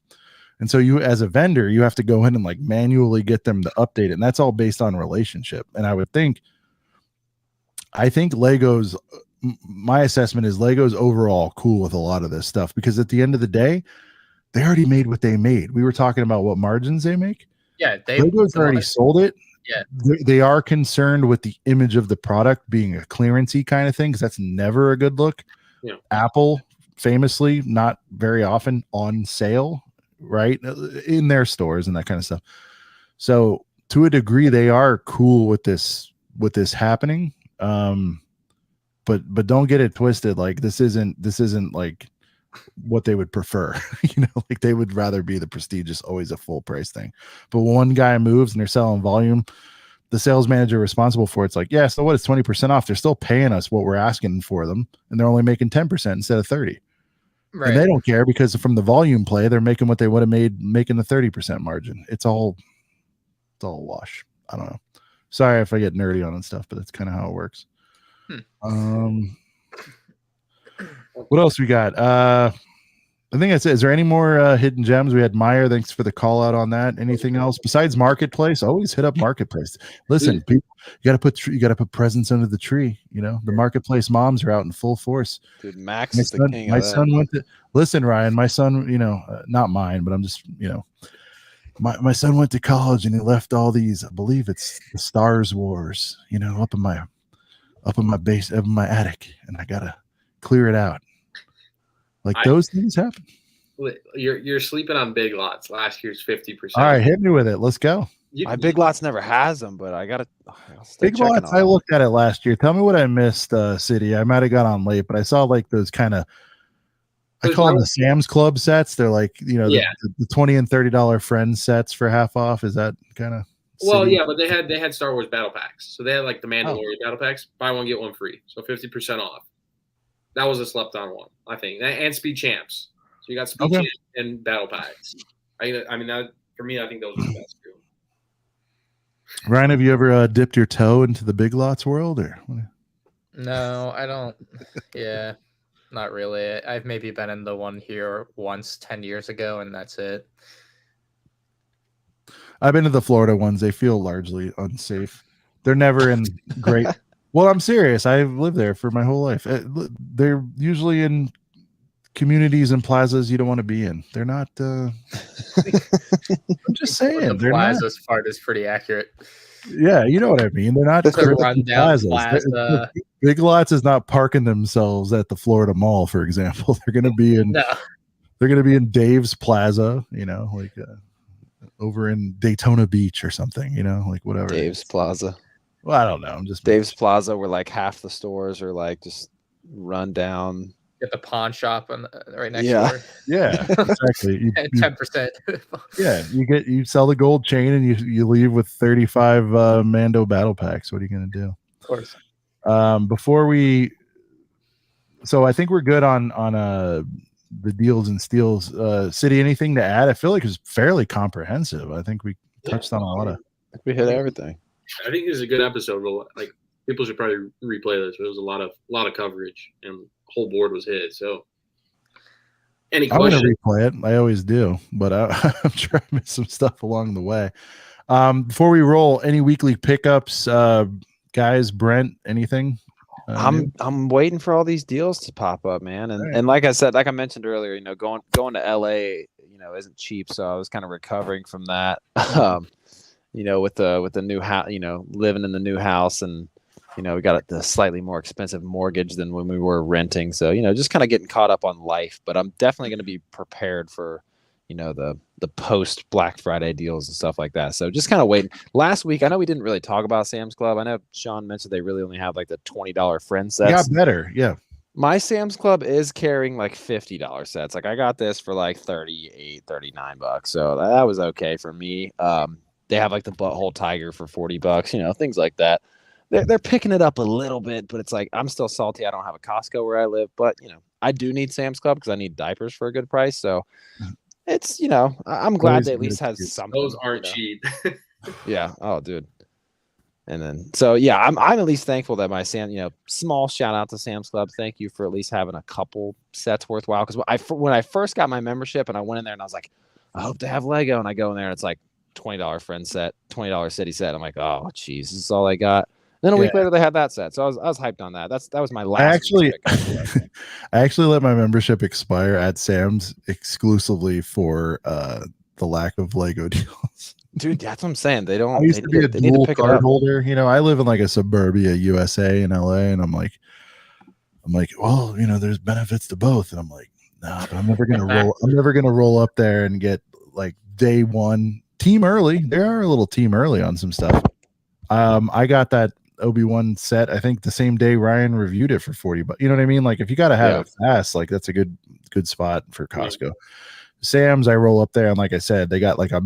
And so you, as a vendor, you have to go in and like manually get them to update it. And that's all based on relationship. And I think Lego's, my assessment is Lego's overall cool with a lot of this stuff because at the end of the day, they already made what they made. We were talking about what margins they make. Yeah, Lego's already sold it. Yeah, they are concerned with the image of the product being a clearancey kind of thing because that's never a good look. Yeah. Apple famously not very often on sale, right, in their stores and that kind of stuff. So to a degree, they are cool with this happening. But don't get it twisted. Like this isn't like what they would prefer. Like they would rather be the prestigious, always a full price thing. But when one guy moves and they're selling volume, the sales manager responsible for it's like, yeah, so what? It's 20% off. They're still paying us what we're asking for them, and they're only making 10% instead of 30%. Right. And they don't care because from the volume play, they're making what they would have made making the 30% margin. It's all a wash. I don't know. Sorry if I get nerdy on and stuff, but that's kind of how it works. What else we got? I think that's it. Is there any more hidden gems? We had Meyer. Thanks for the call out on that. Anything else besides Marketplace? Always hit up Marketplace. Listen, people, you got to put presents under the tree. You know, the Marketplace moms are out in full force. Dude, Max is the king. My son went to listen, Ryan. My son, you know, not mine, but I'm just, you know, my son went to college and he left all these. I believe it's the Stars Wars. You know, up in my base, up in my attic, and I gotta clear it out. Like those things happen. You're sleeping on Big Lots. Last year's 50%. All right, hit me with it. Let's go. My Big Lots never has them, but I gotta. Big Lots. I looked at it last year. Tell me what I missed, City. I might have got on late, but I saw like those kind of. I call them the Sam's Club sets. They're like, you know, the $20 and $30 friends sets for half off. Is that kind of? Well, yeah, but they had Star Wars battle packs. So they had like the Mandalorian battle packs. Buy one, get one free. So 50% off. That was a slept on one, I think. And Speed Champs. So you got Speed Champs and battle packs. I mean, that, for me, I think those are the best too. Ryan, have you ever dipped your toe into the Big Lots world, or? No, I don't. Yeah, not really. I've maybe been in the one here once 10 years ago, and that's it. I've been to the Florida ones. They feel largely unsafe. They're never in great. Well, I'm serious. I've lived there for my whole life. They're usually in communities and plazas you don't want to be in. They're not. I'm just saying. The plazas part is pretty accurate. Yeah, you know what I mean. They're not plazas. Plaza. Big Lots is not parking themselves at the Florida Mall, for example. They're going to be in. No. They're going to be in Dave's Plaza. You know, like over in Daytona Beach or something. You know, like whatever. Dave's Plaza. Well, I don't know. I'm just Dave's Plaza, where like half the stores are like just run down. Get the pawn shop on right next door. Yeah, exactly. 10%. Yeah, you sell the gold chain and you leave with 35 Mando battle packs. What are you gonna do? Of course. Before we, so I think we're good on the deals and steals. City, anything to add? I feel like it's fairly comprehensive. I think we touched on a lot of. We hit everything. I think this is a good episode. But like people should probably replay this. There was a lot of coverage and the whole board was hit. So any questions? I'm gonna replay it. I always do, but I'm trying to miss some stuff along the way. Before we roll, any weekly pickups, guys? Brent, anything? I'm waiting for all these deals to pop up, man. And like I said, like I mentioned earlier, you know, going to LA, you know, isn't cheap. So I was kind of recovering from that. You know, with the new house, you know, living in the new house, and you know, we got the slightly more expensive mortgage than when we were renting. So, you know, just kind of getting caught up on life. But I'm definitely going to be prepared for, you know, the post Black Friday deals and stuff like that. So just kind of waiting. Last week, I know we didn't really talk about Sam's Club. I know Sean mentioned they really only have like the $20 friend sets. Got better, yeah. My Sam's Club is carrying like $50 sets. Like I got this for like $38, $39. So that was okay for me. They have like the butthole tiger for $40, you know, things like that. They're picking it up a little bit, but it's like I'm still salty. I don't have a Costco where I live, but you know, I do need Sam's Club because I need diapers for a good price. So it's, you know, I'm glad they at least has something. Those aren't cheap. Yeah. Oh, dude. And then, so yeah, I'm at least thankful that my you know, small shout out to Sam's Club. Thank you for at least having a couple sets worthwhile. Because when I first got my membership and I went in there and I was like, I hope they have Lego, and I go in there and it's like $20 friend set, $20 city set. I'm like, oh, geez, this is all I got. Then a week later, they had that set, so I was hyped on that. That was my last. I actually let my membership expire at Sam's exclusively for the lack of Lego deals. Dude, that's what I'm saying. They don't. I used to be a dual card holder. You know, I live in like a suburbia USA in LA, and I'm like, well, you know, there's benefits to both, and I'm like, nah, but I'm never gonna roll up there and get like day one team early. They are a little team early on some stuff. I got that Obi-Wan set, I think the same day Ryan reviewed it for $40. You know what I mean? Like if you gotta have it fast, like that's a good spot for Costco. Yeah. Sam's, I roll up there, and like I said, they got like a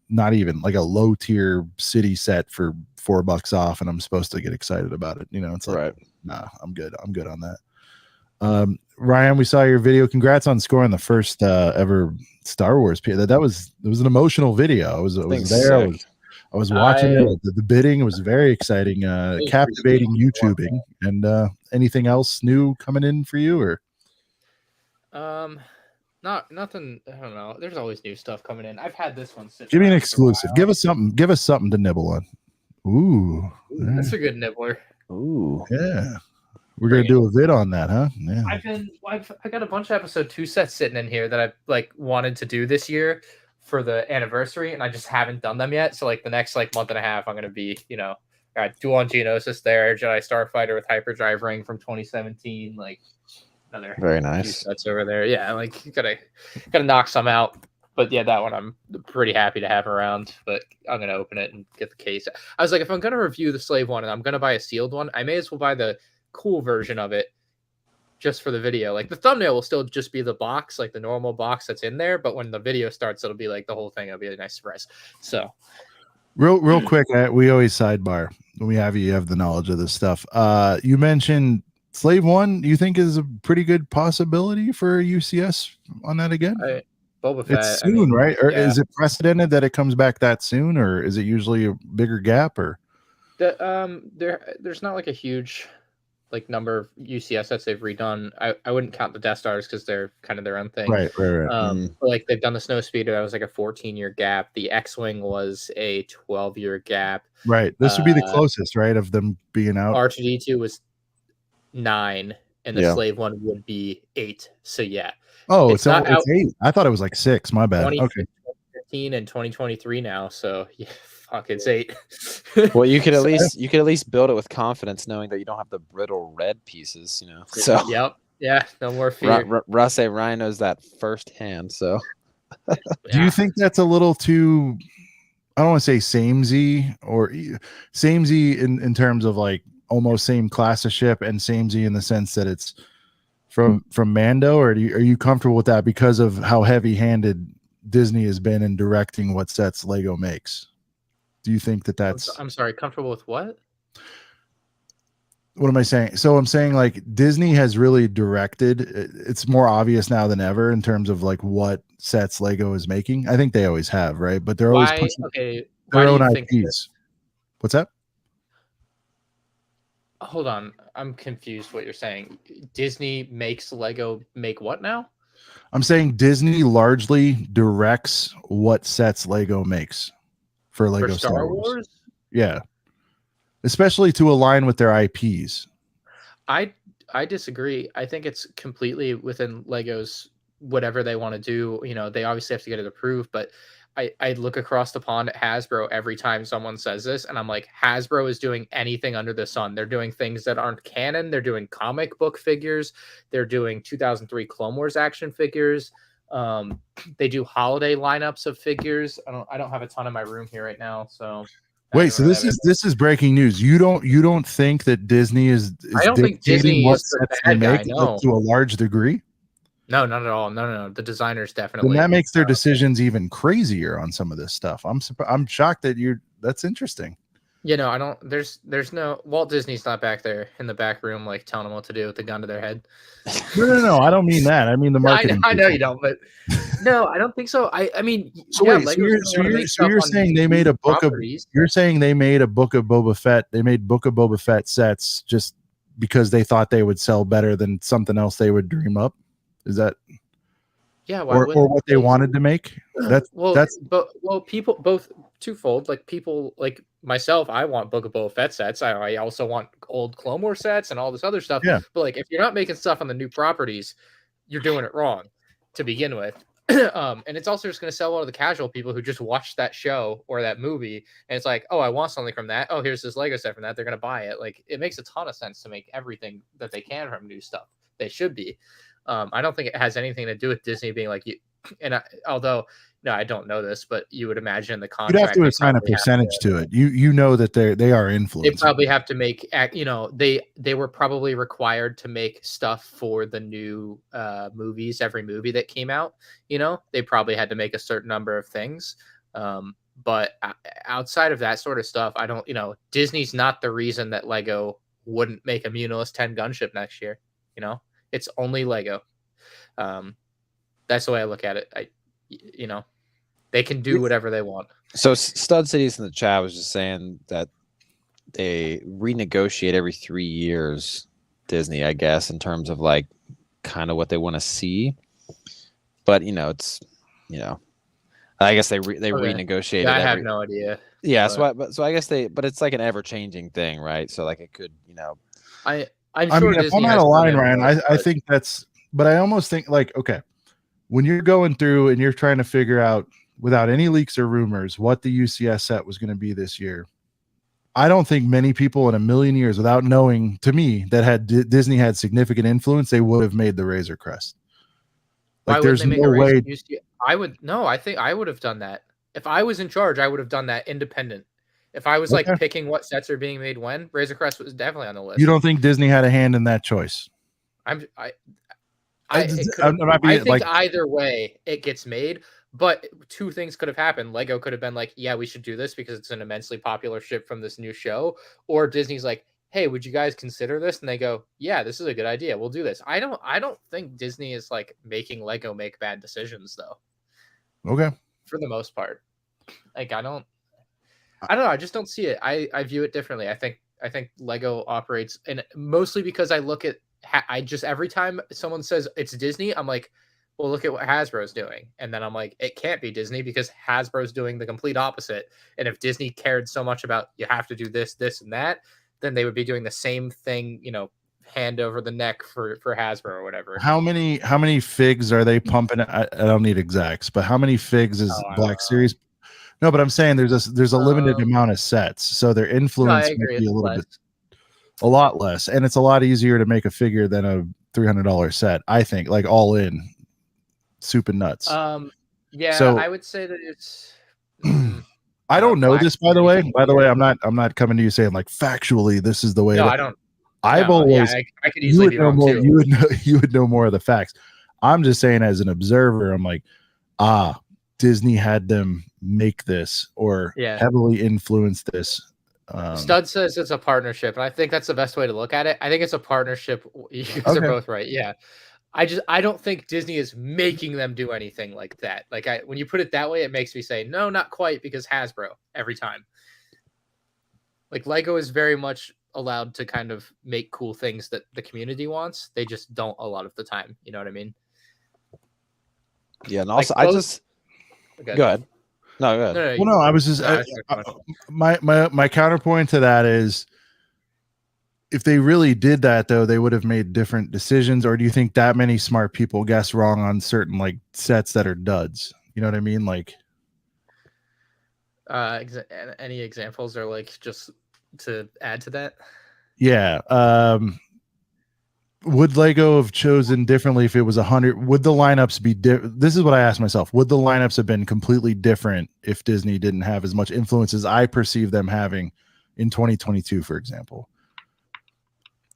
not even like a low tier city set for $4 off, and I'm supposed to get excited about it. You know, it's like nah, I'm good on that. Ryan, we saw your video. Congrats on scoring the first ever Star Wars. That was an emotional video. I was there. I was watching it. The bidding was very exciting, captivating YouTubing. And anything else new coming in for you? Or Nothing. I don't know. There's always new stuff coming in. I've had this one sit. Give me an around for a exclusive. while. Give us something. Give us something to nibble on. Ooh, That's a good nibbler. Ooh. yeah. We're gonna do a vid on that, huh? Yeah. I got a bunch of episode 2 sets sitting in here that I've like wanted to do this year for the anniversary, and I just haven't done them yet. So like the next like month and a half, I'm gonna be, got Dual Geonosis there, Jedi Starfighter with Hyperdrive Ring from 2017, like another Very few nice. sets over there. Yeah, like you gotta knock some out. But yeah, that one I'm pretty happy to have around. But I'm gonna open it and get the case. I was like, if I'm gonna review the Slave one and I'm gonna buy a sealed one, I may as well buy the cool version of it just for the video. Like the thumbnail will still just be the box, like the normal box that's in there, but when the video starts, it'll be like the whole thing. It'll be a nice surprise. So real quick, we always sidebar when we have you have the knowledge of this stuff. You mentioned Slave One, you think is a pretty good possibility for UCS on that again? Boba Fett, it's soon, right? Or is it precedented that it comes back that soon, or is it usually a bigger gap? Or there's not like a huge like number of UCS sets they've redone. I wouldn't count the Death Stars because they're kind of their own thing. Right. But like they've done the Snowspeeder, that was like a 14-year gap. The X-Wing was a 12-year gap. Right. This would be the closest, right, of them being out. R2D2 was 9, and the Slave one would be 8. So yeah. Oh, it's 8. I thought it was like 6. My bad. Okay. 2015 and 2023 now. So yeah. Fuck, it's 8. Well, you could at least build it with confidence, knowing that you don't have the brittle red pieces, So yep, yeah, no more fear. Russ A. Ryan knows that firsthand. So, do you think that's a little too? I don't want to say samey or samey in terms of like almost same class of ship, and samey in the sense that it's from Mando, or are you comfortable with that because of how heavy-handed Disney has been in directing what sets Lego makes? Do you think that's... I'm sorry, comfortable with what? What am I saying? So I'm saying like Disney has really directed. It's more obvious now than ever in terms of like what sets Lego is making. I think they always have, right? But they're always pushing their own IPs. What's that? Hold on. I'm confused what you're saying. Disney makes Lego make what now? I'm saying Disney largely directs what sets Lego makes. For Lego Star Wars. Yeah. Especially to align with their IPs. I disagree. I think it's completely within Lego's whatever they want to do. They obviously have to get it approved, but I look across the pond at Hasbro every time someone says this, and I'm like, Hasbro is doing anything under the sun. They're doing things that aren't canon. They're doing comic book figures. They're doing 2003 Clone Wars action figures. They do holiday lineups of figures. I don't have a ton in my room here right now, so wait. So this is breaking news. You don't think that Disney is I don't think Disney what is the sets bad they guy, make no. to a large degree? No, not at all. No. The designers definitely. Then that makes their decisions even crazier on some of this stuff. I'm shocked that that's interesting. I don't. There's no Walt Disney's not back there in the back room like telling them what to do with the gun to their head. No. I don't mean that. I mean the marketing. I know you don't, but no, I don't think so. I mean, so wait, so you're saying they made a book of? You're saying they made a book of Boba Fett? They made Book of Boba Fett sets just because they thought they would sell better than something else they would dream up? Is that? Yeah, or what they wanted to make? People both twofold. Like people like myself, I want Book of Boba Fett sets. I also want old Clone Wars sets and all this other stuff. Yeah. But like if you're not making stuff on the new properties, you're doing it wrong to begin with. And it's also just going to sell a lot of the casual people who just watched that show or that movie, and it's like, oh, I want something from that. Oh, here's this Lego set from that. They're going to buy it. Like it makes a ton of sense to make everything that they can from new stuff. They should be. I don't think it has anything to do with Disney being like you. And although no, I don't know this, but you would imagine the contract. You'd have to assign a percentage to it. You know that they are influenced. They probably have to make. They were probably required to make stuff for the new movies. Every movie that came out, they probably had to make a certain number of things. But outside of that sort of stuff, I don't. Disney's not the reason that Lego wouldn't make a Munilus 10 gunship next year. It's only Lego. That's the way I look at it. They can do whatever they want. So Stud Cities in the chat was just saying that they renegotiate every 3 years, Disney, I guess, in terms of like kind of what they want to see. But it's I guess they renegotiated. Yeah, I have no idea. Yeah, but so I guess but it's like an ever changing thing, right? So like it could, I'm I sure mean, if Disney I'm out has of line, some Ryan, input, I but- think that's, but I almost think like, okay, when you're going through and you're trying to figure out without any leaks or rumors what the UCS set was going to be this year, I don't think many people in a million years, without knowing, to me, that had Disney had significant influence, they would have made the Razor Crest. Why Like, wouldn't there's they make no a race? way. I would no. I think I would have done that if I was in charge. I would have done that independent. If I was Okay. like picking what sets are being made when, Razor Crest was definitely on the list. You don't think Disney had a hand in that choice? I not being think like, either way it gets made, but two things could have happened. Lego could have been like, yeah, we should do this because it's an immensely popular ship from this new show, or Disney's like, hey, would you guys consider this? And they go, yeah, this is a good idea. We'll do this. I don't think Disney is like making Lego make bad decisions though. okay, For the most part. Like I don't know. I just don't see it. I view it differently. I think Lego operates, and mostly because I look at I just every time someone says it's Disney, I'm like, well, look at what Hasbro's doing, and then I'm like, it can't be Disney because Hasbro's doing the complete opposite. And if Disney cared so much about you have to do this, this, and that, then they would be doing the same thing, hand over the neck for Hasbro or whatever. how many figs are they pumping? I don't need exacts, but how many figs is Black Series? No, but I'm saying there's a limited amount of sets, so their influence might be a lot less, and it's a lot easier to make a figure than a $300 set. I think, like all in, soup and nuts. Yeah, so, I would say that it's. I don't know this, by the way. By the way, I'm not coming to you saying like factually this is the way. No, I don't. I've always. I could easily be wrong too. You would know more of the facts. I'm just saying as an observer, I'm like, Disney had them make this or heavily influence this. Stud says it's a partnership, and I think that's the best way to look at it. I think it's a partnership. You guys are both right. Yeah. I don't think Disney is making them do anything like that. Like when you put it that way, it makes me say, no, not quite, because Hasbro every time. Like Lego is very much allowed to kind of make cool things that the community wants. They just don't a lot of the time. You know what I mean? Yeah. And also, go ahead. No, go ahead. No, I was just my counterpoint to that is, if they really did that though, they would have made different decisions. Or do you think that many smart people guess wrong on certain like sets that are duds? You know what I mean? Like, any examples or like just to add to that? Yeah. Would Lego have chosen differently if it was 100? Would the lineups be different? This is what I asked myself. Would the lineups have been completely different if Disney didn't have as much influence as I perceive them having in 2022, for example?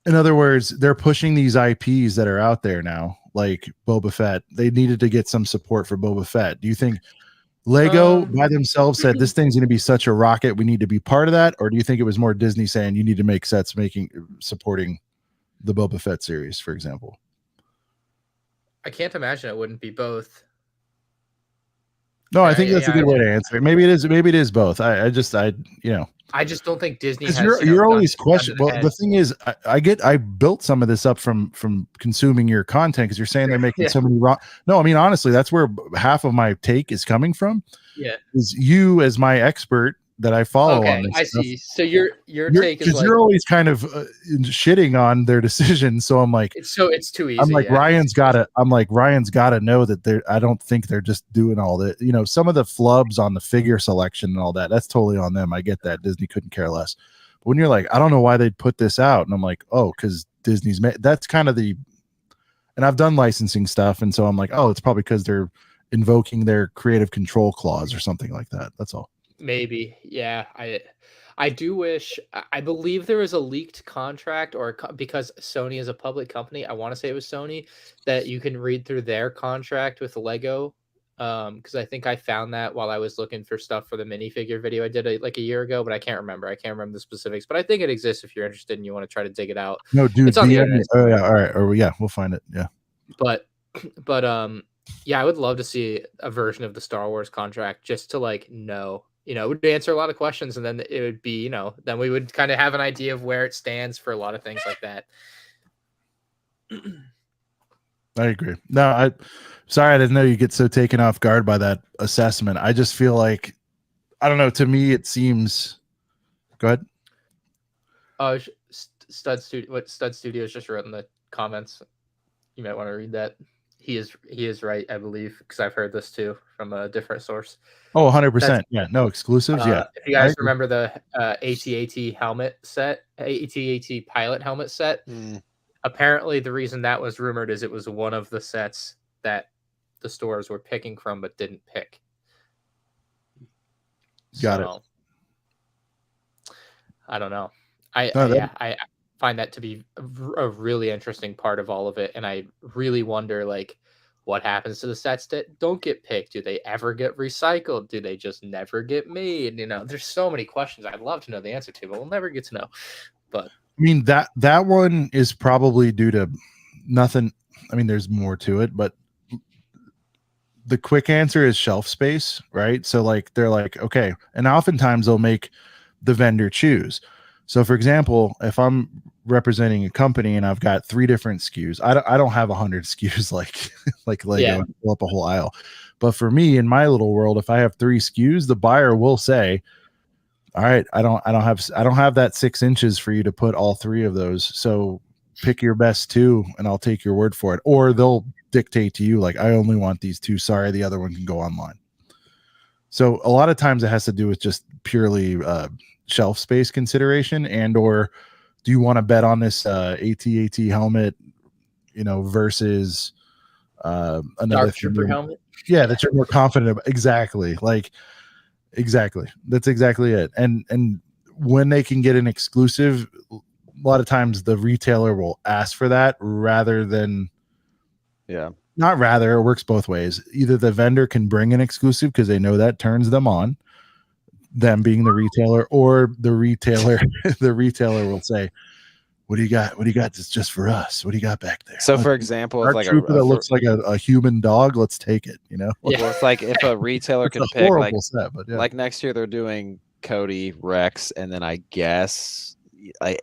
In other words, they're pushing these IPs that are out there now, like Boba Fett. They needed to get some support for Boba Fett. Do you think Lego by themselves said this thing's going to be such a rocket, we need to be part of that? Or do you think it was more Disney saying you need to make sets supporting the Boba Fett series, for example? I can't imagine it wouldn't be both. No, I think that's a good way to answer it. Maybe it is. Maybe it is both. I just don't think Disney has. You're always questioning. Well, the thing is, I built some of this up from consuming your content because you're saying they're making so many wrong. No, I mean honestly, that's where half of my take is coming from. Yeah, is you as my expert that I follow on this I stuff. see. So your take is because you're always kind of shitting on their decisions. So I'm like, it's too easy. I'm like Ryan's got to know that I don't think they're just doing all that. Some of the flubs on the figure selection and all that. That's totally on them. I get that. Disney couldn't care less. But when you're like, I don't know why they'd put this out, and I'm like, oh, because Disney's that's kind of the. And I've done licensing stuff, and so I'm like, oh, it's probably because they're invoking their creative control clause or something like that. That's all. Maybe, yeah. I do wish. I believe there was a leaked contract, or because Sony is a public company, I want to say it was Sony, that you can read through their contract with Lego. Because I think I found that while I was looking for stuff for the minifigure video I did like a year ago, but I can't remember. I can't remember the specifics, but I think it exists if you're interested and you want to try to dig it out. No, dude, it's on the internet. Oh yeah, all right, or yeah, we'll find it. Yeah, but yeah, I would love to see a version of the Star Wars contract just to like know. It would answer a lot of questions, and then it would be, then we would kind of have an idea of where it stands for a lot of things like that. I agree. No, sorry, I didn't know you get so taken off guard by that assessment. I just feel like, I don't know. To me, it seems. Go ahead. What Stud Studios just wrote in the comments. You might want to read that. He is right, I believe, because I've heard this too from a different source. Oh, 100%. Yeah, no exclusives. Yeah. If you guys remember the AT-AT helmet set, AT-AT pilot helmet set, apparently the reason that was rumored is it was one of the sets that the stores were picking from but didn't pick. Got it. I don't know. I find that to be a really interesting part of all of it, and I really wonder, like, what happens to the sets that don't get picked? Do they ever get recycled? Do they just never get made? You know, there's so many questions I'd love to know the answer to, but we'll never get to know. But I mean, that one is probably due to nothing. I mean, there's more to it, but the quick answer is shelf space, right? So like, they're like, okay. And oftentimes they'll make the vendor choose. So for example, if I'm representing a company and I've got 3 different SKUs, I don't have 100 SKUs like Lego and fill up a whole aisle. But for me, in my little world, if I have 3 SKUs, the buyer will say, all right, I don't have that 6 inches for you to put all 3 of those. So pick your best 2 and I'll take your word for it. Or they'll dictate to you, like, I only want these 2. Sorry, the other one can go online. So a lot of times it has to do with just purely shelf space consideration, and or do you want to bet on this AT-AT helmet, versus another Dark Trooper helmet? Yeah, that you're more confident about. Exactly. That's exactly it. And when they can get an exclusive, a lot of times the retailer will ask for that rather than not rather, it works both ways. Either the vendor can bring an exclusive because they know that turns them on, them being the retailer, or the retailer will say, what do you got? What do you got? That's just for us. What do you got back there? So, for example, Dark like Trooper that looks like a human dog, let's take it. Well, it's like if a retailer could pick, like, set, but like next year they're doing Cody, Rex, and then I guess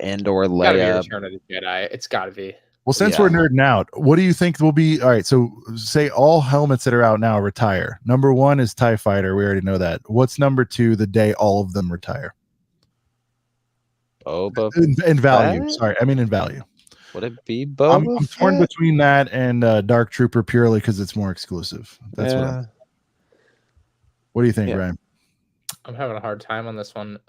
Endor, Leia. Return of the Jedi. It's got to be. Well, since we're nerding out, what do you think will be? All right, so say all helmets that are out now retire. Number 1 is TIE Fighter. We already know that. What's number 2 the day all of them retire? Boba in value. Sorry, I mean in value. Would it be Boba? I'm torn between that and Dark Trooper purely because it's more exclusive. That's what do you think, Ryan? I'm having a hard time on this one.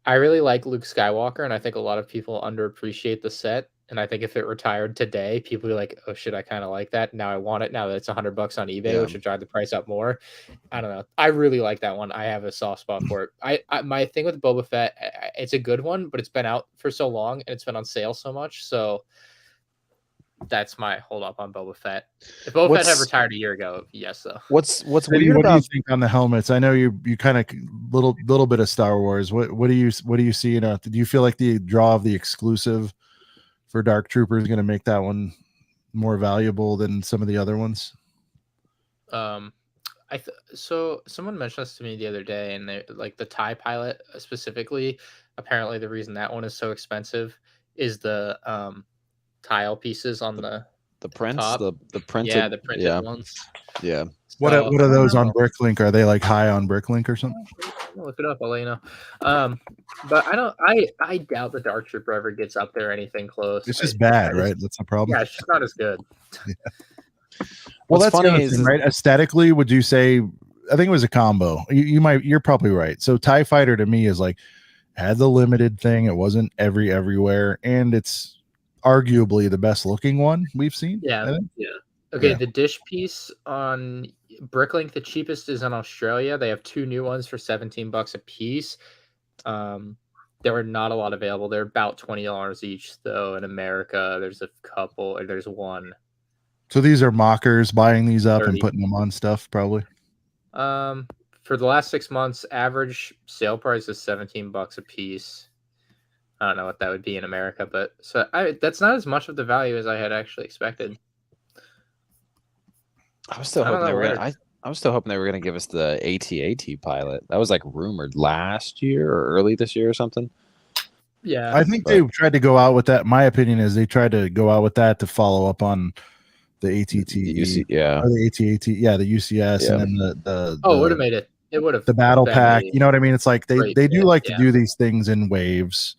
I really like Luke Skywalker, and I think a lot of people underappreciate the set. And I think if it retired today, people would be like, "Oh shit, I kind of like that. Now I want it. Now that it's $100 on eBay, which would drive the price up more." I don't know. I really like that one. I have a soft spot for it. My thing with Boba Fett, it's a good one, but it's been out for so long and it's been on sale so much. So that's my hold up on Boba Fett. If Boba Fett had retired a year ago, yes, though. What's weird what about? Do you think on the helmets? I know you kind of little bit of Star Wars. What do you see? Do you feel like the draw of the exclusive for Dark Trooper is going to make that one more valuable than some of the other ones? So someone mentioned this to me the other day, and they like the TIE Pilot specifically. Apparently, the reason that one is so expensive is the tile pieces on the prints, top. the printed, the printed ones. Yeah. What are those on Bricklink? Are they like high on Bricklink or something? I'll look it up. I'll let you know. But I doubt the Dark Trooper ever gets up there anything close. It's just bad, right? That's the problem. Yeah, it's just not as good. Yeah. Well, that's funny is right? Aesthetically, would you say? I think it was a combo. You're probably right. So TIE Fighter to me is like had the limited thing. It wasn't everywhere, and it's arguably the best looking one we've seen. Yeah. Okay, the dish piece on Bricklink, the cheapest is in Australia. They have 2 new ones for $17 a piece. There are not a lot available. They're about $20 each, though. In America, there's a couple, or there's one. So these are mockers buying these up 30. And putting them on stuff, probably. For the last 6 months, average sale price is $17 a piece. I don't know what that would be in America, but that's not as much of the value as I had actually expected. I was still hoping they were gonna give us the AT-AT pilot. That was like rumored last year or early this year or something. Yeah, I think they tried to go out with that. My opinion is they tried to go out with that to follow up on the ATT, yeah. or the ATAT, yeah, the UCS, Yeah. and then the it would have made it. It would have the battle been pack. a You know what I mean? It's like they great do fit, like to yeah. do these things in waves,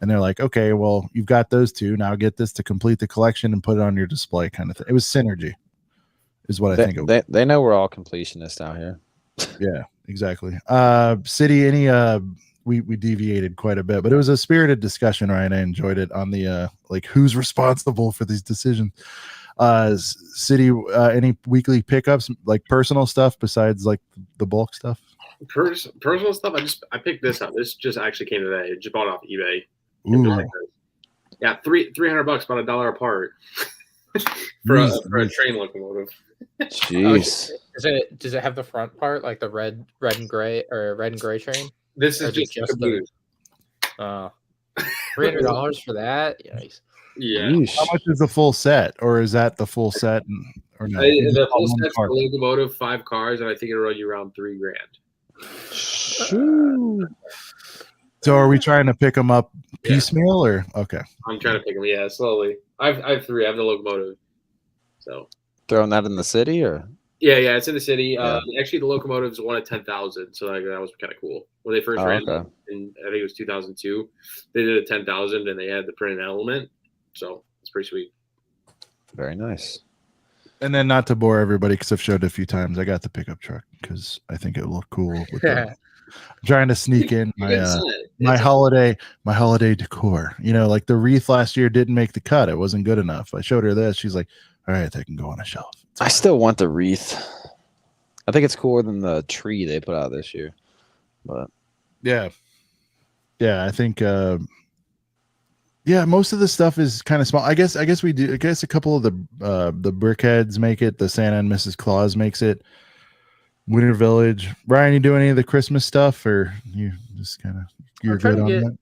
and they're like, okay, well, you've got those two. Now get this to complete the collection and put it on your display, kind of thing. It was synergy, is what I think. They know we're all completionists out here. Yeah, exactly. City, any we deviated quite a bit, but it was a spirited discussion, Ryan. I enjoyed it on the like who's responsible for these decisions. City, any weekly pickups, like personal stuff besides like the bulk stuff? Personal stuff. I picked this up. This just actually came today. I just bought it off eBay. Ooh. Yeah, $300, about $1 apart for a train locomotive. Jeez. Does it have the front part like the red and gray train? This is just the blue. $300 for that? Yikes. Yeah. How much is the full set, or is that the full set? Or no? The full set's the locomotive, 5 cars, and I think it'll run you around $3,000. So are we trying to pick them up piecemeal, or okay? I'm trying to pick them, yeah, slowly. I have 3. I have the locomotive. So throwing that in the city, or yeah, it's in the city. Actually, the locomotive's one of 10,000, so that was kind of cool. When they first ran, in I think it was 2002, they did a 10,000, and they had the printed element. So it's pretty sweet. Very nice. And then, not to bore everybody, because I've showed it a few times, I got the pickup truck because I think it will look cool. With I'm trying to sneak in my holiday decor. You know, like the wreath last year didn't make the cut; it wasn't good enough. I showed her this. She's like, "All right, that can go on a shelf." I still want the wreath. I think it's cooler than the tree they put out this year. But yeah, I think. Yeah, most of the stuff is kind of small. I guess we do. I guess a couple of the Brickheads make it. The Santa and Mrs. Claus makes it. Winter Village. Ryan, you do any of the Christmas stuff, or you just kind of you're good on that?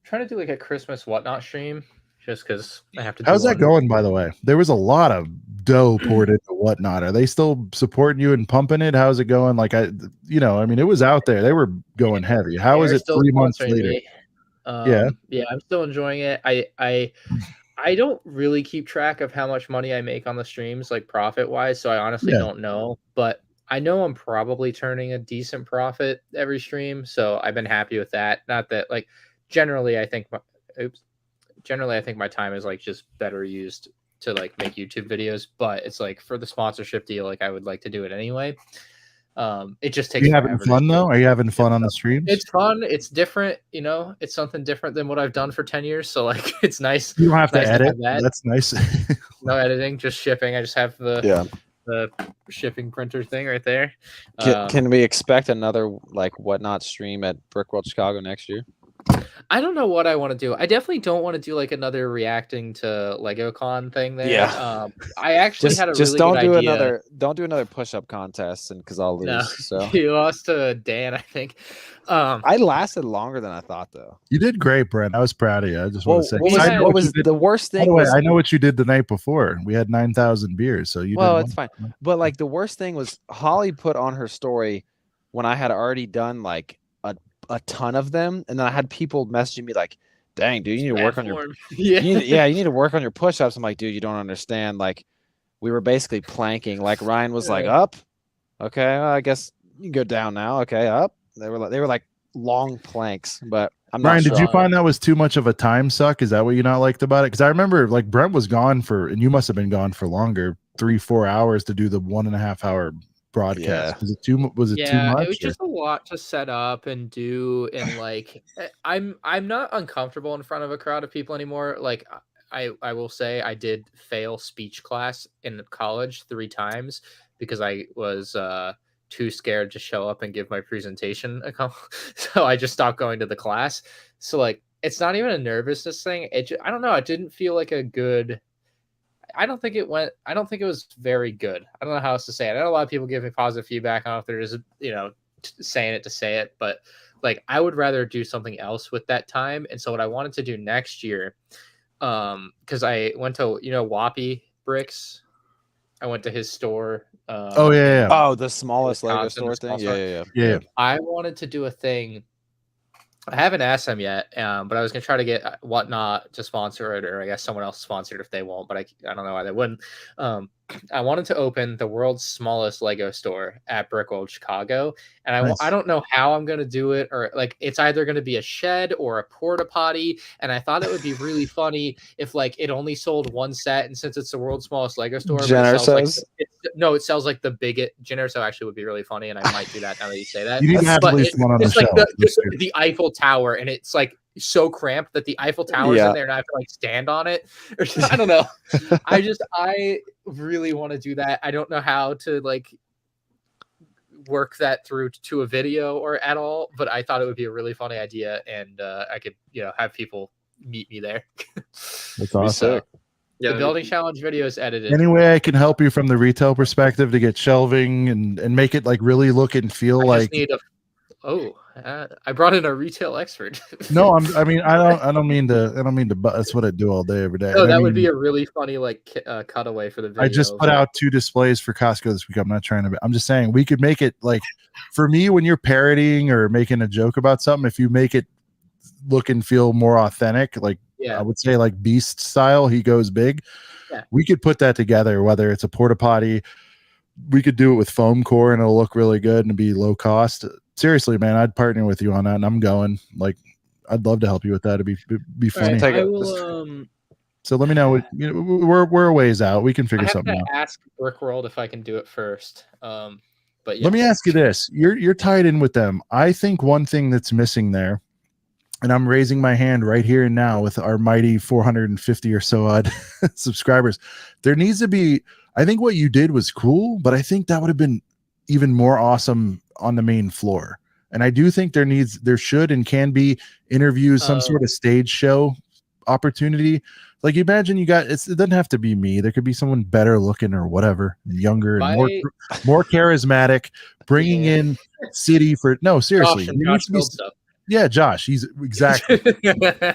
Trying to do like a Christmas whatnot stream, just because I have to. How's that going, by the way? There was a lot of dough poured into whatnot. Are they still supporting you and pumping it? How's it going? Like I mean, it was out there. They were going heavy. How is it 3 months later? Yeah, I'm still enjoying it. I don't really keep track of how much money I make on the streams, like profit wise. So I honestly don't know, but I know I'm probably turning a decent profit every stream. So I've been happy with that. Not that like generally I think my time is like just better used to like make YouTube videos, but it's like for the sponsorship deal, like I would like to do it anyway. It just takes. Are you having fun though? Are you having fun on the streams? It's fun. It's different. You know, it's something different than what I've done for 10 years. So like, it's nice. You don't have to edit. That's nice. No editing, just shipping. I just have the shipping printer thing right there. Can we expect another like whatnot stream at Brickworld Chicago next year? I don't know what I want to do. I definitely don't want to do like another reacting to LegoCon thing there. Yeah. I actually had a really don't good do idea. Don't do another push-up contest, and because I'll lose. No, so you lost to Dan, I think. I lasted longer than I thought, though. You did great, Brent. I was proud of you. I just want to say. What was the worst thing? I know what you did the night before. We had 9,000 beers, so you. Well, it's fine. But like the worst thing was Holly put on her story when I had already done like a ton of them, and then I had people messaging me like, "Dang, dude, you need to work on your you need to work on your push-ups." I'm like, dude, you don't understand. Like, we were basically planking. Like Ryan was like, "Up, okay, well, I guess you can go down now." Okay, up. They were like long planks, but I'm not. Ryan, sure. did you find that was too much of a time suck? Is that what you not liked about it? Because I remember like Brent was gone and you must have been gone for longer, 3-4 hours to do the 1.5 hour broadcast. Yeah. Was it too much? It was just a lot to set up and do, and like I'm not uncomfortable in front of a crowd of people anymore. Like I will say I did fail speech class in college 3 times because I was too scared to show up and give my presentation. So I just stopped going to the class. So like it's not even a nervousness thing. I don't know. It didn't feel like a good. I don't think it was very good. I don't know how else to say it. I know a lot of people give me positive feedback. I don't know if they're just, saying it to say it, but like I would rather do something else with that time. And so what I wanted to do next year, because I went to, Whoppy Bricks. I went to his store. Oh, the smallest Lego store thing. Yeah. Yeah. I wanted to do a thing I haven't asked them yet, but I was gonna try to get Whatnot to sponsor it, or I guess someone else sponsored if they won't. But I don't know why they wouldn't. I wanted to open the world's smallest Lego store at Brickworld Chicago, and I Nice. don't know how I'm gonna do it, or like it's either gonna be a shed or a porta potty. And I thought it would be really funny if like it only sold one set, and since it's the world's smallest Lego store, but it sells like it sells like the biggest. Generso actually would be really funny, and I might do that now that you say that. You need to have at least one on the It's like shelf. the Eiffel Tower, and it's like so cramped that the Eiffel Tower's in there, and I have to like stand on it. Or I don't know. I really want to do that. I don't know how to like work that through to a video or at all, but I thought it would be a really funny idea, and I could have people meet me there. That's awesome. Yeah, The building challenge video is edited. Any way I can help you from the retail perspective to get shelving and make it like really look and feel like. I brought in a retail expert. No, I don't mean to. That's what I do all day, every day. No, that would would be a really funny like cutaway for the video. I just put out 2 displays for Costco this week. I'm not trying to. I'm just saying we could make it like, for me, when you're parodying or making a joke about something, if you make it look and feel more authentic, like I would say like Beast style, he goes big. Yeah. We could put that together. Whether it's a porta potty, we could do it with foam core and it'll look really good and be low cost. Seriously, man, I'd partner with you on that, and I'm going. Like, I'd love to help you with that. It'd be funny. Right, I will, so let me know. We're a ways out. We can figure something out. Ask Brickworld if I can do it first. But yeah. Let me ask you this: you're tied in with them. I think one thing that's missing there, and I'm raising my hand right here and now with our mighty 450 or so odd subscribers. There needs to be. I think what you did was cool, but I think that would have been even more awesome on the main floor. And I do think there should and can be interviews, some sort of stage show opportunity. Like, imagine it doesn't have to be me. There could be someone better looking or whatever, younger and more charismatic, bringing in city for, no, seriously. Yeah, Josh, he's exactly.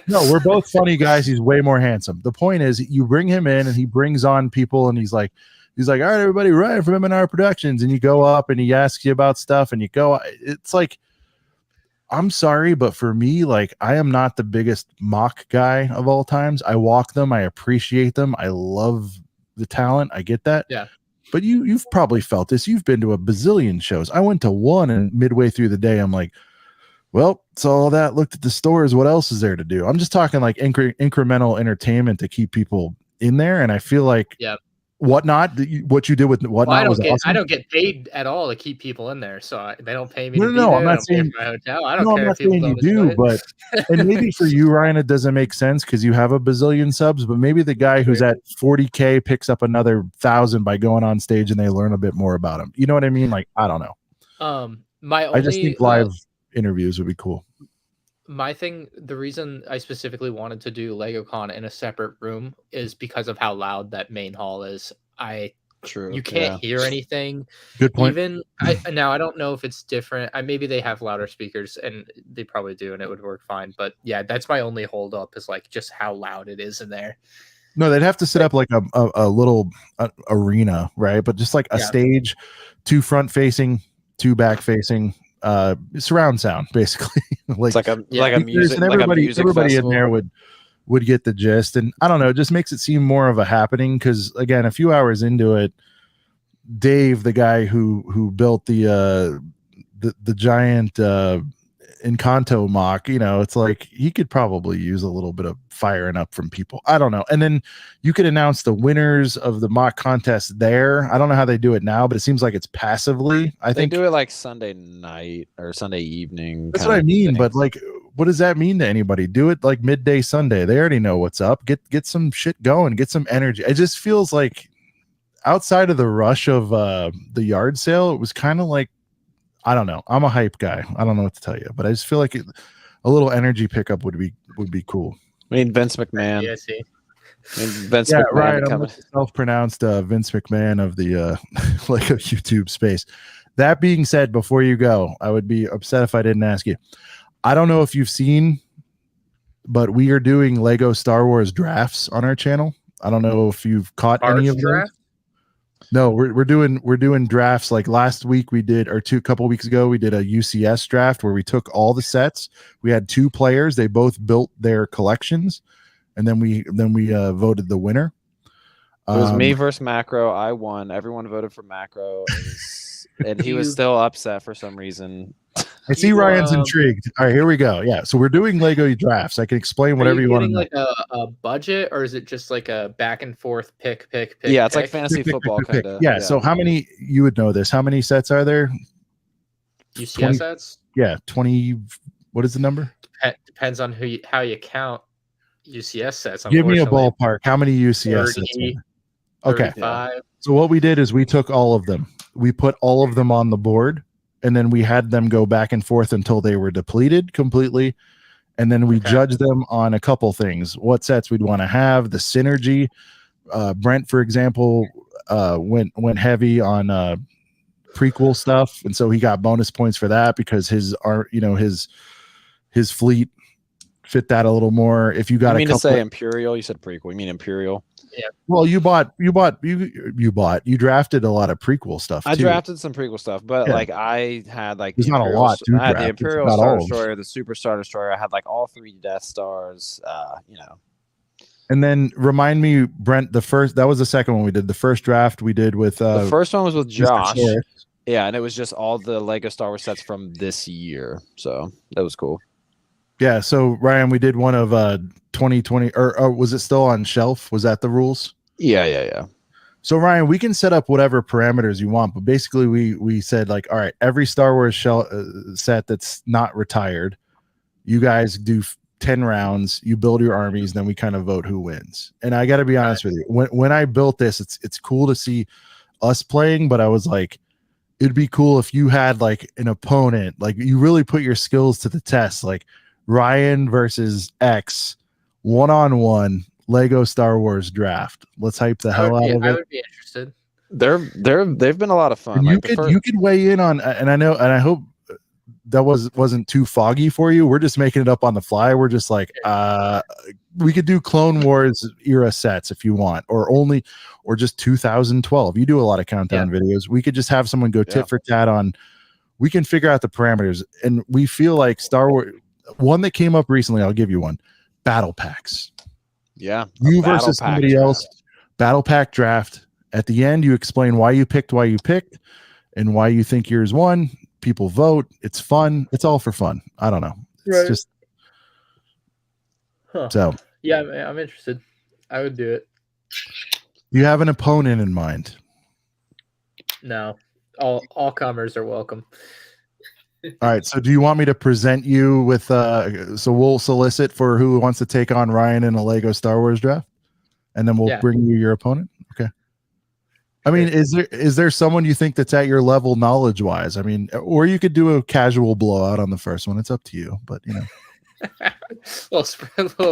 No, we're both funny guys. He's way more handsome. The point is, you bring him in and he brings on people, and he's like, all right, everybody, Ryan from M&R Productions. And you go up and he asks you about stuff and you go, it's like, I'm sorry, but for me, like, I am not the biggest mock guy of all times. I walk them. I appreciate them. I love the talent. I get that. Yeah. But you've probably felt this. You've been to a bazillion shows. I went to one, and midway through the day, I'm like, well, it's all that. Looked at the stores. What else is there to do? I'm just talking like incremental entertainment to keep people in there. And I feel like, Whatnot, what you did with Whatnot was awesome. I don't get paid at all to keep people in there, so they don't pay me. No, I'm not saying my hotel. I don't care if people you do, but and maybe for you, Ryan, it doesn't make sense because you have a bazillion subs. But maybe the guy who's at 40K picks up another 1,000 by going on stage and they learn a bit more about him. You know what I mean? Like, I don't know. I just think live interviews would be cool. My thing, the reason I specifically wanted to do LegoCon in a separate room is because of how loud that main hall is. You can't hear anything. Good point. Now I don't know if it's different. Maybe they have louder speakers, and they probably do, and it would work fine. But yeah, that's my only hold up is like just how loud it is in there. No, they'd have to set up like a little arena, right? But just like a stage, 2 front facing, 2 back facing. Surround sound, basically. Like, it's like a music, and everybody festival. in there would get the gist. And I don't know, it just makes it seem more of a happening, because again, a few hours into it, Dave, the guy who built the giant Encanto mock, it's like he could probably use a little bit of firing up from people. I don't know. And then you could announce the winners of the mock contest there. I don't know how they do it now, but it seems like it's passively. I think they do it like Sunday night or Sunday evening. That's what I mean. But like, what does that mean to anybody? Do it like midday Sunday. They already know what's up. Get some shit going. Get some energy. It just feels like outside of the rush of the yard sale, it was kind of like, I don't know. I'm a hype guy. I don't know what to tell you, but I just feel like a little energy pickup would be cool. I mean, Vince McMahon. McMahon. Right. I'm the self-pronounced Vince McMahon of the like a YouTube space. That being said, before you go, I would be upset if I didn't ask you. I don't know if you've seen, but we are doing Lego Star Wars drafts on our channel. I don't know if you've caught any of them. No, we're doing drafts. Like last week we did, or couple weeks ago we did a UCS draft where we took all the sets. We had 2 players. They both built their collections, and then we voted the winner. It was me versus Macro. I won. Everyone voted for Macro. And he was still upset for some reason. I see Ryan's intrigued. All right, here we go. Yeah, so we're doing Lego drafts. I can explain whatever you want to know. Like a budget, or is it just like a back and forth pick? Yeah, it's like fantasy football kind of. Yeah. So how many? You would know this. How many sets are there? UCS 20, sets. Yeah, 20. What is the number? Depends on how you count UCS sets. Give me a ballpark. How many UCS 30, sets? Okay. 35. So what we did is we took all of them. We put all of them on the board, and then we had them go back and forth until they were depleted completely. And then we judged them on a couple things: what sets we'd want to have, the synergy. Brent, for example, went heavy on prequel stuff, and so he got bonus points for that because his fleet fit that a little more. If you got to say Imperial, you said prequel. You mean Imperial? Yeah. Well, you drafted a lot of prequel stuff. I drafted some prequel stuff, but like I had like there's not a lot. I had the Imperial Star Destroyer, the Super Star Destroyer. I had like all 3 Death Stars. And then remind me, Brent, that was the second one we did. The first draft we did with the first one was with Josh. Yeah, and it was just all the Lego Star Wars sets from this year. So that was cool. Yeah, so Ryan, we did one of 2020, or was it still on shelf? Was that the rules? Yeah. So Ryan, we can set up whatever parameters you want, but basically we said like, all right, every Star Wars set that's not retired, you guys do 10 rounds, you build your armies, then we kind of vote who wins. And I got to be honest with you, when I built this, it's cool to see us playing, but I was like, it'd be cool if you had like an opponent, like you really put your skills to the test, like Ryan versus X, 1-on-1 Lego Star Wars draft. Let's hype the hell out of it. I would be interested. They've been a lot of fun. You could weigh in on, and I hope that wasn't too foggy for you. We're just making it up on the fly. We're just like, we could do Clone Wars era sets if you want, or just 2012. You do a lot of countdown videos. We could just have someone go tit for tat on. We can figure out the parameters, and we feel like Star Wars. One that came up recently, I'll give you one. Battle packs. Yeah. You versus somebody else. Battle pack draft. At the end, you explain why you picked, and why you think yours won. People vote. It's fun. It's all for fun. I don't know. It's just so. Yeah, I'm interested. I would do it. You have an opponent in mind? No. All comers are welcome. All right. So do you want me to present you with so we'll solicit for who wants to take on Ryan in a Lego Star Wars draft, and then we'll bring you your opponent? Okay. I mean, is there someone you think that's at your level knowledge wise? I mean, or you could do a casual blowout on the first one. It's up to you, but little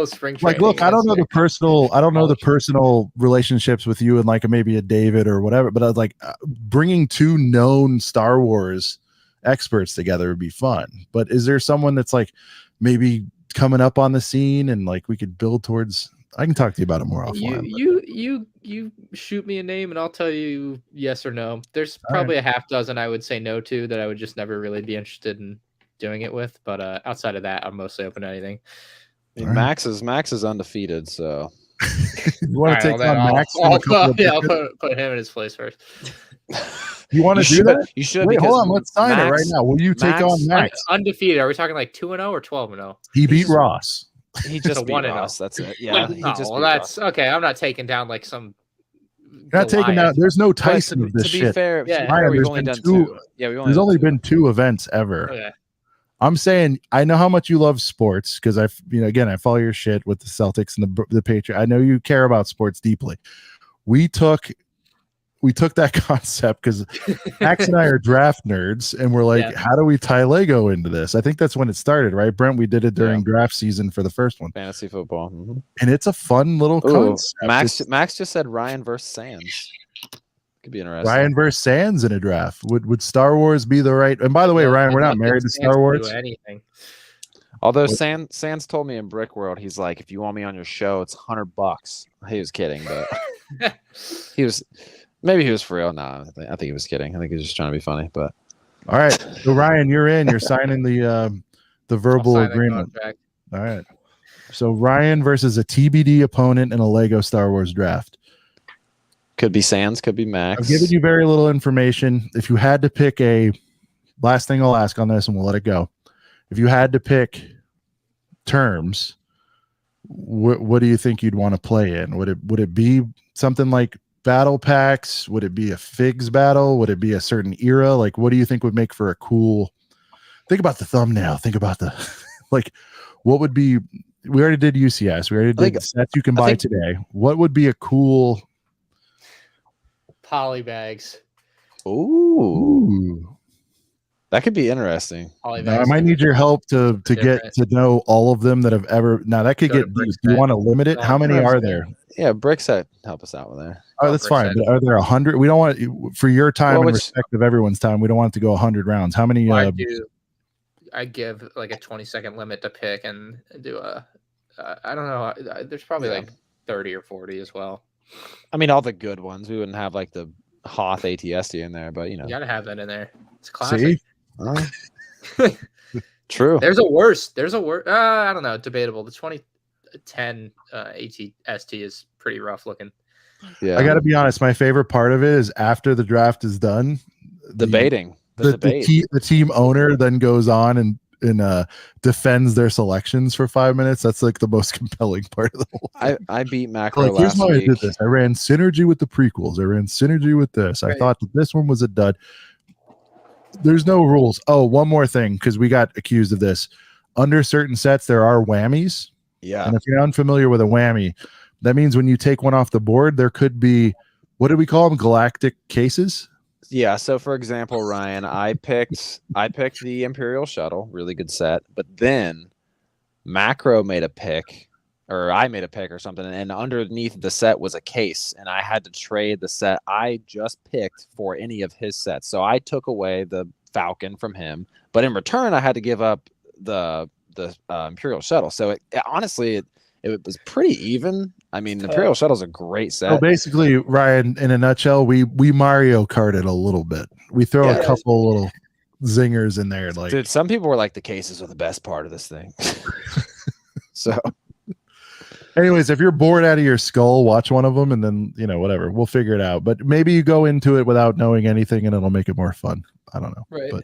spring like, look, I don't know the personal relationships with you and like maybe a David or whatever, but I was like bringing 2 known Star Wars experts together would be fun. But is there someone that's like maybe coming up on the scene and like we could build towards? I can talk to you about it more offline. You shoot me a name and I'll tell you yes or no. There's probably a half dozen I would say no to that I would just never really be interested in doing it with. But outside of that, I'm mostly open to anything. I mean, Max is undefeated, so you want to take on Max? I'll put him in his place first. You want to do that? You should. Wait, hold on. Let's sign it right now. Will you take on Max? Undefeated. Are we talking like 2-0 or 12-0? He beat Ross. He just beat Ross. That's it. Yeah. That's okay. I'm not taking down like some. You're not taking down. There's no Tyson of this shit. To be fair, we've only done 2. Yeah, there's only been 2 events ever. Okay. I'm saying I know how much you love sports because I follow your shit with the Celtics and the Patriots. I know you care about sports deeply. We took that concept because Max and I are draft nerds, and we're like, how do we tie Lego into this? I think that's when it started, right, Brent? We did it during draft season for the first one, fantasy football, and it's a fun little concept. Max just said Ryan versus Sands. Could be interesting. Ryan versus Sands in a draft. Would Star Wars be the right? And by the way, Ryan, we're not married to Star Wars. Anything. Although Sands told me in Brick World, he's like, if you want me on your show, it's $100. He was kidding, but he was. Maybe he was for real. No, I think he was kidding. I think he was just trying to be funny. But All right. So Ryan, you're in. You're signing the verbal I'll sign the agreement. contract. All right. So Ryan versus a TBD opponent in a Lego Star Wars draft. could be Sans, could be Max. I've given you very little information. If you had to pick a last thing I'll ask on this and we'll let it go. If you had to pick terms, what do you think you'd want to play in? Would it be something like battle packs? Would it be a figs battle? Would it be a certain era? Like, what do you think would make for a cool? Think about the thumbnail. Think about the like. What would be? We already did UCS. We already did the sets you can buy today. What would be a cool Poly bags. Ooh. That could be interesting. Now, I might need your help to get to know all of them that have ever. Now that could get deep. Do you want to limit it? How many are there? Yeah, Brickset help us out with that. Oh, that's fine. But are there 100? We don't want for your time and respect of everyone's time. We don't want it to go 100 rounds. How many? I give like a 20-second limit to pick and do a. I don't know. There's probably like 30 or 40 as well. I mean, all the good ones. We wouldn't have like the Hoth ATSD in there, but you know, you gotta have that in there. It's classic. True. There's a worse. I don't know. Debatable. The 2010 ATST is pretty rough looking. Yeah, I got to be honest. My favorite part of it is after the draft is done, debating. The team owner then goes on and defends their selections for 5 minutes. That's like the most compelling part of the whole thing. I beat Macro like, here's last why week. I did this. I ran synergy with the prequels. I ran synergy with this. I thought that this one was a dud. There's no rules. Oh, one more thing, because we got accused of this. Under certain sets, there are whammies. Yeah. And if you're unfamiliar with a whammy, that means when you take one off the board, there could be, what do we call them? Galactic cases? Yeah. So for example, Ryan, I picked the Imperial Shuttle, really good set, but then Macro made a pick, or I made a pick or something, and underneath the set was a case, and I had to trade the set I just picked for any of his sets. So I took away the Falcon from him, but in return, I had to give up the Imperial Shuttle. So honestly, it was pretty even. I mean, the Imperial Shuttle's a great set. So basically, Ryan, in a nutshell, we Mario Karted a little bit. We throw a couple little zingers in there. Like, dude, some people were like, the cases are the best part of this thing. So. Anyways, if you're bored out of your skull, watch one of them, and then whatever, we'll figure it out. But maybe you go into it without knowing anything, and it'll make it more fun. I don't know. Right. But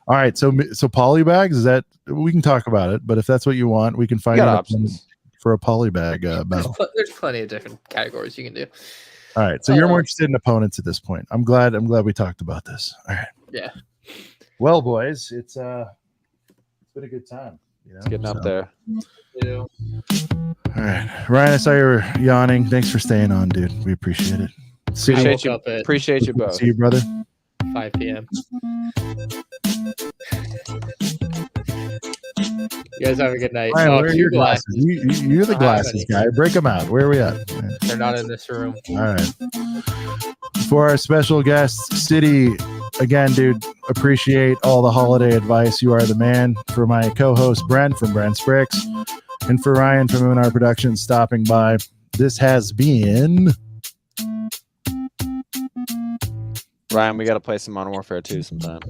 all right, so polybags, is that we can talk about it? But if that's what you want, we can find options for a polybag battle. There's plenty of different categories you can do. All right, so you're more interested in opponents at this point. I'm glad we talked about this. All right. Yeah. Well, boys, it's been a good time. It's getting up there. Yeah. All right, Ryan, I saw you were yawning. Thanks for staying on, dude. We appreciate it. Appreciate you both. See you, brother. 5 p.m. You guys have a good night. Ryan, where are your glasses? You're the glasses guy. Break them out. Where are we at? They're not in this room. All right. For our special guest, City, again, dude, appreciate all the holiday advice. You are the man. For my co-host, Brent from Brent's Bricks, and for Ryan from MANDRPRODUCTIONS stopping by, this has been... Ryan, we got to play some Modern Warfare 2 sometime.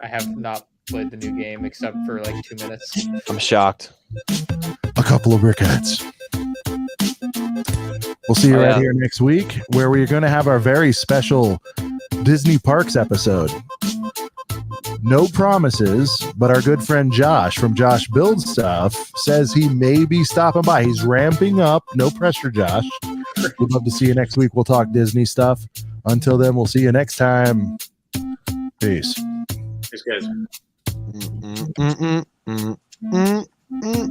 I have not played the new game except for like 2 minutes. I'm shocked. A couple of brickheads. We'll see you right here next week, where we're going to have our very special Disney Parks episode. No promises, but our good friend Josh from Josh Builds Stuff says he may be stopping by. He's ramping up. No pressure, Josh. We'd love to see you next week. We'll talk Disney stuff. Until then, we'll see you next time. Peace. Thanks, guys.